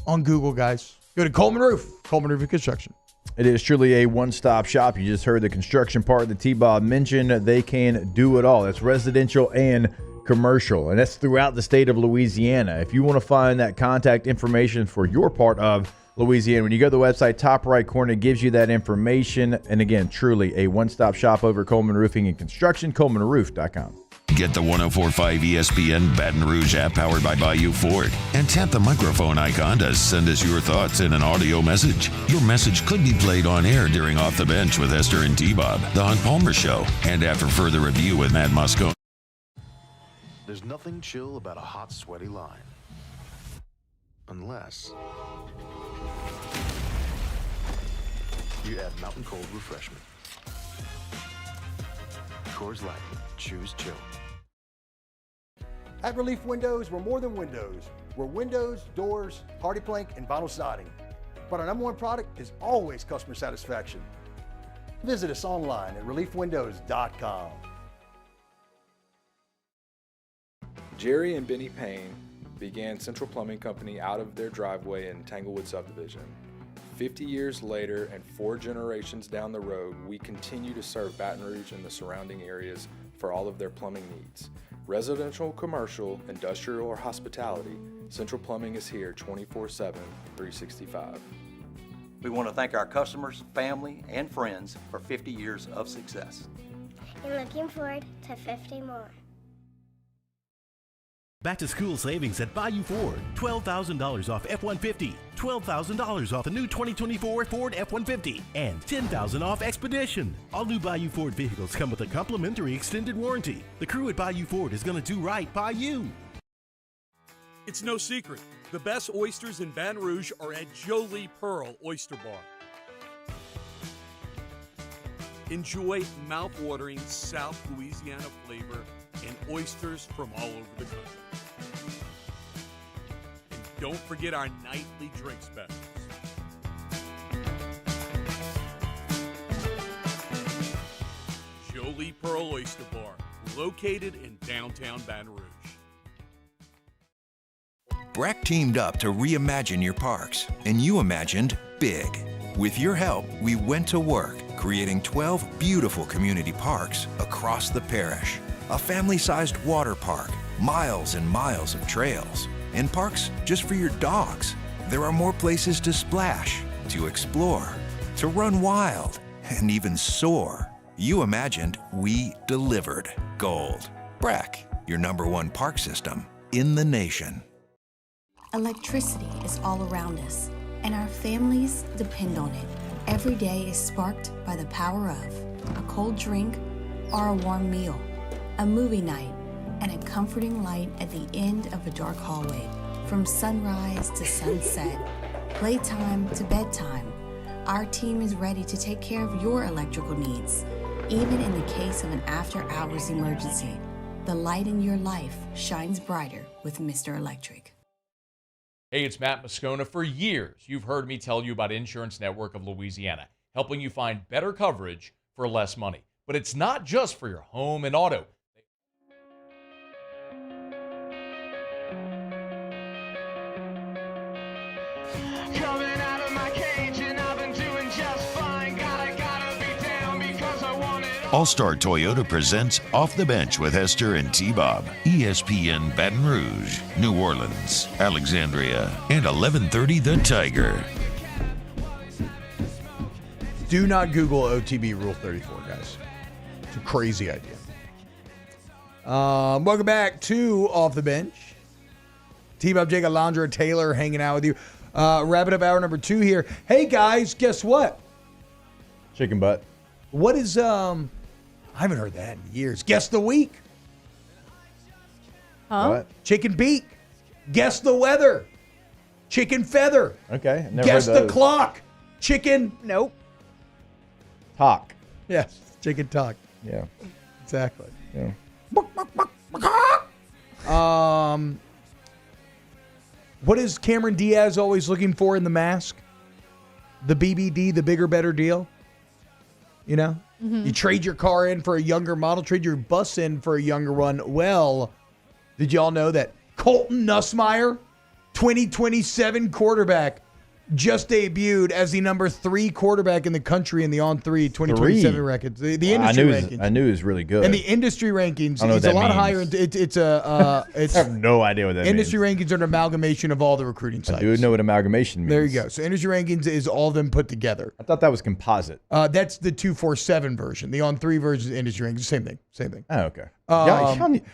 on Google, guys. Go to Coleman Roof. Coleman Roof and Construction. It is truly a one-stop shop. You just heard the construction part that T-Bob mentioned. They can do it all. That's residential and commercial, and that's throughout the state of Louisiana. If you want to find that contact information for your part of Louisiana, when you go to the website, top right corner, it gives you that information. And again, truly a one-stop shop over Coleman Roofing and Construction, ColemanRoof.com. Get the 104.5 ESPN Baton Rouge app powered by Bayou Ford and tap the microphone icon to send us your thoughts in an audio message. Your message could be played on air during Off the Bench with Hester and T-Bob, The Hunt Palmer Show, and after further review with Matt Moscone. There's nothing chill about a hot, sweaty line. Unless you add Mountain Cold Refreshment. Coors Light. Choose chill. At Relief Windows, we're more than windows. We're windows, doors, party plank, and vinyl siding. But our number one product is always customer satisfaction. Visit us online at reliefwindows.com. Jerry and Benny Payne began Central Plumbing Company out of their driveway in Tanglewood Subdivision. 50 years later and 4 generations down the road, we continue to serve Baton Rouge and the surrounding areas for all of their plumbing needs. Residential, commercial, industrial, or hospitality, Central Plumbing is here 24/7, 365. We want to thank our customers, family, and friends for 50 years of success. And looking forward to 50 more. Back to school savings at Bayou Ford. $12,000 off F-150. $12,000 off the new 2024 Ford F-150. And $10,000 off Expedition. All new Bayou Ford vehicles come with a complimentary extended warranty. The crew at Bayou Ford is going to do right by you. It's no secret. The best oysters in Baton Rouge are at Jolie Pearl Oyster Bar. Enjoy mouth-watering South Louisiana flavor and oysters from all over the country. And don't forget our nightly drink specials. Jolie Pearl Oyster Bar, located in downtown Baton Rouge. Breck teamed up to reimagine your parks, and you imagined big. With your help, we went to work, creating 12 beautiful community parks across the parish. A family-sized water park, miles and miles of trails, and parks just for your dogs. There are more places to splash, to explore, to run wild, and even soar. You imagined, we delivered gold. Breck, your #1 park system in the nation. Electricity is all around us, and our families depend on it. Every day is sparked by the power of a cold drink or a warm meal, a movie night, and a comforting light at the end of a dark hallway. From sunrise to sunset, playtime to bedtime, our team is ready to take care of your electrical needs. Even in the case of an after-hours emergency, the light in your life shines brighter with Mr. Electric. Hey, it's Matt Moscona. For years, you've heard me tell you about Insurance Network of Louisiana, helping you find better coverage for less money. But it's not just for your home and auto. Coming out of my cage and I've been doing just fine. Gotta be down because I want it all. All-Star Toyota presents Off the Bench with Hester and T-Bob. ESPN Baton Rouge, New Orleans, Alexandria, and 1130 The Tiger. Do not Google OTB Rule 34, guys. It's a crazy idea. Welcome back to Off the Bench. T-Bob, Jacob, Alondra, Taylor hanging out with you. Wrapping up hour number 2 here. Hey, guys, guess what? Chicken butt. What is, I haven't heard that in years. Guess the week. Huh? What? Chicken beak. Guess the weather. Chicken feather. Okay. Never Guess heard the those. clock. Chicken. Nope. Talk. Yes. Chicken talk. Yeah. Exactly. Yeah. What is Cameron Diaz always looking for in the mask? The BBD, the bigger, better deal. You know? Mhm. You trade your car in for a younger model, trade your bus in for a younger one. Well, did y'all know that Colton Nussmeier, 2027 quarterback, just debuted as the number 3 quarterback in the country in the On3 2027 records. The industry rankings. I knew he was really good. And the industry rankings, I don't know he's what a that lot higher. means. It's I have no idea what that industry means. rankings are an amalgamation of all the recruiting sites. I do know what amalgamation means. There you go. So industry rankings is all of them put together. I thought that was composite. That's the 247 version. The On3 version is industry rankings. Same thing. Same thing. Oh, okay.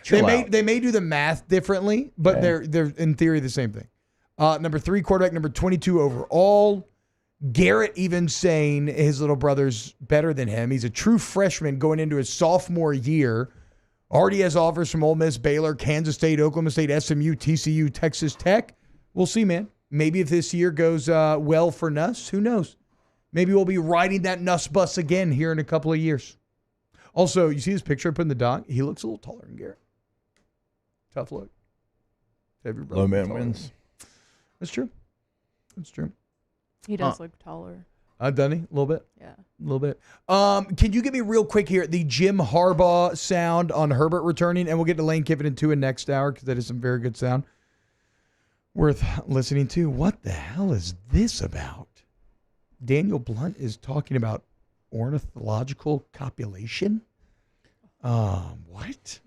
Chill out. They may do the math differently, but Yeah. they're in theory the same thing. Number 3 quarterback, number 22 overall. Garrett even saying his little brother's better than him. He's a true freshman going into his sophomore year. Already has offers from Ole Miss, Baylor, Kansas State, Oklahoma State, SMU, TCU, Texas Tech. We'll see, man. Maybe if this year goes well for Nuss, who knows? Maybe we'll be riding that Nuss bus again here in a couple of years. Also, you see this picture I put in the doc? He looks a little taller than Garrett. Tough look. Low man wins. That's true. That's true. He does look taller. Doesn't he? A little bit? Yeah. A little bit. Can you give me real quick here the Jim Harbaugh sound on Herbert returning? And we'll get to Lane Kiffin in 2 in next hour because that is some very good sound. Worth listening to. What the hell is this about? Daniel Blunt is talking about ornithological copulation? What?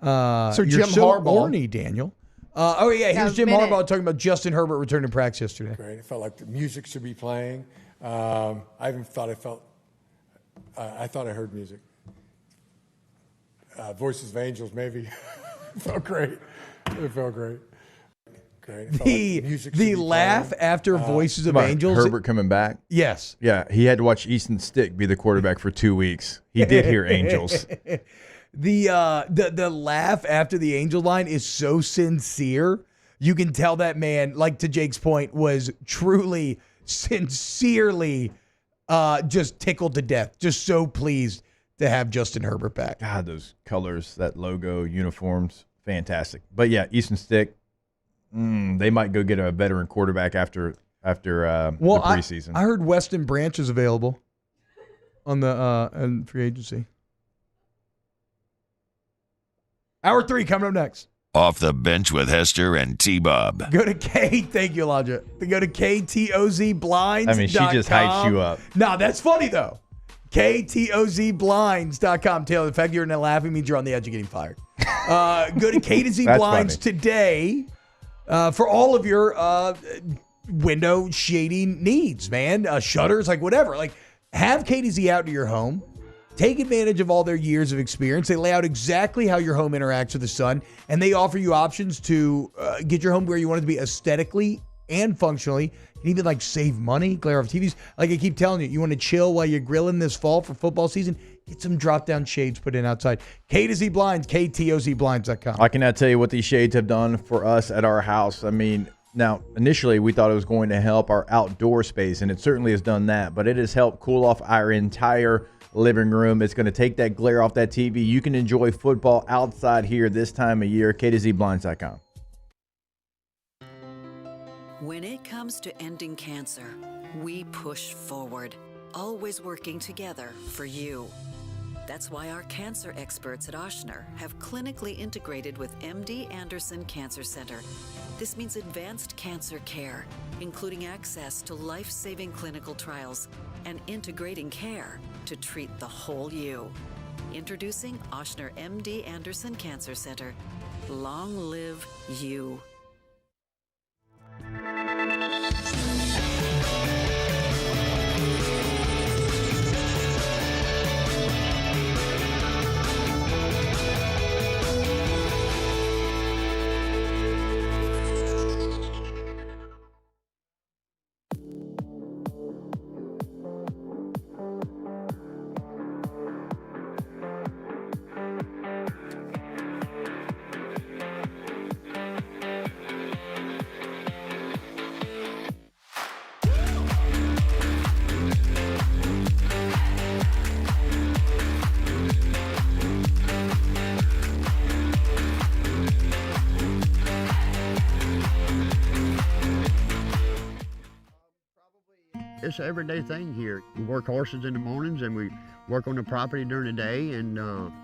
So You're Jim so Harbaugh. horny, Daniel. Here's Jim minute. Harbaugh talking about Justin Herbert returning to practice yesterday. Great. It felt like the music should be playing. I even thought I thought I heard music. Voices of Angels, maybe. Felt great. It felt great. Great. The laugh after Voices of Angels. Herbert coming back? Yes. Yeah, he had to watch Easton Stick be the quarterback for 2 weeks. He did hear Angels. The laugh after the Angel line is so sincere. You can tell that man, like to Jake's point, was truly, sincerely just tickled to death. Just so pleased to have Justin Herbert back. God, those colors, that logo, uniforms, fantastic. But yeah, Easton Stick, they might go get a veteran quarterback after the preseason. I heard Weston Branch is available on the free agency. Hour 3 coming up next. Off the Bench with Hester and T-Bob. Go to thank you, Elijah. Go to KTOZBlinds.com. I mean, she just hypes you up. No, that's funny, though. KTOZBlinds.com. Taylor, the fact you're not laughing means you're on the edge of getting fired. Go to K to Z Blinds today for all of your window shading needs, man. Shutters, like whatever. Like, have K to Z out to your home. Take advantage of all their years of experience. They lay out exactly how your home interacts with the sun, and they offer you options to get your home where you want it to be aesthetically and functionally. You can even save money, glare off TVs. Like I keep telling you, you want to chill while you're grilling this fall for football season? Get some drop-down shades put in outside. K to Z Blinds, KTOZBlinds.com. I cannot tell you what these shades have done for us at our house. I mean, now, initially, we thought it was going to help our outdoor space, and it certainly has done that, but it has helped cool off our entire living room. It's going to take that glare off that TV. You can enjoy football outside here this time of year. K2ZBlinds.com. When it comes to ending cancer, we push forward, always working together for you. That's why our cancer experts at Ochsner have clinically integrated with MD Anderson Cancer Center. This means advanced cancer care, including access to life-saving clinical trials and integrating care to treat the whole you. Introducing Ochsner MD Anderson Cancer Center. Long live you. It's an everyday thing here. We work horses in the mornings and we work on the property during the day, and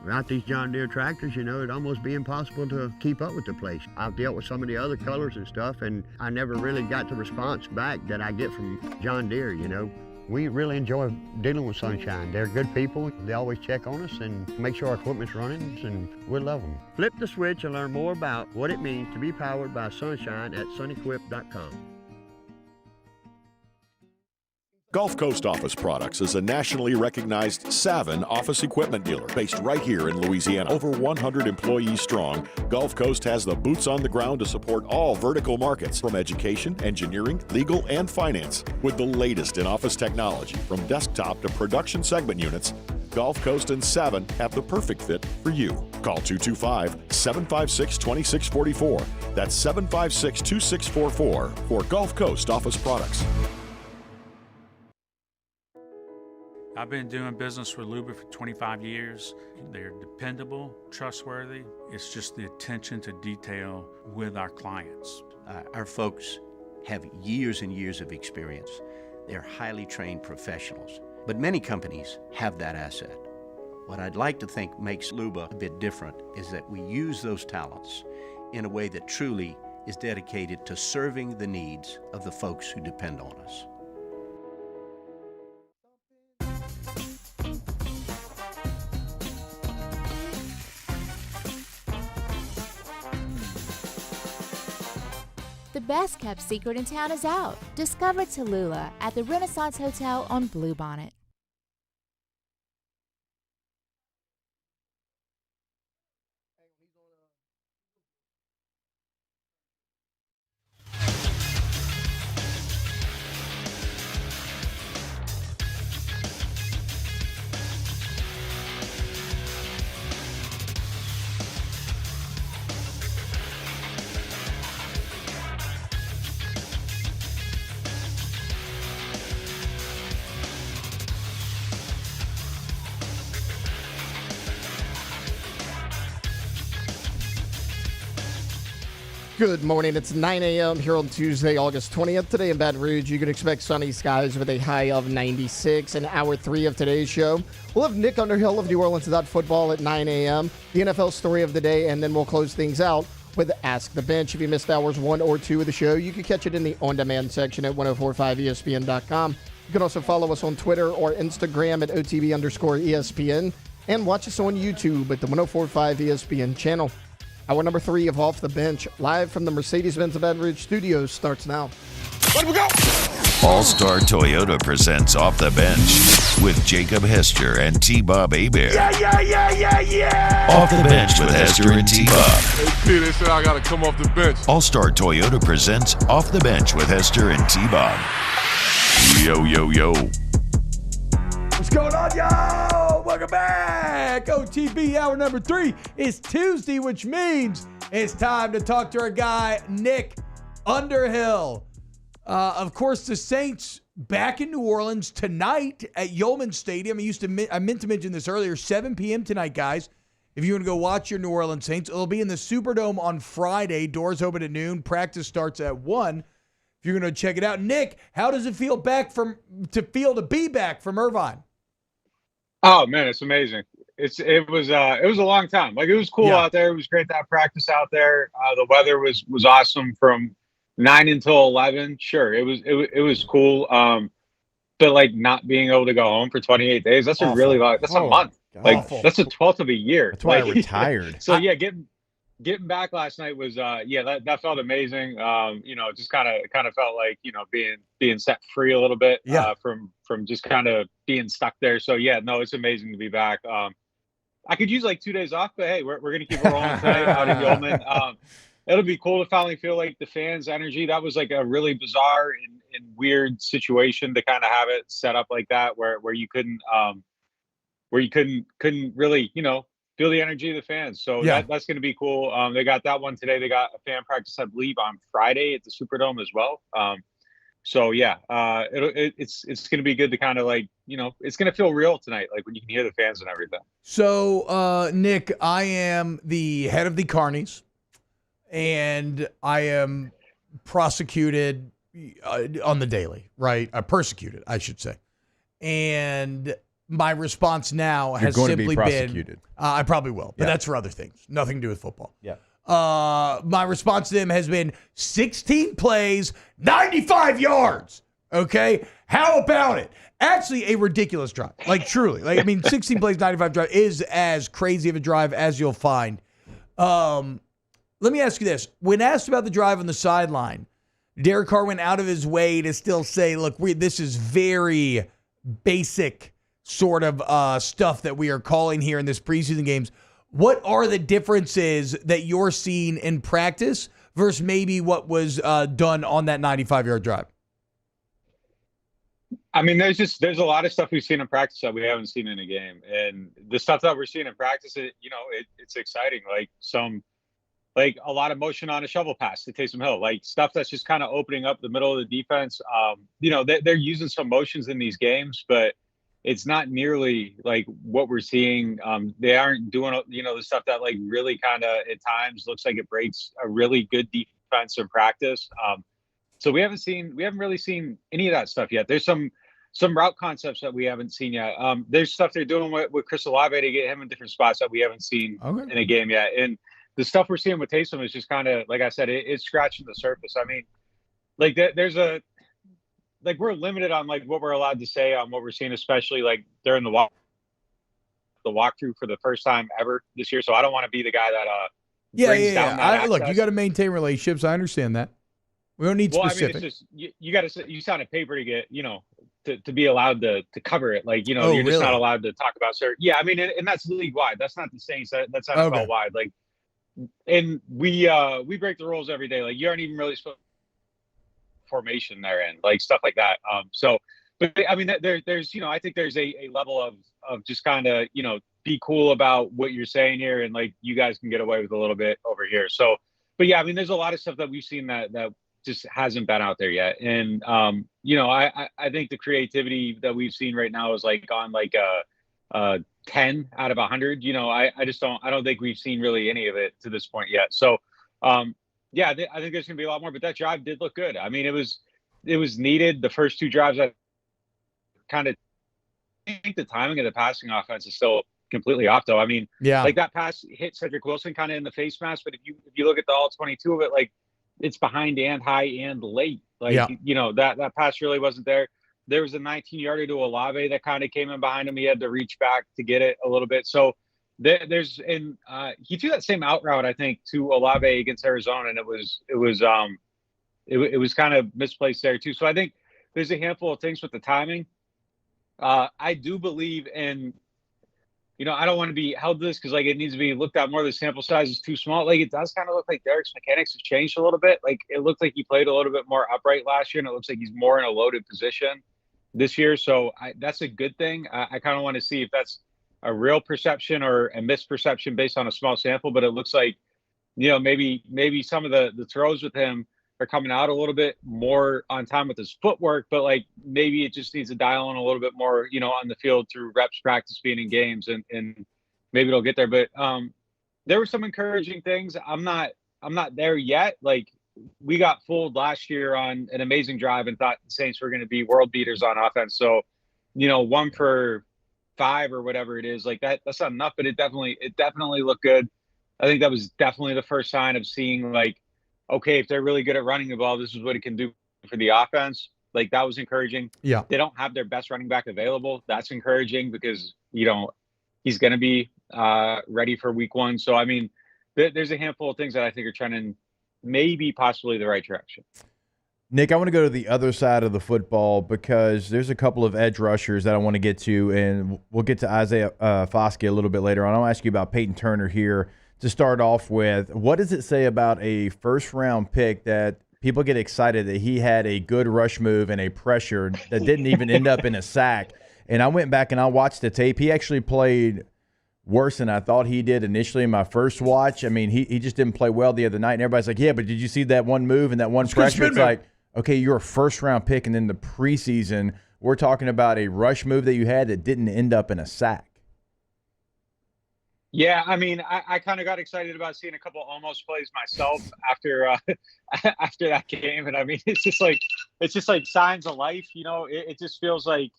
without these John Deere tractors, it'd almost be impossible to keep up with the place. I've dealt with some of the other colors and stuff, and I never really got the response back that I get from John Deere, We really enjoy dealing with Sunshine. They're good people. They always check on us and make sure our equipment's running, and we love them. Flip the switch and learn more about what it means to be powered by Sunshine at sunequip.com. Gulf Coast Office Products is a nationally recognized Savin office equipment dealer based right here in Louisiana. Over 100 employees strong, Gulf Coast has the boots on the ground to support all vertical markets from education, engineering, legal, and finance. With the latest in office technology from desktop to production segment units, Gulf Coast and Savin have the perfect fit for you. Call 225-756-2644. That's 756-2644 for Gulf Coast Office Products. I've been doing business with Luba for 25 years. They're dependable, trustworthy. It's just the attention to detail with our clients. Our folks have years and years of experience. They're highly trained professionals, but many companies have that asset. What I'd like to think makes Luba a bit different is that we use those talents in a way that truly is dedicated to serving the needs of the folks who depend on us. The best kept secret in town is out. Discover Tallulah at the Renaissance Hotel on Bluebonnet. Good morning. It's 9 a.m. here on Tuesday, August 20th. Today in Baton Rouge, you can expect sunny skies with a high of 96. In hour 3 of today's show, we'll have Nick Underhill of New Orleans Football at 9 a.m., the NFL story of the day, and then we'll close things out with Ask the Bench. If you missed hours 1 or 2 of the show, you can catch it in the on-demand section at 1045ESPN.com. You can also follow us on Twitter or Instagram at OTB_ESPN and watch us on YouTube at the 1045 ESPN channel. Hour number 3 of Off the Bench, live from the Mercedes-Benz Baton Rouge studios, starts now. Let we go! All-Star Toyota presents Off the Bench with Jacob Hester and T-Bob Hebert. Yeah! Off the Bench with Hester and T-Bob. Hey, they said I got to come off the bench. All-Star Toyota presents Off the Bench with Hester and T-Bob. Yo, yo, yo. What's going on, y'all? Welcome back. OTB hour number 3 is Tuesday, which means it's time to talk to our guy, Nick Underhill. Of course, the Saints back in New Orleans tonight at Yeoman Stadium. I meant to mention this earlier, 7 p.m. tonight, guys. If you want to go watch your New Orleans Saints, it'll be in the Superdome on Friday. Doors open at noon. Practice starts at 1. If you're going to check it out. Nick, how does it feel to be back from Irvine? Oh man, it's amazing. It was a long time. Like, it was cool out there. It was great to have practice out there. The weather was awesome from 9 until 11. Sure, it was cool. But like, not being able to go home for 28 days, that's a really long. That's a month. Like, that's a 12th of a year. That's why like, I retired. So yeah, getting back last night was that felt amazing. Just kind of felt like, being set free a little bit from just kind of being stuck there. So yeah, no, it's amazing to be back. I could use like 2 days off, but hey, we're gonna keep it rolling tonight out in Yeoman. It'll be cool to finally feel like the fans' energy. That was like a really bizarre and weird situation to kind of have it set up like that, where you couldn't really, feel the energy of the fans. So that's going to be cool. They got that one today. They got a fan practice, I believe, on Friday at the Superdome as well. It's going to be good to kind of like, it's going to feel real tonight, like when you can hear the fans and everything. So, Nick, I am the head of the Carnies, and I am prosecuted on the daily, right? Persecuted, I should say. And my response now has simply been, I probably will, but that's for other things. Nothing to do with football. Yeah. My response to them has been 16 plays, 95 yards. Okay. How about it? Actually, a ridiculous drive. Like, truly. 16 plays, 95 drive is as crazy of a drive as you'll find. Let me ask you this. When asked about the drive on the sideline, Derek Carr went out of his way to still say, look, this is very basic sort of stuff that we are calling here in this preseason games. What are the differences that you're seeing in practice versus maybe what was done on that 95-yard drive? I mean, there's a lot of stuff we've seen in practice that we haven't seen in a game, and the stuff that we're seeing in practice, it's exciting. Like a lot of motion on a shovel pass to Taysom Hill, like stuff that's just kind of opening up the middle of the defense. They're using some motions in these games, but it's not nearly like what we're seeing. They aren't doing, the stuff that like really kind of at times looks like it breaks a really good defense in practice. So we haven't really seen any of that stuff yet. There's some route concepts that we haven't seen yet. There's stuff they're doing with Chris Olave to get him in different spots that we haven't seen in a game yet. And the stuff we're seeing with Taysom is just kind of, like I said, it's scratching the surface. I mean, like we're limited on like what we're allowed to say on what we're seeing, especially like during the walkthrough for the first time ever this year. So I don't want to be the guy that brings down that look, you got to maintain relationships. I understand that. We don't need specific. I mean, it's just you got to sign a paper to get to be allowed to cover it. Like you're just not allowed to talk about certain. Yeah, I mean, and that's league wide. That's not the Saints. That's NFL wide. Like, and we break the rules every day. Like you aren't even really supposed to formation there and like stuff like that. But I mean, there's I think there's a level of just kind of be cool about what you're saying here, and like you guys can get away with a little bit over here. So, but yeah, I mean, there's a lot of stuff that we've seen that just hasn't been out there yet. And I think the creativity that we've seen right now is like on like a 10 out of 100. I don't think we've seen really any of it to this point yet. So Yeah, I think there's going to be a lot more, but that drive did look good. I mean, it was needed. The first two drives, I kind of think the timing of the passing offense is still completely off, though. I mean, like that pass hit Cedric Wilson kind of in the face mask, but if you look at the all 22 of it, like it's behind and high and late. Like, you know, that pass really wasn't there. There was a 19-yarder to Olave that kind of came in behind him. He had to reach back to get it a little bit. So he threw that same out route, I think, to Olave against Arizona, and it was kind of misplaced there too. So I think there's a handful of things with the timing. I do believe in, you know, I don't want to be held to this because like it needs to be looked at more. The sample size is too small. Like it does kind of look like Derek's mechanics have changed a little bit. Like it looked like he played a little bit more upright last year, and it looks like he's more in a loaded position this year. So that's a good thing. I kind of want to see if that's a real perception or a misperception based on a small sample, but it looks like, you know, maybe some of the throws with him are coming out a little bit more on time with his footwork, but like maybe it just needs to dial in a little bit more, you know, on the field through reps, practice, being in games, and maybe it'll get there. But there were some encouraging things. I'm not there yet. Like we got fooled last year on an amazing drive and thought the Saints were going to be world beaters on offense. So, you know, 1 for 5 or whatever it is, like that's not enough, but it definitely looked good. I think that was definitely the first sign of seeing like, okay, if they're really good at running the ball, this is what it can do for the offense. Like that was encouraging. Yeah. They don't have their best running back available. That's encouraging because, you know, he's going to be ready for week 1. So, I mean, there's a handful of things that I think are trending maybe possibly the right direction. Nick, I want to go to the other side of the football because there's a couple of edge rushers that I want to get to, and we'll get to Isaiah Foskey a little bit later on. I'll ask you about Peyton Turner here to start off with. What does it say about a first-round pick that people get excited that he had a good rush move and a pressure that didn't even end up in a sack? And I went back and I watched the tape. He actually played worse than I thought he did initially in my first watch. I mean, he just didn't play well the other night. And everybody's like, yeah, but did you see that one move and that one pressure? It's like, okay, you're a first-round pick, and then the preseason, we're talking about a rush move that you had that didn't end up in a sack. Yeah, I mean, I kind of got excited about seeing a couple almost plays myself after after that game, and I mean, it's just like signs of life, you know. It just feels like,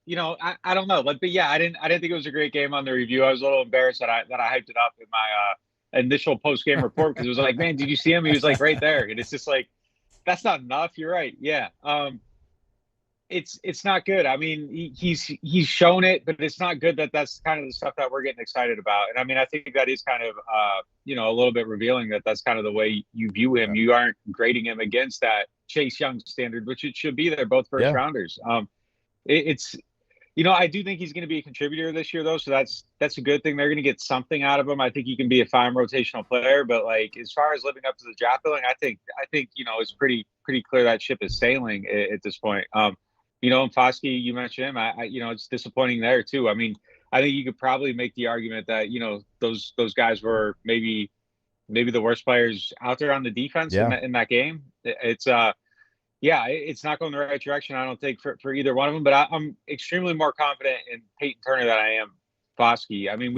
you know, I don't know, but yeah, I didn't think it was a great game on the review. I was a little embarrassed that I hyped it up in my initial post game report because it was like, man, did you see him? He was like right there, and it's just like that's not enough. You're right, yeah. It's not good. I mean, he's shown it, but it's not good that's kind of the stuff that we're getting excited about. And I mean, I think that is kind of, you know, a little bit revealing that that's kind of the way you view him. You aren't grading him against that Chase Young standard, which it should be. They're both first rounders. It's, you know, I do think he's going to be a contributor this year, though. So that's a good thing. They're going to get something out of him. I think he can be a fine rotational player. But like, as far as living up to the draft billing, I think, you know, it's pretty clear that ship is sailing at this point. You know, and Foskey, you mentioned him. You know, it's disappointing there too. I mean, I think you could probably make the argument that, you know, those guys were maybe the worst players out there on the defense in that game. It's it's not going the right direction, I don't think, for either one of them. But I'm extremely more confident in Peyton Turner than I am Foskey. I mean,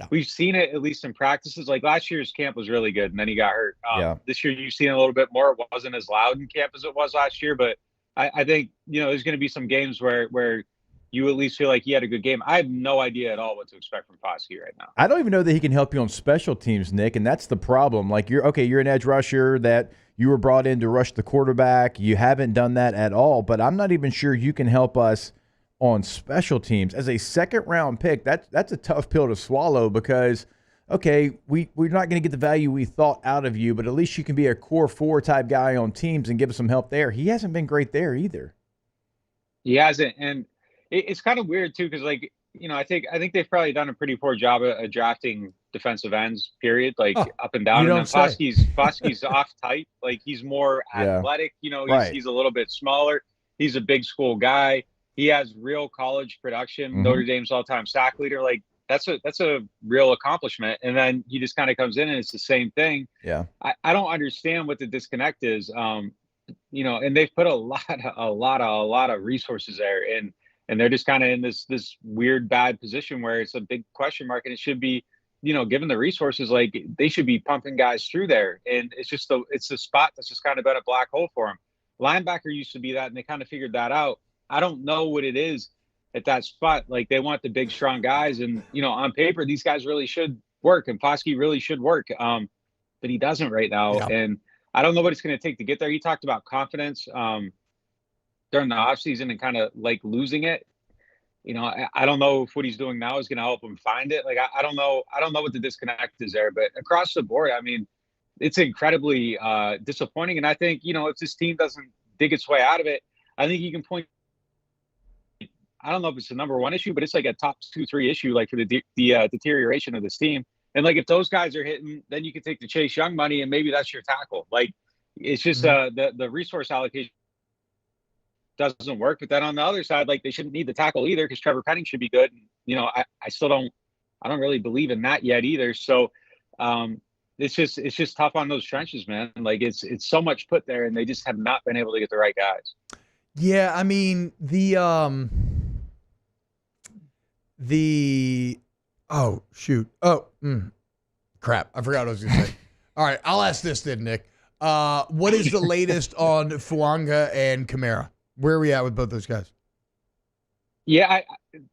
we've seen it at least in practices. Like last year's camp was really good, and then he got hurt. This year you've seen a little bit more. It wasn't as loud in camp as it was last year, but I think, you know, there's going to be some games where you at least feel like he had a good game. I have no idea at all what to expect from Foskey right now. I don't even know that he can help you on special teams, Nick, and that's the problem. Like, you're an edge rusher that you were brought in to rush the quarterback. You haven't done that at all, but I'm not even sure you can help us on special teams. As a second-round pick, that's a tough pill to swallow because – okay, we're not going to get the value we thought out of you, but at least you can be a core 4 type guy on teams and give us some help there. He hasn't been great there either. He hasn't, and it's kind of weird too because, like, you know, I think they've probably done a pretty poor job of drafting defensive ends. Period, like up and down. And then Foskey's off type. Like he's more athletic. You know, he's a little bit smaller. He's a big school guy. He has real college production. Mm-hmm. Notre Dame's all-time sack leader. Like. That's a real accomplishment. And then he just kind of comes in and it's the same thing. Yeah. I don't understand what the disconnect is. You know, and they've put a lot of resources there, and they're just kind of in this weird bad position where it's a big question mark, and it should be, given the resources, like they should be pumping guys through there. And it's just it's the spot that's just kind of been a black hole for them. Linebacker used to be that, and they kind of figured that out. I don't know what it is at that spot. Like they want the big, strong guys, and on paper, these guys really should work, and Foskey really should work. But he doesn't right now. Yeah. And I don't know what it's going to take to get there. He talked about confidence during the offseason and kind of like losing it. I don't know if what he's doing now is going to help him find it. Like, I don't know what the disconnect is there, but across the board, I mean, it's incredibly disappointing. And I think, if this team doesn't dig its way out of it, I think you can point, I don't know if it's the number one issue, but it's like a top 2-3 issue, like for the deterioration of this team. And like, if those guys are hitting, then you can take the Chase Young money and maybe that's your tackle. Like, it's just the resource allocation doesn't work. But then on the other side, like they shouldn't need the tackle either because Trevor Penning should be good. I still don't really believe in that yet either. So it's just tough on those trenches, man. Like it's so much put there and they just have not been able to get the right guys. Yeah. I mean, oh, shoot. Oh, crap. I forgot what I was going to say. All right. I'll ask this then, Nick. What is the latest on Fuanga and Kamara? Where are we at with both those guys? Yeah,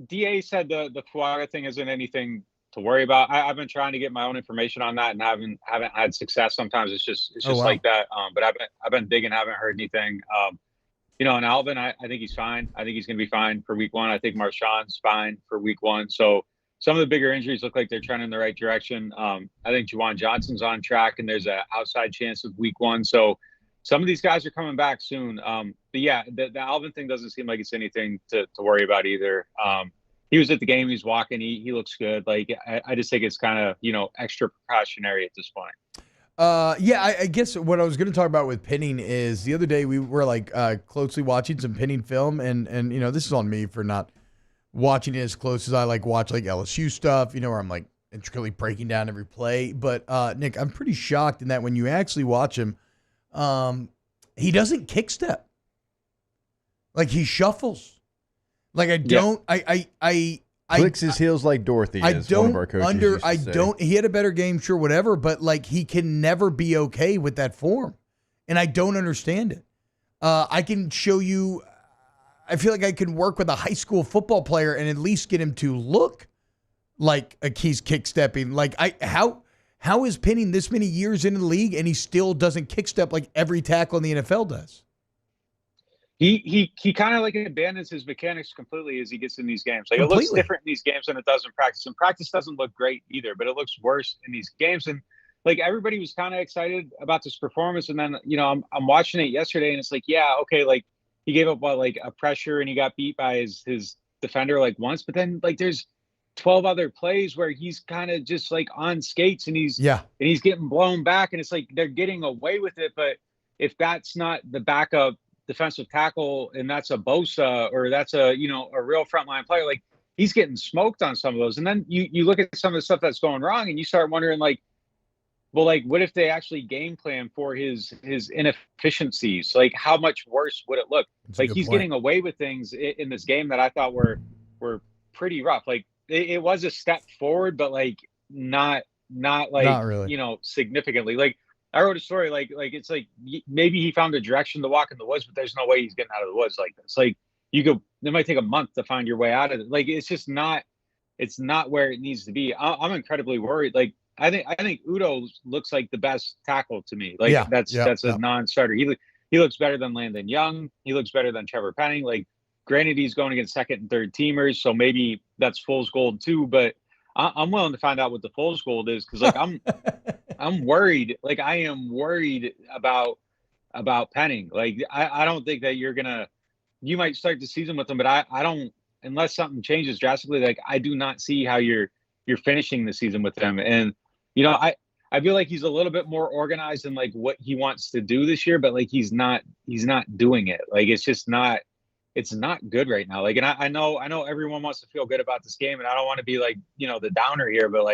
DA said the Fuaga thing isn't anything to worry about. I've been trying to get my own information on that and haven't had success. Sometimes it's just like that. But I've been digging, haven't heard anything. And Alvin, I think he's fine. I think he's going to be fine for week one. I think Marshawn's fine for week one. So some of the bigger injuries look like they're trending in the right direction. I think Juwan Johnson's on track, and there's an outside chance of week one. So some of these guys are coming back soon. But yeah, the Alvin thing doesn't seem like it's anything to worry about either. He was at the game. He's walking. He looks good. Like, I just think it's kind of, extra precautionary at this point. I guess what I was going to talk about with Penning is the other day we were closely watching some Penning film and this is on me for not watching it as close as I watch LSU stuff, where I'm intricately breaking down every play. But Nick, I'm pretty shocked in that when you actually watch him, he doesn't kick step. He shuffles. Clicks his heels like Dorothy. One of our coaches he had a better game, sure, whatever, but he can never be okay with that form. And I don't understand it. I can show you, I feel like I can work with a high school football player and at least get him to look like he's kick stepping. How is Penning this many years into the league and he still doesn't kick step like every tackle in the NFL does? He kind of abandons his mechanics completely as he gets in these games. It looks different in these games than it does in practice. And practice doesn't look great either, but it looks worse in these games. And everybody was kind of excited about this performance. And then, I'm watching it yesterday and it's he gave up a pressure and he got beat by his defender once, but then there's 12 other plays where he's kind of just on skates and he's getting blown back and it's they're getting away with it. But if that's not the backup defensive tackle and that's a Bosa or that's a real frontline player, he's getting smoked on some of those. And then you look at some of the stuff that's going wrong and you start wondering what if they actually game plan for his inefficiencies? How much worse would it look? He's getting away with things in this game that I thought were pretty rough. It was a step forward, but not really, significantly. I wrote a story it's maybe he found a direction to walk in the woods, but there's no way he's getting out of the woods like this. It might take a month to find your way out of it. It's just not, it's not where it needs to be. I'm incredibly worried. I think Udo looks like the best tackle to me. That's a non-starter. He looks better than Landon Young. He looks better than Trevor Penning. Granted, he's going against second and third teamers, so maybe that's fool's gold too. But I'm willing to find out what the fool's gold is because I'm worried. I am worried about Penning. I don't think that you might start the season with him, but I don't, unless something changes drastically. I do not see how you're finishing the season with him. And I feel like he's a little bit more organized in what he wants to do this year, but he's not doing it. It's just not. It's not good right now. And I know everyone wants to feel good about this game, and I don't want to be the downer here, but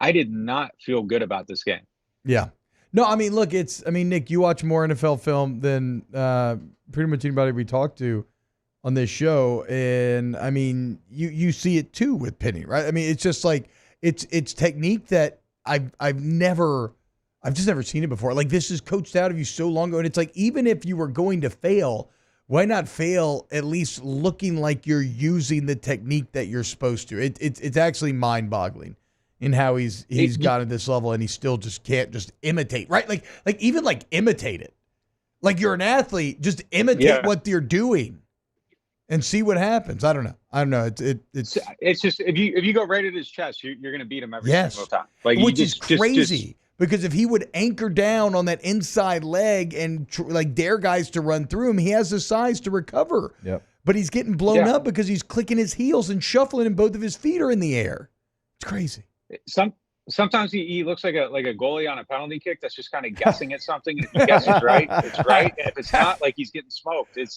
I did not feel good about this game. Yeah. No, I mean, look, Nick, you watch more NFL film than pretty much anybody we talk to on this show. And I mean, you see it too with Penning, right? I mean, it's just It's technique that I've just never seen it before. Like, this is coached out of you so long ago. And it's like, even if you were going to fail, why not fail at least looking like you're using the technique that you're supposed to? It's actually mind-boggling in how he's gotten to this level, and he still just can't just imitate, right? Like even imitate it. Like, you're an athlete, just imitate what you're doing and see what happens. I don't know. It's just if you go right at his chest, you're going to beat him every single time. Like, which is crazy. Because if he would anchor down on that inside leg and dare guys to run through him, he has the size to recover. Yep. But he's getting blown up because he's clicking his heels and shuffling, and both of his feet are in the air. It's crazy. Sometimes he looks like a goalie on a penalty kick that's just kind of guessing at something. And if he guesses right, it's right. And if it's not, like, he's getting smoked. It's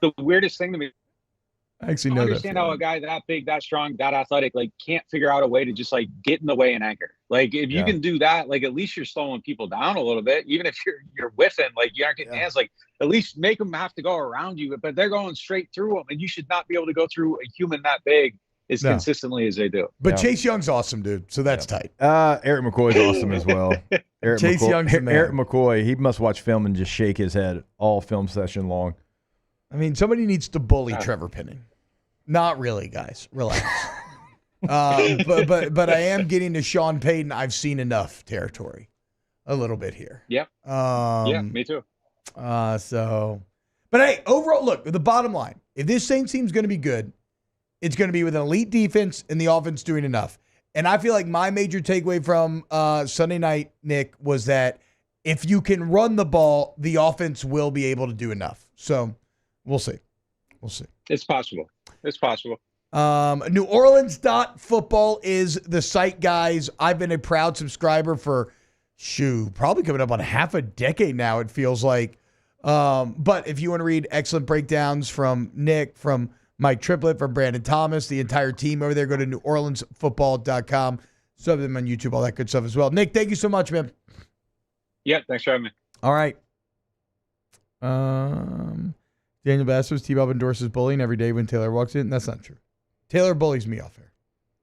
the weirdest thing to me. I actually don't know understand how a guy that big, that strong, that athletic, like, can't figure out a way to just like get in the way and anchor. Like, if you can do that, like, at least you're slowing people down a little bit. Even if you're whiffing, like, you aren't getting hands, like, at least make them have to go around you. But they're going straight through them, and you should not be able to go through a human that big as consistently as they do. But Chase Young's awesome, dude. So that's tight. Eric McCoy's awesome as well. Chase Young's the man. Eric McCoy, he must watch film and just shake his head all film session long. I mean, somebody needs to bully Trevor Penning. Not really, guys. Relax. But I am getting to Sean Payton. I've seen enough territory, a little bit here. Yep. Yeah, me too. But hey, overall, look, the bottom line: if this Saints team's going to be good, it's going to be with an elite defense and the offense doing enough. And I feel like my major takeaway from Sunday night, Nick, was that if you can run the ball, the offense will be able to do enough. So we'll see. It's possible. New Orleans.football is the site, guys. I've been a proud subscriber for, probably coming up on half a decade now, it feels like. But if you want to read excellent breakdowns from Nick, from Mike Triplett, from Brandon Thomas, the entire team over there, go to NewOrleansFootball.com. Sub them on YouTube, all that good stuff as well. Nick, thank you so much, man. Yeah, thanks for having me. All right. Daniel Bass T-Bob endorses bullying every day when Taylor walks in. That's not true. Taylor bullies me off air.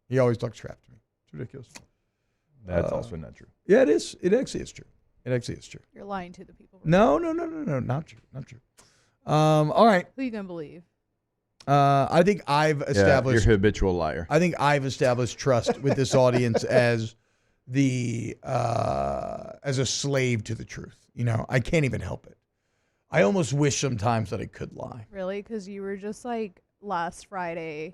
He always talks crap to me. It's ridiculous. That's also not true. Yeah, it is. It actually is true. You're lying to the people. No. Not true. All right. Who are you going to believe? I think I've established... you're a habitual liar. I think I've established trust with this audience as as a slave to the truth. You know, I can't even help it. I almost wish sometimes that I could lie. Really? Because you were just like last Friday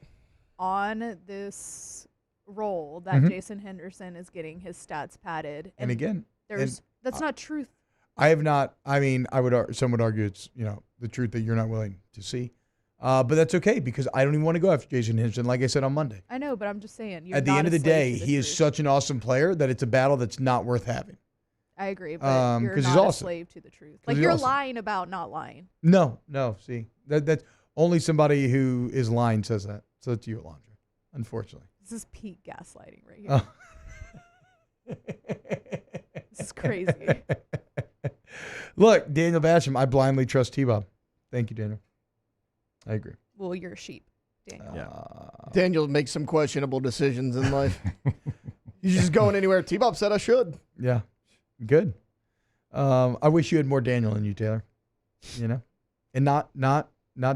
on this roll that Jason Henderson is getting his stats padded. And again, that's not truth. I have not. I mean, some would argue it's, the truth that you're not willing to see. But that's okay, because I don't even want to go after Jason Henderson, like I said on Monday. I know, but I'm just saying. At the end of the day, he is such an awesome player that it's a battle that's not worth having. I agree, but you're not a slave to the truth. Like, you're lying about not lying. No. See, that's only somebody who is lying says that. So it's you, Alondra, unfortunately. This is peak gaslighting right here. This is crazy. Look, Daniel Basham, I blindly trust T-Bob. Thank you, Daniel. I agree. Well, you're a sheep, Daniel. Daniel makes some questionable decisions in life. He's just going anywhere. T-Bob said I should. Yeah. Good. I wish you had more Daniel in you, Taylor. And not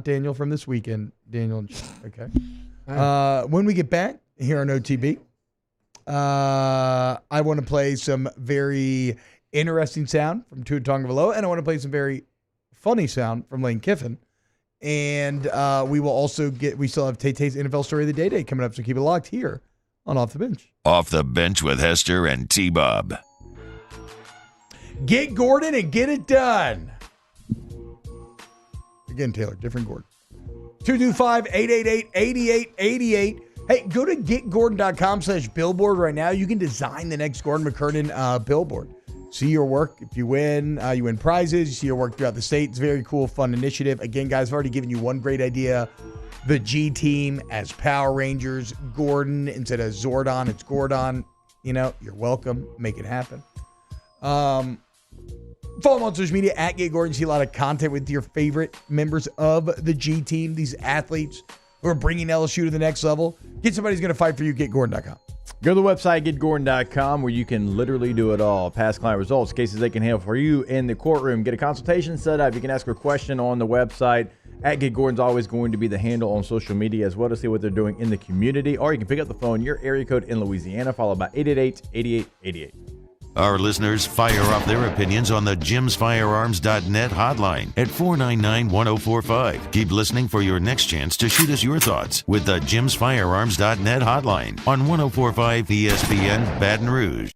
Daniel from this weekend. Daniel. Okay. When we get back here on OTB, I want to play some very interesting sound from Tua Tagovailoa, and I want to play some very funny sound from Lane Kiffin. And we will also we still have Tay-Tay's NFL Story of the Day coming up, so keep it locked here on Off the Bench. Off the Bench with Hester and T-Bob. Get Gordon and get it done. Again, Taylor, different Gordon. 225-888-8888. Hey, go to getgordon.com/billboard right now. You can design the next Gordon McKernan billboard. See your work. If you win prizes. You see your work throughout the state. It's a very cool, fun initiative. Again, guys, I've already given you one great idea. The G team as Power Rangers. Gordon instead of Zordon, it's Gordon. You're welcome. Make it happen. Follow him on social media at Get Gordon. See a lot of content with your favorite members of the G team. These athletes who are bringing LSU to the next level. Get somebody who's going to fight for you. GetGordon.com. Go to the website, getgordon.com, where you can literally do it all. Past client results, cases they can handle for you in the courtroom. Get a consultation set up. You can ask a question on the website. At Get Gordon's always going to be the handle on social media as well to see what they're doing in the community. Or you can pick up the phone, your area code in Louisiana, followed by 888-8888. Our listeners fire off their opinions on the jimsfirearms.net hotline at 499-1045. Keep listening for your next chance to shoot us your thoughts with the jimsfirearms.net hotline on 1045 ESPN Baton Rouge.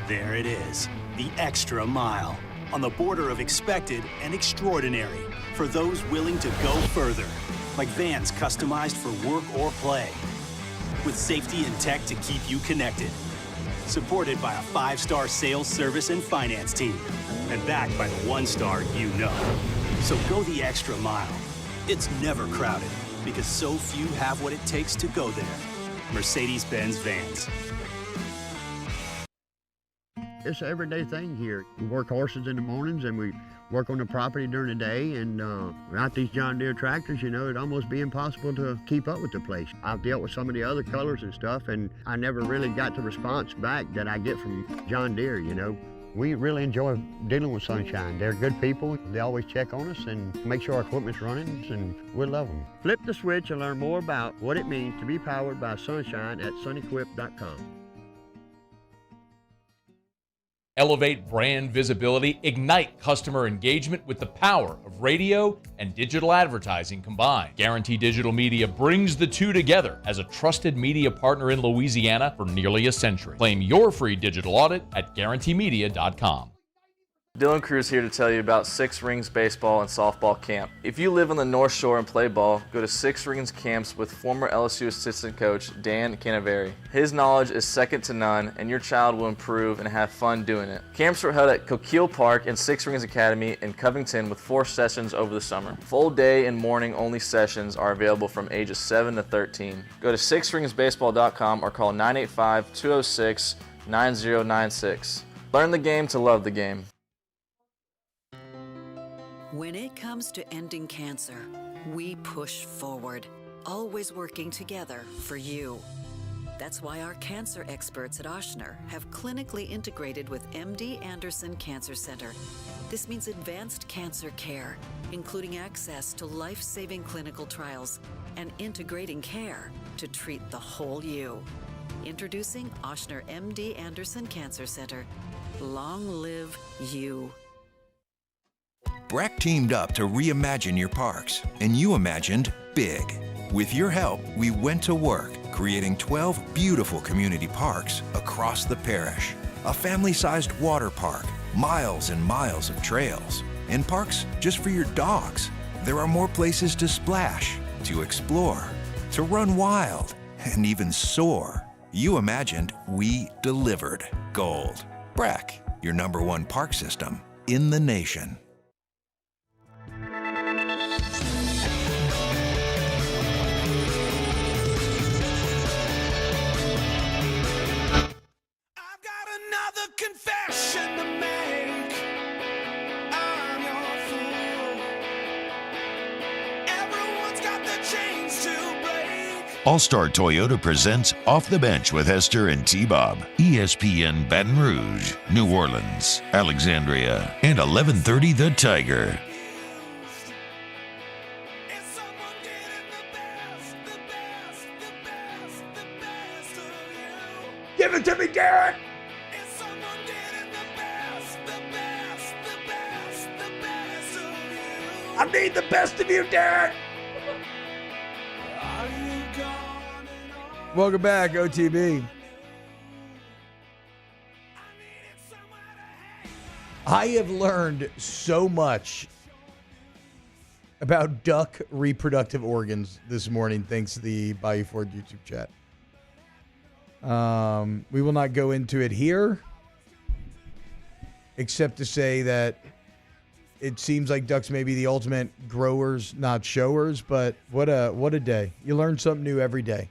There it is, the extra mile, on the border of expected and extraordinary for those willing to go further, like vans customized for work or play, with safety and tech to keep you connected. Supported by a 5-star sales, service, and finance team. And backed by the 1-star you know. So go the extra mile. It's never crowded because so few have what it takes to go there. Mercedes-Benz Vans. It's an everyday thing here. We work horses in the mornings and we work on the property during the day, and without these John Deere tractors, it'd almost be impossible to keep up with the place. I've dealt with some of the other colors and stuff, and I never really got the response back that I get from John Deere, We really enjoy dealing with Sunshine. They're good people. They always check on us and make sure our equipment's running, and we love them. Flip the switch and learn more about what it means to be powered by Sunshine at sunequip.com. Elevate brand visibility, ignite customer engagement with the power of radio and digital advertising combined. Guarantee Digital Media brings the two together as a trusted media partner in Louisiana for nearly a century. Claim your free digital audit at guaranteemedia.com. Dylan Cruz here to tell you about Six Rings Baseball and Softball Camp. If you live on the North Shore and play ball, go to Six Rings Camps with former LSU assistant coach Dan Canaveri. His knowledge is second to none, and your child will improve and have fun doing it. Camps were held at Coquille Park and Six Rings Academy in Covington with 4 sessions over the summer. Full day and morning only sessions are available from ages 7 to 13. Go to sixringsbaseball.com or call 985-206-9096. Learn the game to love the game. When it comes to ending cancer, we push forward, always working together for you. That's why our cancer experts at Ochsner have clinically integrated with MD Anderson Cancer Center. This means advanced cancer care, including access to life-saving clinical trials and integrating care to treat the whole you. Introducing Ochsner MD Anderson Cancer Center. Long live you. Breck teamed up to reimagine your parks, and you imagined big. With your help, we went to work, creating 12 beautiful community parks across the parish. A family-sized water park, miles and miles of trails, and parks just for your dogs. There are more places to splash, to explore, to run wild, and even soar. You imagined, we delivered. Gold. Breck, your #1 park system in the nation. Confession to make. I'm your fool. Everyone's got the chains to break. All-Star Toyota presents Off the Bench with Hester and T-Bob. ESPN Baton Rouge, New Orleans, Alexandria, and 1130 The Tiger. Give it to me, Garrett! I need the best of you, Derek! Welcome back, OTB. I have learned so much about duck reproductive organs this morning, thanks to the Bayou Ford YouTube chat. We will not go into it here, except to say that it seems like ducks may be the ultimate growers, not showers, but what a day. You learn something new every day.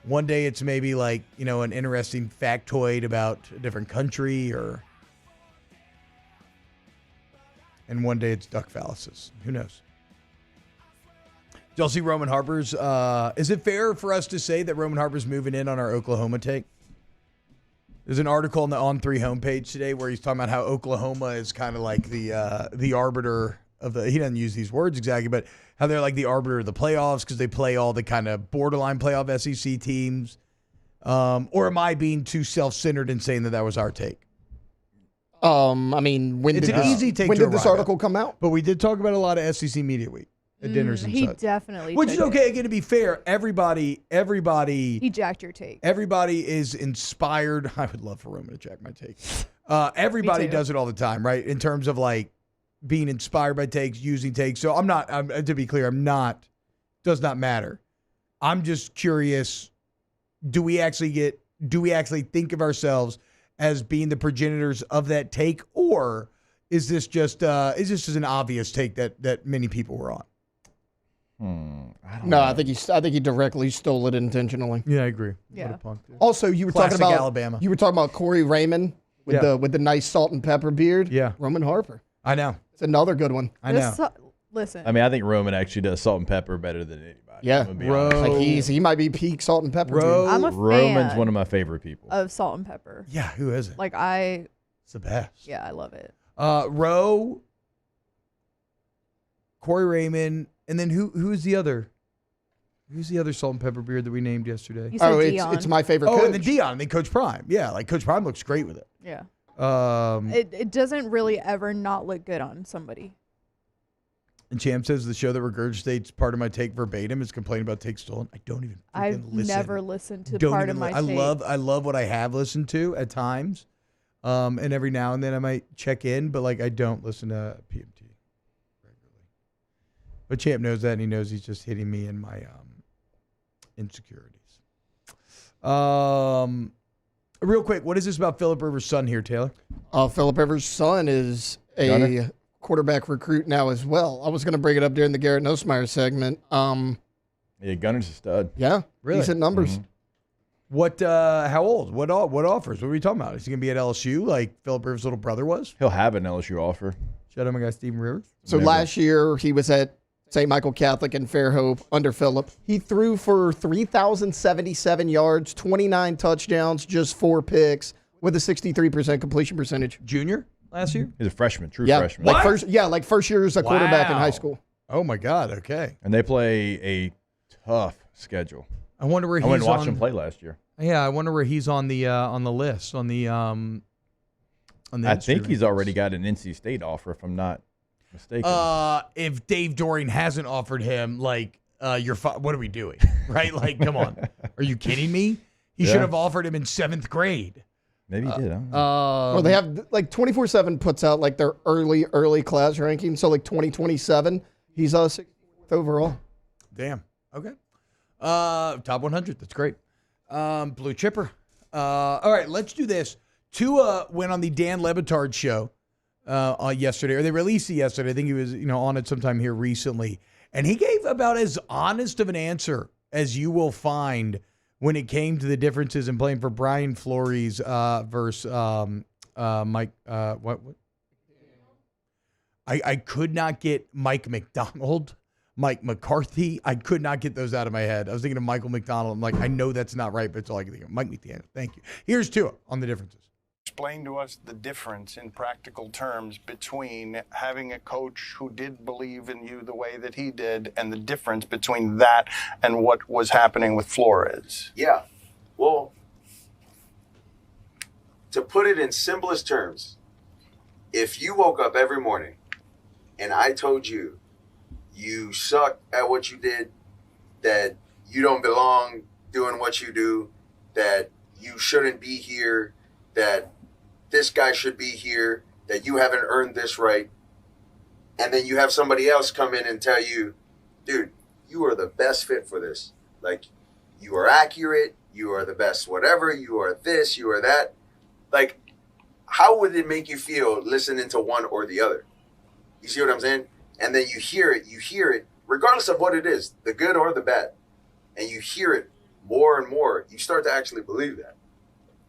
One day it's maybe like, an interesting factoid about a different country, and one day it's duck phalluses. Who knows? y'all see Roman Harper's? Is it fair for us to say that Roman Harper's moving in on our Oklahoma take? There's an article on the On3 homepage today where he's talking about how Oklahoma is kind of like the arbiter of the. He doesn't use these words exactly, but how they're like the arbiter of the playoffs because they play all the kind of borderline playoff SEC teams. Or am I being too self-centered in saying that was our take? I mean, when it's did an easy take. When to did this article come out? But we did talk about a lot of SEC Media Week at dinners and he such. definitely Which is took okay. it. Again, to be fair, everybody. He jacked your take. Everybody is inspired. I would love for Roman to jack my take. Everybody does it all the time, right? In terms of like being inspired by takes, using takes. So I'm not. To be clear, I'm not. Does not matter. I'm just curious. Do we actually think of ourselves as being the progenitors of that take, or is this just an obvious take that many people were on? I don't know. I think he directly stole it intentionally. Yeah, I agree. Yeah. What a punk, dude. Also, you were Classic talking about Alabama. You were talking about Corey Raymond with the nice salt and pepper beard. Yeah, Roman Harper. I know. It's another good one. I know. Listen. I mean, I think Roman actually does salt and pepper better than anybody. Yeah, I'm gonna be honest. like he might be peak salt and pepper. dude. I'm a Roman's fan one of my favorite people. of salt and pepper. Yeah, who is it? Like It's the best. Yeah, I love it. Rowe, Corey Raymond, and then who's the other? Who's the other salt and pepper beard that we named yesterday? You said Deion. it's my favorite coach. Oh, and then Deion, and then Coach Prime. Yeah, like Coach Prime looks great with it. Yeah. It It doesn't really ever not look good on somebody. And Champ says the show that regurgitates part of my take verbatim is complaining about take stolen. I don't even I've freaking listen. never listened to Don't part even of my I take. love what I have listened to at times. And every now and then I might check in, but like I don't listen to PMT regularly. But Champ knows that, and he knows he's just hitting me in my insecurities. Real quick, what is this about Phillip Rivers' son here, Taylor? Phillip Rivers' son is a Gunner? quarterback recruit now as well. I was going to bring it up during the Garrett Nussmeier segment. Yeah, Gunner's a stud. Yeah, Really? decent numbers. What? How old? What offers? What are we talking about? Is he going to be at LSU like Phillip Rivers' little brother was? He'll have an LSU offer. Shout out my guy Steven Rivers. So last year he was at St. Michael Catholic in Fairhope under Phillip. He threw for 3,077 yards, 29 touchdowns, just 4 picks with a 63% completion percentage. Junior last year? He's a freshman, true Yeah, freshman. like first year as a quarterback in high Wow. school. Oh my God. Okay. And they play a tough schedule. I wonder where I he's went and watched on. him play last year. Yeah, I wonder where he's on the list on the. I think he's already got an NC State offer, if I'm not mistaken. If Dave Doring hasn't offered him, like, what are we doing? Right? Like, come on. Are you kidding me? He should have offered him in 7th grade. Maybe he did. I don't know. Well, they have like 24/7 puts out like their early class ranking. So like 2027, he's 64th overall. Damn. Okay. Top 100. That's great. Blue Chipper. All right, let's do this. Tua went on the Dan Le Batard show yesterday, or they released it yesterday. I think he was, on it sometime here recently, and he gave about as honest of an answer as you will find when it came to the differences in playing for Brian Flores versus Mike. What? I could not get Mike McDonald. Mike McCarthy. I could not get those out of my head. I was thinking of Michael McDonald. I'm like, I know that's not right, but it's all I can think of. Mike McDaniel. Thank you. Here's Tua on the differences. Explain to us the difference in practical terms between having a coach who did believe in you the way that he did and the difference between that and what was happening with Flores. Yeah. Well, to put it in simplest terms, if you woke up every morning and I told you you suck at what you did, that you don't belong doing what you do, that you shouldn't be here, that this guy should be here, that you haven't earned this right, and then you have somebody else come in and tell you, dude, you are the best fit for this. Like, you are accurate, you are the best whatever, you are this, you are that. Like, how would it make you feel listening to one or the other? You see what I'm saying? And then you hear it, regardless of what it is, the good or the bad. And you hear it more and more. You start to actually believe that.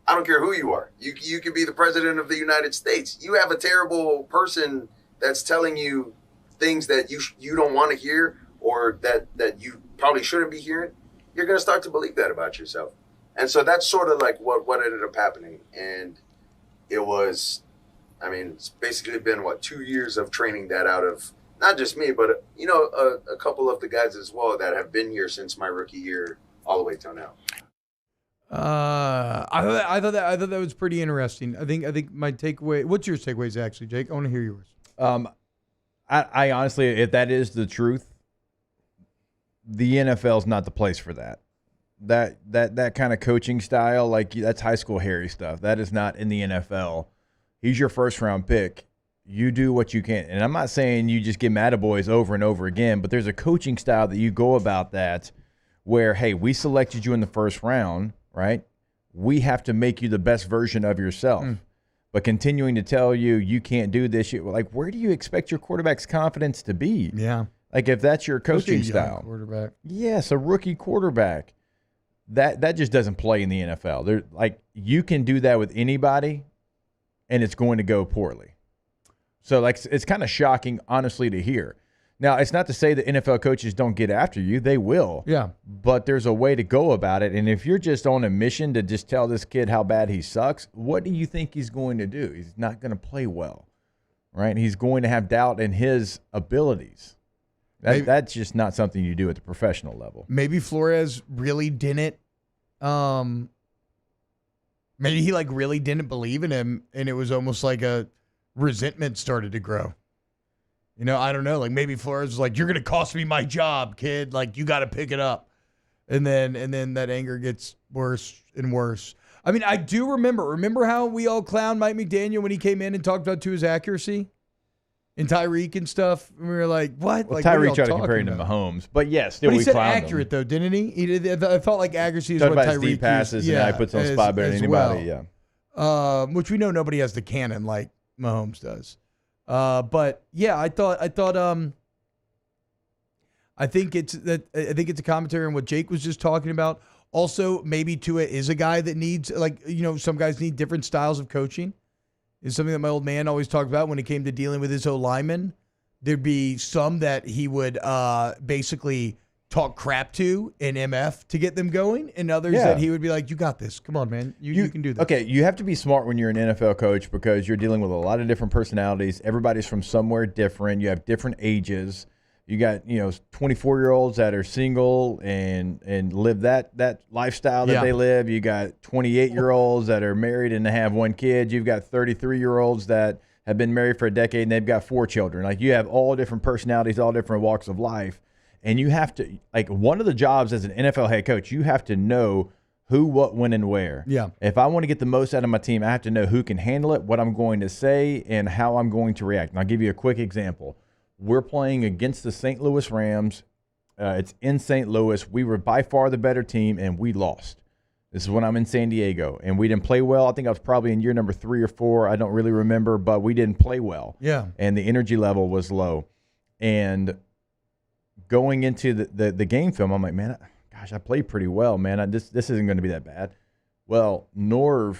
I don't care who you are. You could be the president of the United States. You have a terrible person that's telling you things that you don't want to hear, or that you probably shouldn't be hearing, you're going to start to believe that about yourself. And so that's sort of like what ended up happening. And it was, I mean, it's basically been, 2 years of training that out of not just me, but, a couple of the guys as well that have been here since my rookie year all the way till now. I thought that was pretty interesting. I think my takeaway. What's your takeaways, actually, Jake? I want to hear yours. I honestly, if that is the truth, the NFL is not the place for that. That kind of coaching style, like that's high school Harry stuff. That is not in the NFL. He's your first round pick. You do what you can. And I'm not saying you just get attaboys over and over again, but there's a coaching style that you go about that where, hey, we selected you in the first round, right? We have to make you the best version of yourself. But continuing to tell you can't do this, like, where do you expect your quarterback's confidence to be? Yeah. Like, if that's your coaching style. Quarterback. Yes, a rookie quarterback. That just doesn't play in the NFL. Like, you can do that with anybody, and it's going to go poorly. So, like, it's kind of shocking, honestly, to hear. Now, it's not to say that NFL coaches don't get after you. They will. Yeah. But there's a way to go about it. And if you're just on a mission to just tell this kid how bad he sucks, what do you think he's going to do? He's not going to play well, right? He's going to have doubt in his abilities. That's just not something you do at the professional level. Maybe Flores really didn't. Maybe he really didn't believe in him, and it was almost like a resentment started to grow. I don't know. Like, maybe Flores was like, "You're going to cost me my job, kid. Like, you got to pick it up." And then that anger gets worse and worse. I mean, I do remember how we all clowned Mike McDaniel when he came in and talked about his accuracy and Tyreek and stuff. And we were like, "What?" Well, like, Tyreek tried to compare him to Mahomes, but yes, still but he we said clowned accurate him. though, didn't he? I felt like accuracy is Talked what about his Tyreek deep passes, used, and now he puts on spot better than anybody. well. Yeah. Which we know nobody has the cannon like Mahomes does. But yeah, I think it's a commentary on what Jake was just talking about. Also, maybe Tua is a guy that needs, some guys need different styles of coaching. It's something that my old man always talked about when it came to dealing with his O-linemen. There'd be some that he would basically talk crap to in MF to get them going, and others that he would be like, "You got this. Come on, man. You can do this." Okay, you have to be smart when you're an NFL coach because you're dealing with a lot of different personalities. Everybody's from somewhere different. You have different ages. You got 24-year-olds that are single and live that lifestyle that they live. You got 28-year-olds that are married and they have one kid. You've got 33-year-olds that have been married for a decade and they've got 4 children. Like, you have all different personalities, all different walks of life. And you have to, one of the jobs as an NFL head coach, you have to know who, what, when, and where. Yeah. If I want to get the most out of my team, I have to know who can handle it, what I'm going to say, and how I'm going to react. And I'll give you a quick example. We're playing against the St. Louis Rams. It's in St. Louis. We were by far the better team, and we lost. This is when I'm in San Diego, and we didn't play well. I think I was probably in year number 3 or 4. I don't really remember, but we didn't play well. Yeah. And the energy level was low. And going into the game film, I'm like, man, gosh, I played pretty well, man. This isn't going to be that bad. Well, Norv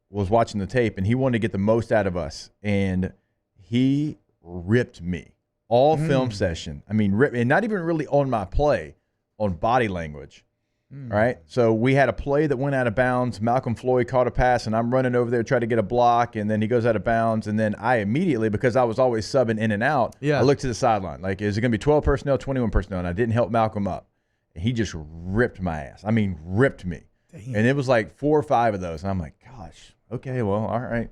was watching the tape, and he wanted to get the most out of us, and he ripped me all film session. I mean, and not even really on my play, on body language. All right, so we had a play that went out of bounds. Malcolm Floyd caught a pass, and I'm running over there trying to get a block, and then he goes out of bounds, and then I immediately, because I was always subbing in and out, I looked to the sideline. Like, is it going to be 12 personnel, 21 personnel? And I didn't help Malcolm up. And he just ripped my ass. I mean, ripped me. Damn. And it was like 4 or 5 of those. And I'm like, gosh, okay, well, all right.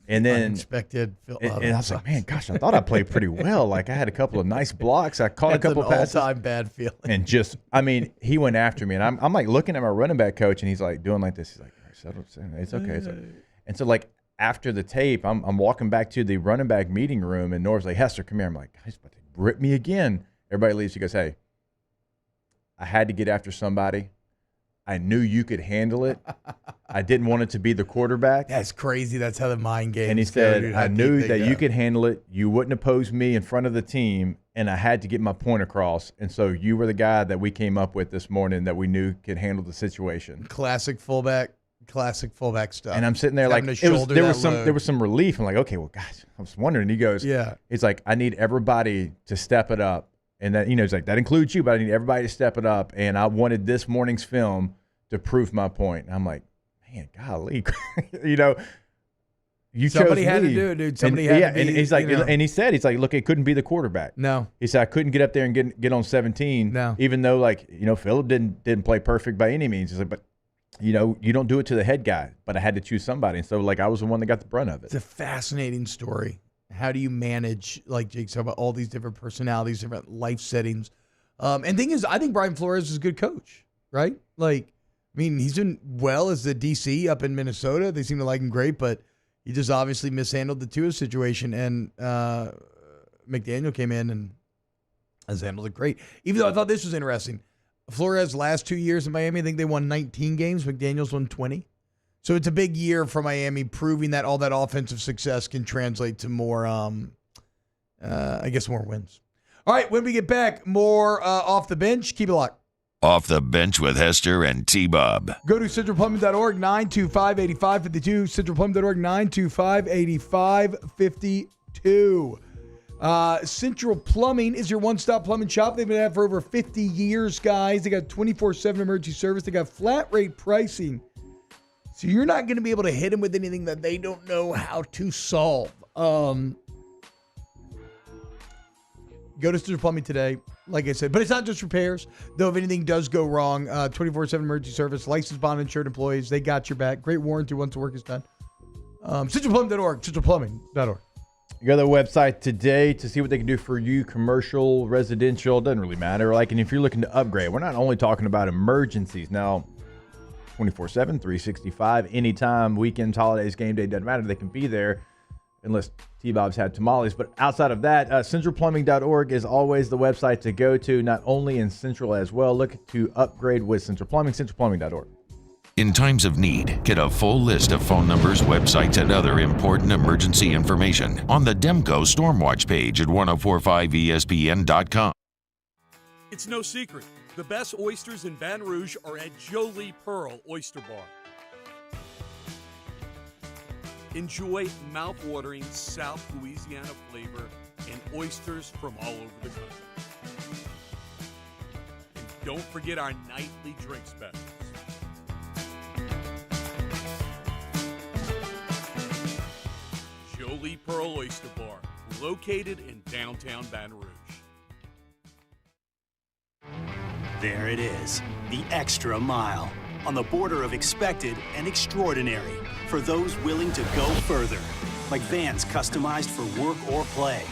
And then unexpected. And I was like, man, gosh, I thought I played pretty well. Like, I had a couple of nice blocks. I caught a couple of passes. All-time bad feeling. And just, I mean, he went after me. And I'm like looking at my running back coach, and he's like doing like this. He's like, it's okay. It's okay. And so, like, after the tape, I'm walking back to the running back meeting room, and Norv's like, Hester, come here. I'm like, he's about to rip me again. Everybody leaves. He goes, hey, I had to get after somebody. I knew you could handle it. I didn't want it to be the quarterback. That's crazy. That's how the mind game. And he said, I knew that you could handle it. You wouldn't oppose me in front of the team, and I had to get my point across. And so you were the guy that we came up with this morning that we knew could handle the situation. Classic fullback stuff. And I'm sitting there like, there was some relief. I'm like, okay, well, gosh, I was wondering. He goes, he's like, I need everybody to step it up And that, it's like, that includes you, but I need everybody to step it up. And I wanted this morning's film to prove my point. And I'm like, man, golly, Somebody chose had me. to do it, dude. Somebody had to be, and he's like, and he said, look, it couldn't be the quarterback. No. He said, I couldn't get up there and get on 17. No. Even though, Philip didn't play perfect by any means. He's like, but you don't do it to the head guy. But I had to choose somebody. And so, I was the one that got the brunt of it. It's a fascinating story. How do you manage, like Jake said, about all these different personalities, different life settings? And thing is, I think Brian Flores is a good coach, right? He's doing well as the DC up in Minnesota. They seem to like him great, but he just obviously mishandled the Tua situation. And McDaniel came in and has handled it great. Even though I thought this was interesting. Flores' last 2 years in Miami, I think they won 19 games. McDaniel's won 20. So it's a big year for Miami, proving that all that offensive success can translate to more, more wins. All right, when we get back, more Off the Bench. Keep it locked. Off the Bench with Hester and T-Bob. Go to centralplumbing.org, 925-8552. Centralplumbing.org, 925-8552. Central Plumbing is your one-stop plumbing shop. They've been at it for over 50 years, guys. They got 24/7 emergency service. They got flat rate pricing. So you're not going to be able to hit them with anything that they don't know how to solve. Go to Central Plumbing today, like I said. But it's not just repairs. Though if anything does go wrong, 24/7 emergency service, licensed bond insured employees, they got your back. Great warranty once the work is done. Centralplumbing.org, centralplumbing.org. You go to the website today to see what they can do for you, commercial, residential, doesn't really matter. And if you're looking to upgrade, we're not only talking about emergencies. Now, 24/7, 365, anytime, weekends, holidays, game day, doesn't matter. They can be there unless T-Bob's had tamales. But outside of that, centralplumbing.org is always the website to go to, not only in Central as well. Look to upgrade with Central Plumbing, centralplumbing.org. In times of need, get a full list of phone numbers, websites, and other important emergency information on the Demco Stormwatch page at 1045ESPN.com. It's no secret. The best oysters in Baton Rouge are at Jolie Pearl Oyster Bar. Enjoy mouth-watering South Louisiana flavor and oysters from all over the country. And don't forget our nightly drink specials. Jolie Pearl Oyster Bar, located in downtown Baton Rouge. There it is, the extra mile, on the border of expected and extraordinary for those willing to go further, like vans customized for work or play,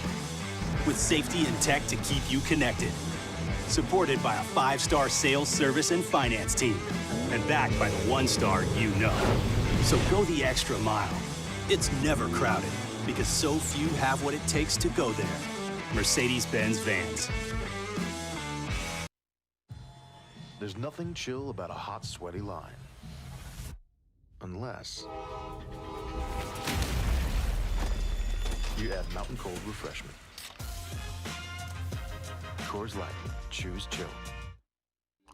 with safety and tech to keep you connected, supported by a 5-star sales, service, and finance team, and backed by the 1-star you know. So go the extra mile. It's never crowded because so few have what it takes to go there. Mercedes-Benz Vans. There's nothing chill about a hot, sweaty line. Unless you add Mountain Cold Refreshment. Coors Light. Choose chill.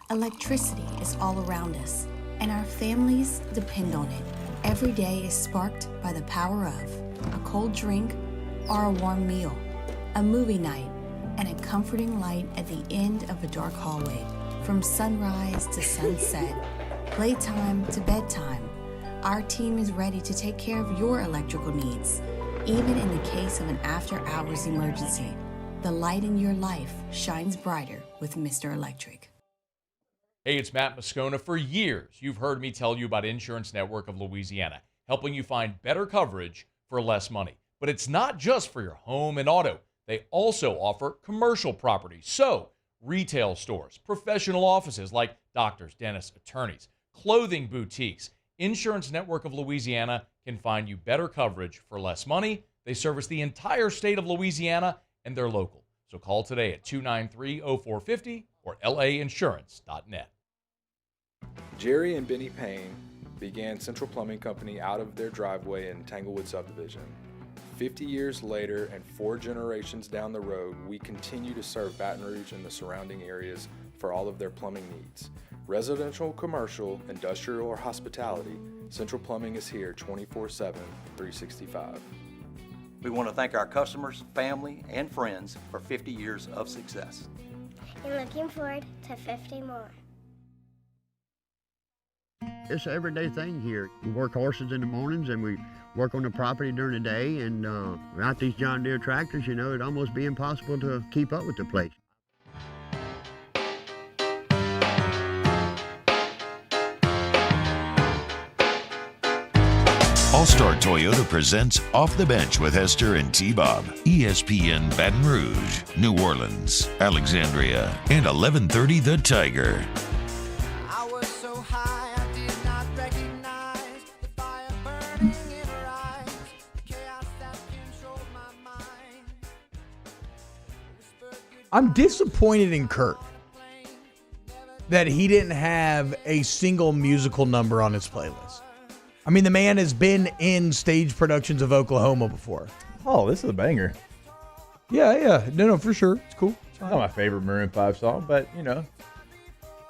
Electricity is all around us, and our families depend on it. Every day is sparked by the power of a cold drink or a warm meal, a movie night, and a comforting light at the end of a dark hallway. From sunrise to sunset, playtime to bedtime, our team is ready to take care of your electrical needs. Even in the case of an after-hours emergency, the light in your life shines brighter with Mr. Electric. Hey, it's Matt Moscona. For years, you've heard me tell you about Insurance Network of Louisiana, helping you find better coverage for less money. But it's not just for your home and auto. They also offer commercial property. So, retail stores, professional offices like doctors, dentists, attorneys, clothing boutiques. Insurance Network of Louisiana can find you better coverage for less money. They service the entire state of Louisiana, and they're local. So call today at 293-0450 or lainsurance.net. Jerry and Benny Payne began Central Plumbing Company out of their driveway in Tanglewood Subdivision. 50 years later and 4 generations down the road, we continue to serve Baton Rouge and the surrounding areas for all of their plumbing needs. Residential, commercial, industrial, or hospitality, Central Plumbing is here 24/7, 365. We want to thank our customers, family, and friends for 50 years of success. And looking forward to 50 more. It's an everyday thing here. We work horses in the mornings and we work on the property during the day, and without these John Deere tractors, you know, it'd almost be impossible to keep up with the place. All-Star Toyota presents Off the Bench with Hester and T-Bob. ESPN Baton Rouge, New Orleans, Alexandria, and 1130 The Tiger. I was so high I did not recognize the fire burning in her eyes, the chaos that controlled my mind. I'm disappointed in Kirk that he didn't have a single musical number on his playlist. I mean, the man has been in stage productions of Oklahoma before. Oh, this is a banger. Yeah. No, for sure. It's cool. It's not my favorite Maroon 5 song, but, you know,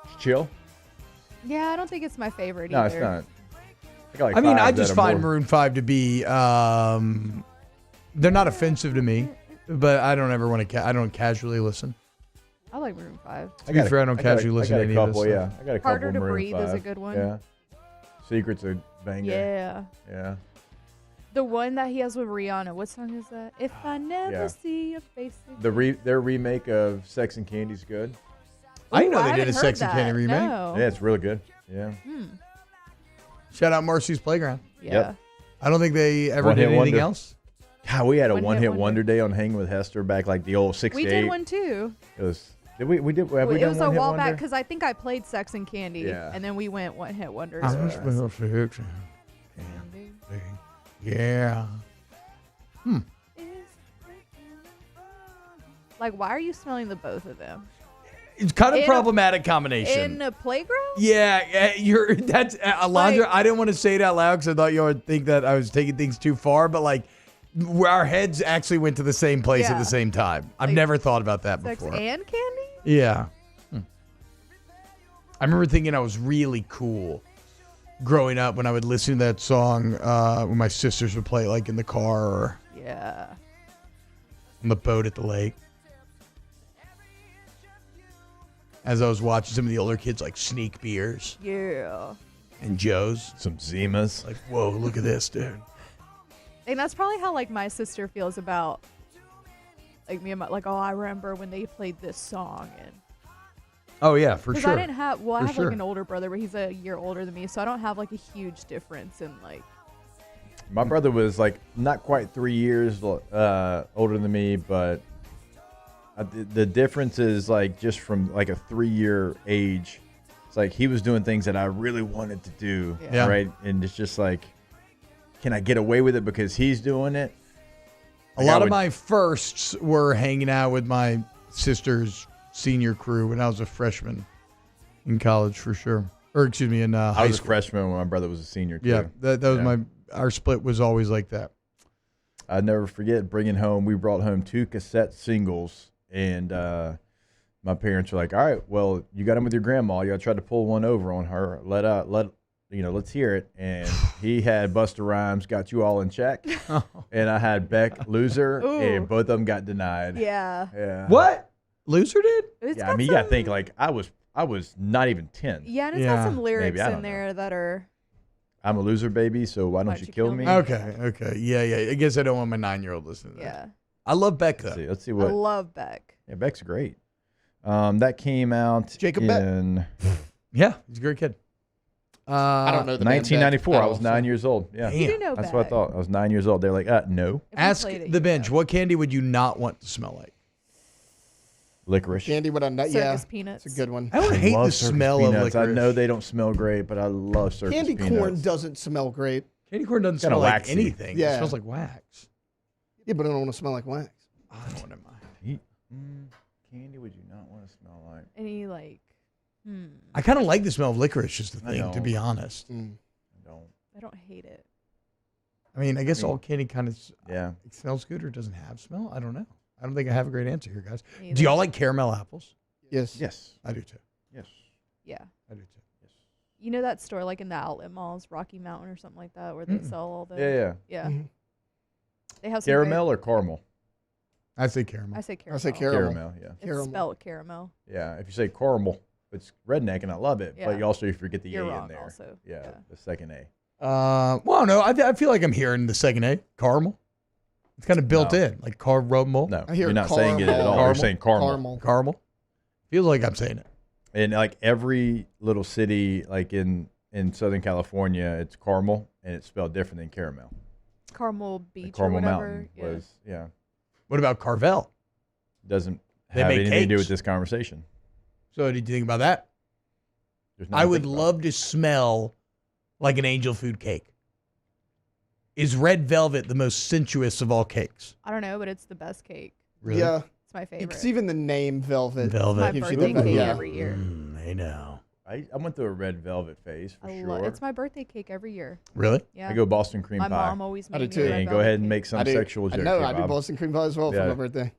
it's chill. Yeah, I don't think it's my favorite No, either. it's not. I got like I mean, five I that just are find more- Maroon 5 to be, they're not offensive to me, but I don't ever want to, I don't casually listen. I like Maroon 5. To be fair, I don't casually listen to any of this stuff. Yeah, I got a couple Harder to Maroon Breathe 5. is a good one. Yeah. Secret's a banger. Yeah. Yeah. The one that he has with Rihanna. What song is that? If I never Yeah. see your face again. Their remake of Sex and Candy's good. I didn't Ooh, know they I did a haven't Sex heard and Candy that. remake. No. Yeah, it's really good. Yeah. Shout out Marcy's Playground. Yeah. Yep. I don't think they ever did One-hit anything wonder. else. God, we had a One-hit one-hit wonder. wonder day on Hanging with Hester back like the old 6 We to did 8. one too. It was. Did we? We did. Have we It done was a one-hit while wonder? back because I think I played Sex and Candy. Yeah. And then we went One Hit Wonders. I for must us. be a Sex and Candy. Yeah. Like, why are you smelling the both of them? It's kind of In a- problematic combination. In a playground? Yeah, that's Alondra. I didn't want to say it out loud because I thought you would think that I was taking things too far, but like our heads actually went to the same place at Yeah. the same time. I've Like, never thought about that Sex before. and Candy? Yeah. I remember thinking I was really cool growing up when I would listen to that song when my sisters would play it like in the car or Yeah. on the boat at the lake. As I was watching some of the older kids like sneak beers Yeah. and Joe's. Some Zimas. Like, whoa, look at this, dude. And that's probably how like my sister feels about like me and my like, oh, I remember when they played this song and Oh, yeah, for because sure. I didn't have I For have sure. like an older brother, but he's a year older than me, so I don't have like a huge difference in like My brother was like not quite 3 years older than me, but the difference is like just from like a 3-year age. It's like he was doing things that I really wanted to do, Yeah. right? And it's just like, can I get away with it because he's doing it? A lot of my firsts were hanging out with my sister's senior crew when I was a freshman in college, for sure. Or excuse me, in I high was a school. freshman when my brother was a senior. Too. Yeah, that was Yeah. our split was always like that. I'd never forget we brought home 2 cassette singles, and my parents were like, "All right, well, you got them with your grandma. You tried to pull one over on her. Let's hear it." And he had Busta Rhymes, Got You All in Check, and I had Beck, Loser, Ooh. and both of them got denied. yeah. Yeah. What? Loser did? It's Yeah, got I mean, you got to think like I was not even 10. Yeah, and it's Yeah. got some lyrics Maybe, I in don't know. there that are I'm a loser, baby. So why don't you kill me? Okay. Yeah. I guess I don't want my 9-year-old listening to that. yeah. I love Beck, though. Let's see I what. love Beck. Yeah, Beck's great. That came out Jacob Beck. in Yeah, he's a great kid. I don't know the band 1994. Beck I at was all, 9 so- years old. Yeah, You do know that's Beck. what I thought. I was 9 years old. They're like, no. If we Ask played it, the you bench, know. what candy would you not want to smell like? Licorice. Candy with a nut. Yeah, Circus peanuts. it's a good one. I don't hate the love circus smell of peanuts. licorice. I know they don't smell great, but I love circus Candy peanuts. corn doesn't smell great. Candy corn doesn't Kinda smell like waxy. anything. It Yeah. smells like wax. Yeah, but I don't want to smell like wax. I don't want to mind. Candy would you not want to smell like? Any like I kind of like the smell of licorice, is the I thing, to don't. be honest. I don't. I don't hate it. I mean, I guess all candy kind of Yeah. it smells good or doesn't have smell. I don't know. I don't think I have a great answer here, guys. Me Do y'all either. like caramel apples? Yes. Yes. I do too. Yes. Yeah. I do too. You know that store like in the outlet malls, Rocky Mountain or something like that, where they sell all the Yeah. yeah. Mhm. They have some Caramel good- or caramel? I say caramel. I say caramel. I say caramel. Caramel, yeah. It's spelled caramel. Yeah, if you say caramel, it's redneck, and I love it. Yeah. But you also forget the You're A wrong in there. also. Yeah, the second A. Well, no, I feel like I'm hearing the second A, caramel. It's kind of built in, like caramel. No, I hear you're not saying it at all. You're saying caramel. Caramel. Feels like I'm saying it. And like every little city, like in Southern California, it's caramel, and it's spelled different than caramel. Caramel Beach Like Caramel or whatever. Mountain was, yeah. What about Carvel? Doesn't They have make anything to do cakes. with this conversation. So what do you think about that? There's I nothing would to think about. love to smell like an angel food cake. Is red velvet the most sensuous of all cakes? I don't know, but it's the best cake. Really? Yeah. It's my favorite. Because even the name Velvet. Velvet. My gives you birthday the cake yeah. every year. I know. I went through a red velvet phase for I sure. love it's my birthday cake every year. Really? Yeah. I go Boston cream My pie. mom always I made do me too. red And go velvet ahead and cake. make some I do. sexual I joke. know. here, I do Bob. Boston cream pie as well Yeah. for my birthday.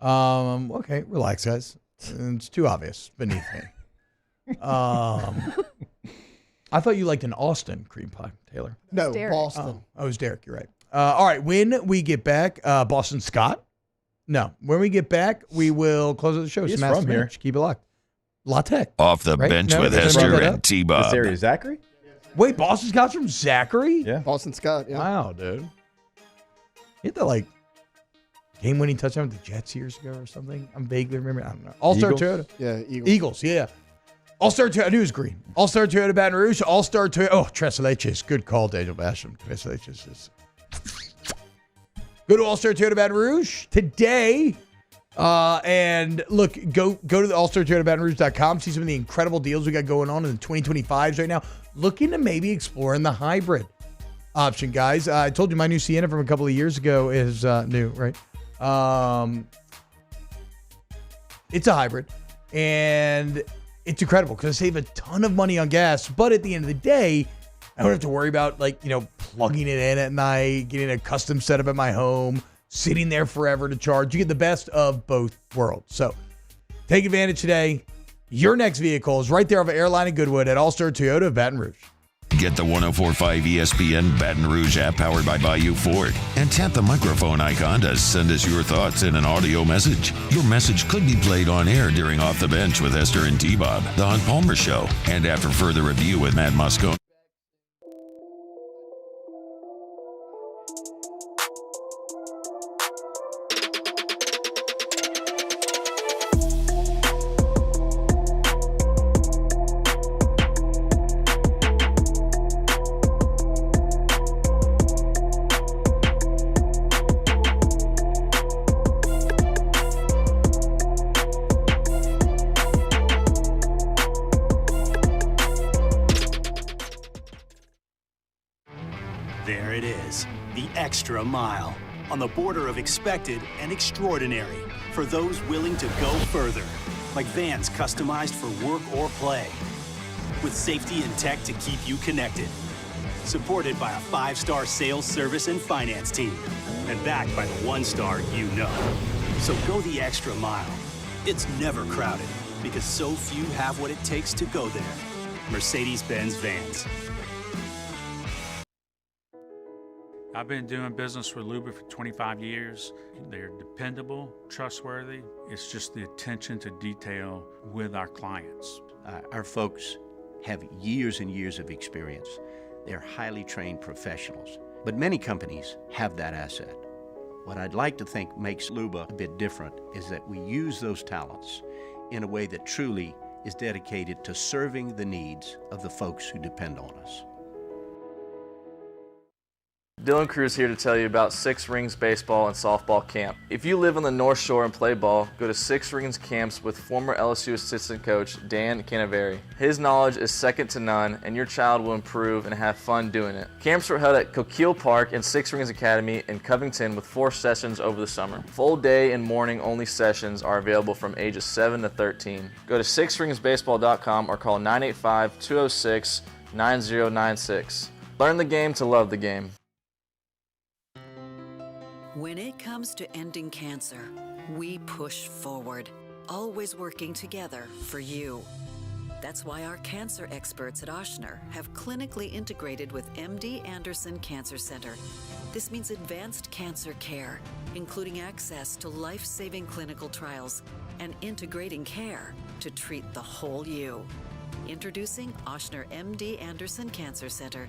Okay, relax, guys. It's too obvious beneath me. I thought you liked an Austin cream pie, Taylor. No, Derek. Boston. Oh, it was Derek. You're right. All right, when we get back, Boston Scott. No, when we get back, we will close out the show. He's Smash from the here. Match. Keep it locked. La Tech. Off the Right? bench No, with did I Hester bring that and up? T-Bob. This area, Zachary? Wait, Boston Scott's from Zachary? Yeah. Boston Scott, yeah. Wow, dude. He had that, like, game-winning touchdown with the Jets years ago or something. I'm vaguely remembering. I don't know. All-Star Eagles? Toyota. Yeah, Eagles. Eagles, yeah. All-Star Toyota. I knew it was green. All-Star Toyota Baton Rouge. All-Star Toyota. Oh, Tres Leches. Good call, Daniel Basham. Tres Leches is... Go to All-Star Toyota Baton Rouge today. And look, go to the allstartoyotabatonrouge.com. See some of the incredible deals we got going on in the 2025s right now. Looking to maybe exploring the hybrid option, guys. I told you my new Sienna from a couple of years ago is new, right? It's a hybrid, and it's incredible because I save a ton of money on gas. But at the end of the day, I don't have to worry about plugging it in at night, getting a custom setup at my home, sitting there forever to charge. You get the best of both worlds. So take advantage today. Your next vehicle is right there off of Airline and Goodwood at All-Star Toyota of Baton Rouge. Get the 104.5 ESPN Baton Rouge app powered by Bayou Ford and tap the microphone icon to send us your thoughts in an audio message. Your message could be played on air during Off the Bench with Hester and T-Bob, The Hunt Palmer Show, and after further review with Matt Moscone. There it is, the extra mile, on the border of expected and extraordinary, for those willing to go further, like vans customized for work or play, with safety and tech to keep you connected, supported by a 5-star sales, service, and finance team, and backed by the 1-star you know. So go the extra mile. It's never crowded, because so few have what it takes to go there. Mercedes-Benz Vans. I've been doing business with Luba for 25 years. They're dependable, trustworthy. It's just the attention to detail with our clients. Our folks have years and years of experience. They're highly trained professionals, but many companies have that asset. What I'd like to think makes Luba a bit different is that we use those talents in a way that truly is dedicated to serving the needs of the folks who depend on us. Dylan Cruz here to tell you about Six Rings Baseball and Softball Camp. If you live on the North Shore and play ball, go to Six Rings Camps with former LSU assistant coach Dan Canaveri. His knowledge is second to none, and your child will improve and have fun doing it. Camps were held at Coquille Park and Six Rings Academy in Covington with 4 sessions over the summer. Full day and morning only sessions are available from ages 7 to 13. Go to sixringsbaseball.com or call 985-206-9096. Learn the game to love the game. When it comes to ending cancer, we push forward, always working together for you. That's why our cancer experts at Ochsner have clinically integrated with MD Anderson Cancer Center, This means advanced cancer care, including access to life-saving clinical trials and integrating care to treat the whole you. Introducing Ochsner MD Anderson Cancer Center.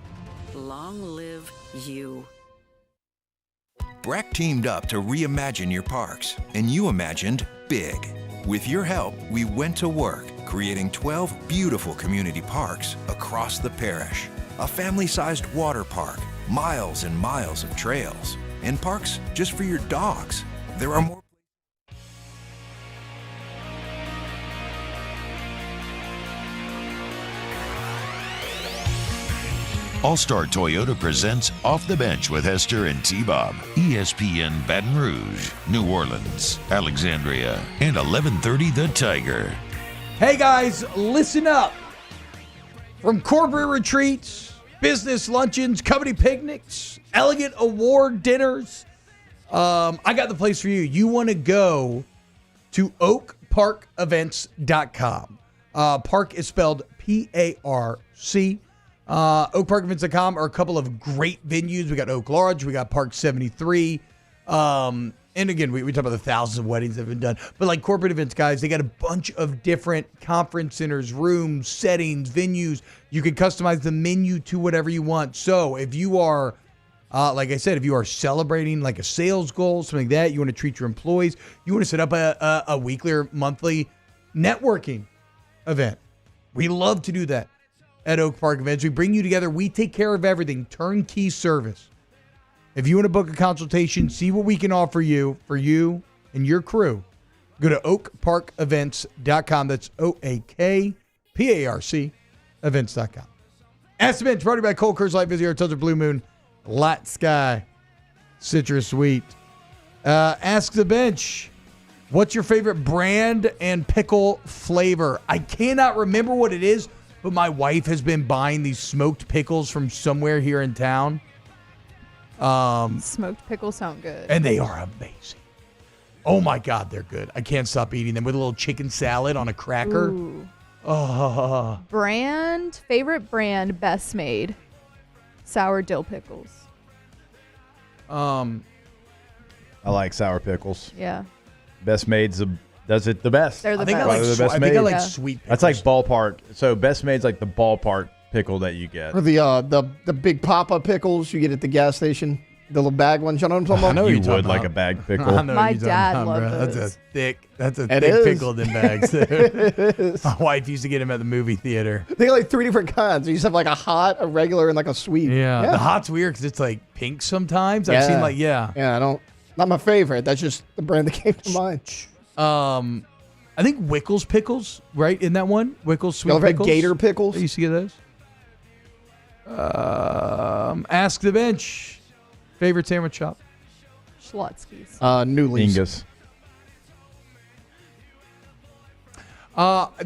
Long live you. BRAC teamed up to reimagine your parks, and you imagined big. With your help, we went to work, creating 12 beautiful community parks across the parish. A family-sized water park, miles and miles of trails, and parks just for your dogs. There are more. All-Star Toyota presents Off the Bench with Hester and T-Bob. ESPN Baton Rouge, New Orleans, Alexandria, and 1130 The Tiger. Hey guys, listen up. From corporate retreats, business luncheons, company picnics, elegant award dinners, I got the place for you. You want to go to oakparkevents.com. Park is spelled P-A-R-C. OakParkEvents.com are a couple of great venues. We got Oak Lodge. We got Park 73. And again, we talk about the thousands of weddings that have been done. But like corporate events, guys, they got a bunch of different conference centers, rooms, settings, venues. You can customize the menu to whatever you want. So if you are, like I said, if you are celebrating like a sales goal, something like that, you want to treat your employees, you want to set up a weekly or monthly networking event. We love to do that at Oak Park Events. We bring you together. We take care of everything. Turnkey service. If you want to book a consultation, see what we can offer you for you and your crew, go to oakparkevents.com. That's OAKPARC events.com. Ask the Bench, brought to you by Cold Curse Light Visitor, Hotels of Blue Moon, Light Sky, Citrus Sweet. Ask the Bench, what's your favorite brand and pickle flavor? I cannot remember what it is, but my wife has been buying these smoked pickles from somewhere here in town. Smoked pickles sound good. And they are amazing. Oh my God, they're good. I can't stop eating them with a little chicken salad on a cracker. Ooh. Oh. Favorite brand, Best Made. Sour dill pickles. I like sour pickles. Yeah. Best Made's does it the best. They're the best. I think I like sweet pickles. That's like ballpark. So Best Made's like the ballpark pickle that you get. Or the big Papa pickles you get at the gas station. The little bag ones. You know what I'm talking about? You would like a bag pickle. My dad loved those. That's a It thick is. pickle in bags. My wife used to get them at the movie theater. They got like 3 different kinds. You just have like a hot, a regular, and like a sweet. Yeah. The hot's weird because it's like pink sometimes. I've seen like, Yeah, not my favorite. That's just the brand that came to mind. I think Wickles pickles, right? In that one? Wickles sweet Y'all ever had pickles. Gator pickles? I used to get those. Ask the Bench. Favorite sandwich shop? Schlotzky's. Newly's. Ingus.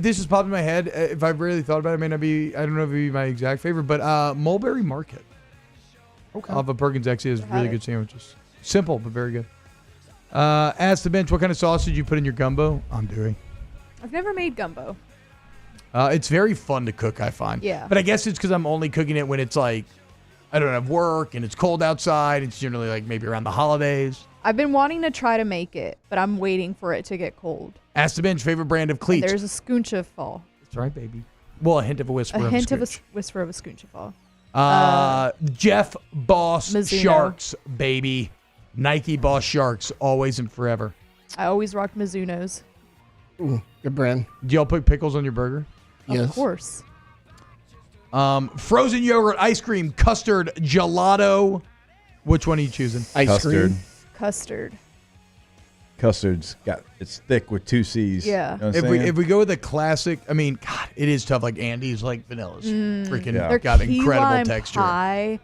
This just popped in my head. If I really thought about it, it may not be, I don't know if it would be my exact favorite, but Mulberry Market. Okay. Off of Perkins X has really good sandwiches. Simple, but very good. Ask the Bench, what kind of sauce did you put in your gumbo? I'm doing. I've never made gumbo. It's very fun to cook, I find. Yeah. But I guess it's because I'm only cooking it when it's like, I don't have work and it's cold outside. It's generally like maybe around the holidays. I've been wanting to try to make it, but I'm waiting for it to get cold. Ask the Bench, favorite brand of cleats? There's a Skooncha fall. That's right, baby. Well, a hint of a whisper A of hint of a scooch. whisper of a Skooncha fall. Jeff Boss Mizuno. Sharks, baby. Nike Boss Sharks, always and forever. I always rocked Mizunos. Ooh, good brand. Do y'all put pickles on your burger? Of course. Frozen yogurt, ice cream, custard, gelato. Which one are you choosing? Custard. Custard's it's thick with 2 C's. Yeah. You know what I'm saying? If we go with the classic, I mean, God, it is tough. Like Andy's, like vanilla's freaking Their got key incredible lime texture. pie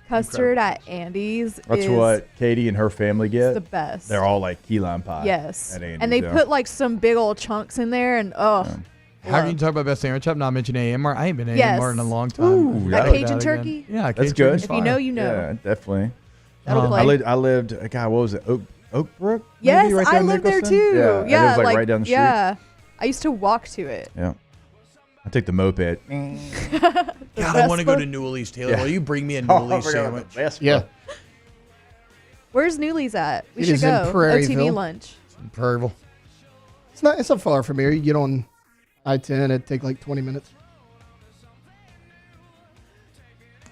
custard at Andy's That's is what Katie and her family get. the best. They're all like key lime pie. Yes. At Andy's, And they yeah. put like some big old chunks in there and How can you talk about best sandwich shop? Not mention AMR. I ain't been Yes. AMR in a long time. Ooh, that that- Cajun turkey? Yeah, That's Cajun good. turkey's If you fine. know, you know. Yeah, definitely. That'll play. I lived. God, what was it? Oakbrook? Yes, Maybe right I there in lived there Nicholson? too. Yeah, and it was like right down the street. Yeah. I used to walk to it. Yeah. I take the moped. God, I want to go to Newell's, Taylor. Yeah. Will you bring me a Oh, I Newell's forgot about sandwich? the Vespa. Yeah. Where's Newly's at? We It should is in go. Prairieville. OTB lunch. Prairieville. It's not far from here. You get on I-10, it'd take like 20 minutes.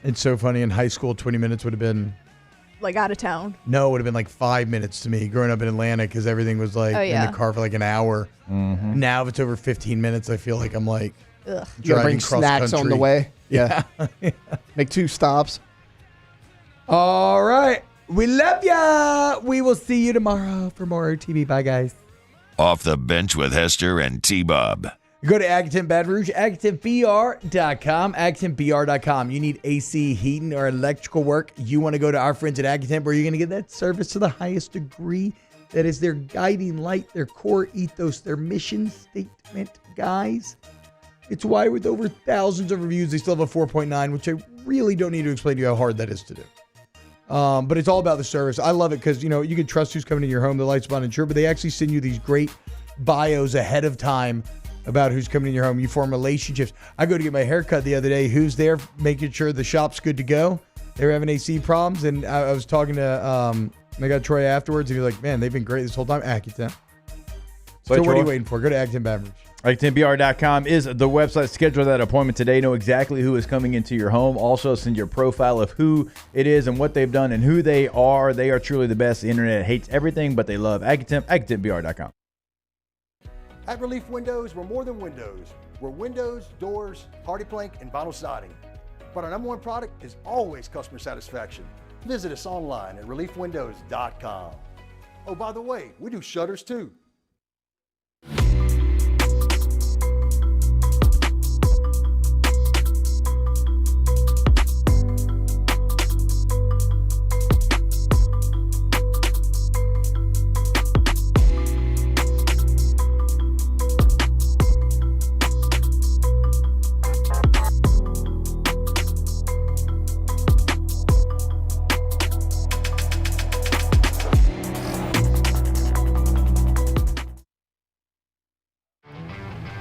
It's so funny. In high school, 20 minutes would have been... Like out of town. No, it would have been like 5 minutes to me growing up in Atlanta because everything was like in the car for like an hour. Mm-hmm. Now, if it's over 15 minutes, I feel like I'm like Ugh. You gotta driving bring snacks on the way. Yeah. Make 2 stops. All right. We love ya. We will see you tomorrow for more OTB. Bye, guys. Off the Bench with Hester and T-Bob. Go to Agaton Baton Rouge, AgatonBR.com, AgatonBR.com. You need AC, heating, or electrical work. You want to go to our friends at Agaton, where you're going to get that service to the highest degree. That is their guiding light, their core ethos, their mission statement, guys. It's why with over thousands of reviews, they still have a 4.9, which I really don't need to explain to you how hard that is to do. But it's all about the service. I love it because, you know, you can trust who's coming to your home. The lights on insured, but they actually send you these great bios ahead of time about who's coming in your home. You form relationships. I go to get my hair cut the other day. Who's there making sure the shop's good to go? They were having AC problems, and I was talking to I got Troy afterwards, and he was like, man, they've been great this whole time. Accutane. So what are you waiting for? Go to Agaton Baton Rouge. AgatonBR.com is the website. Schedule that appointment today. Know exactly who is coming into your home. Also, send your profile of who it is and what they've done and who they are. They are truly the best. The internet hates everything, but they love Agaton. AgatonBR.com. At Relief Windows, we're more than windows. We're windows, doors, hardy plank, and vinyl siding. But our #1 product is always customer satisfaction. Visit us online at reliefwindows.com. Oh, by the way, we do shutters too.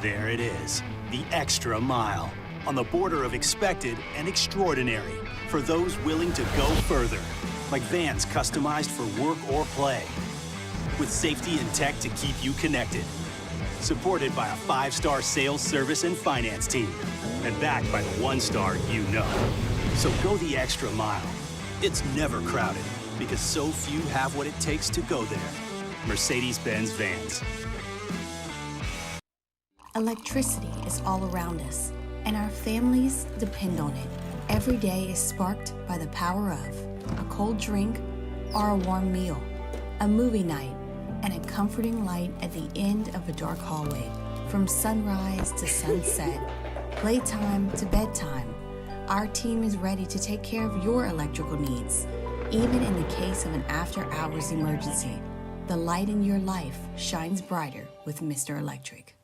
There it is, the extra mile, on the border of expected and extraordinary, for those willing to go further, like vans customized for work or play, with safety and tech to keep you connected, supported by a 5-star sales, service, and finance team, and backed by the 1-star you know. So go the extra mile. It's never crowded, because so few have what it takes to go there. Mercedes-Benz Vans. Electricity is all around us, and our families depend on it. Every day is sparked by the power of a cold drink or a warm meal, a movie night, and a comforting light at the end of a dark hallway. From sunrise to sunset, playtime to bedtime, our team is ready to take care of your electrical needs. Even in the case of an after-hours emergency, the light in your life shines brighter with Mr. Electric.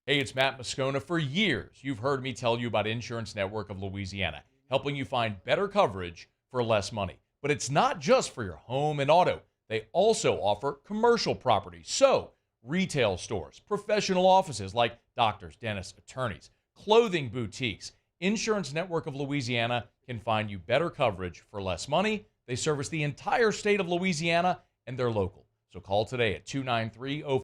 Hey, it's Matt Moscona. For years, you've heard me tell you about Insurance Network of Louisiana, helping you find better coverage for less money. But it's not just for your home and auto. They also offer commercial property. So, retail stores, professional offices like doctors, dentists, attorneys, clothing boutiques. Insurance Network of Louisiana can find you better coverage for less money. They service the entire state of Louisiana, and they're local. So call today at 293-04.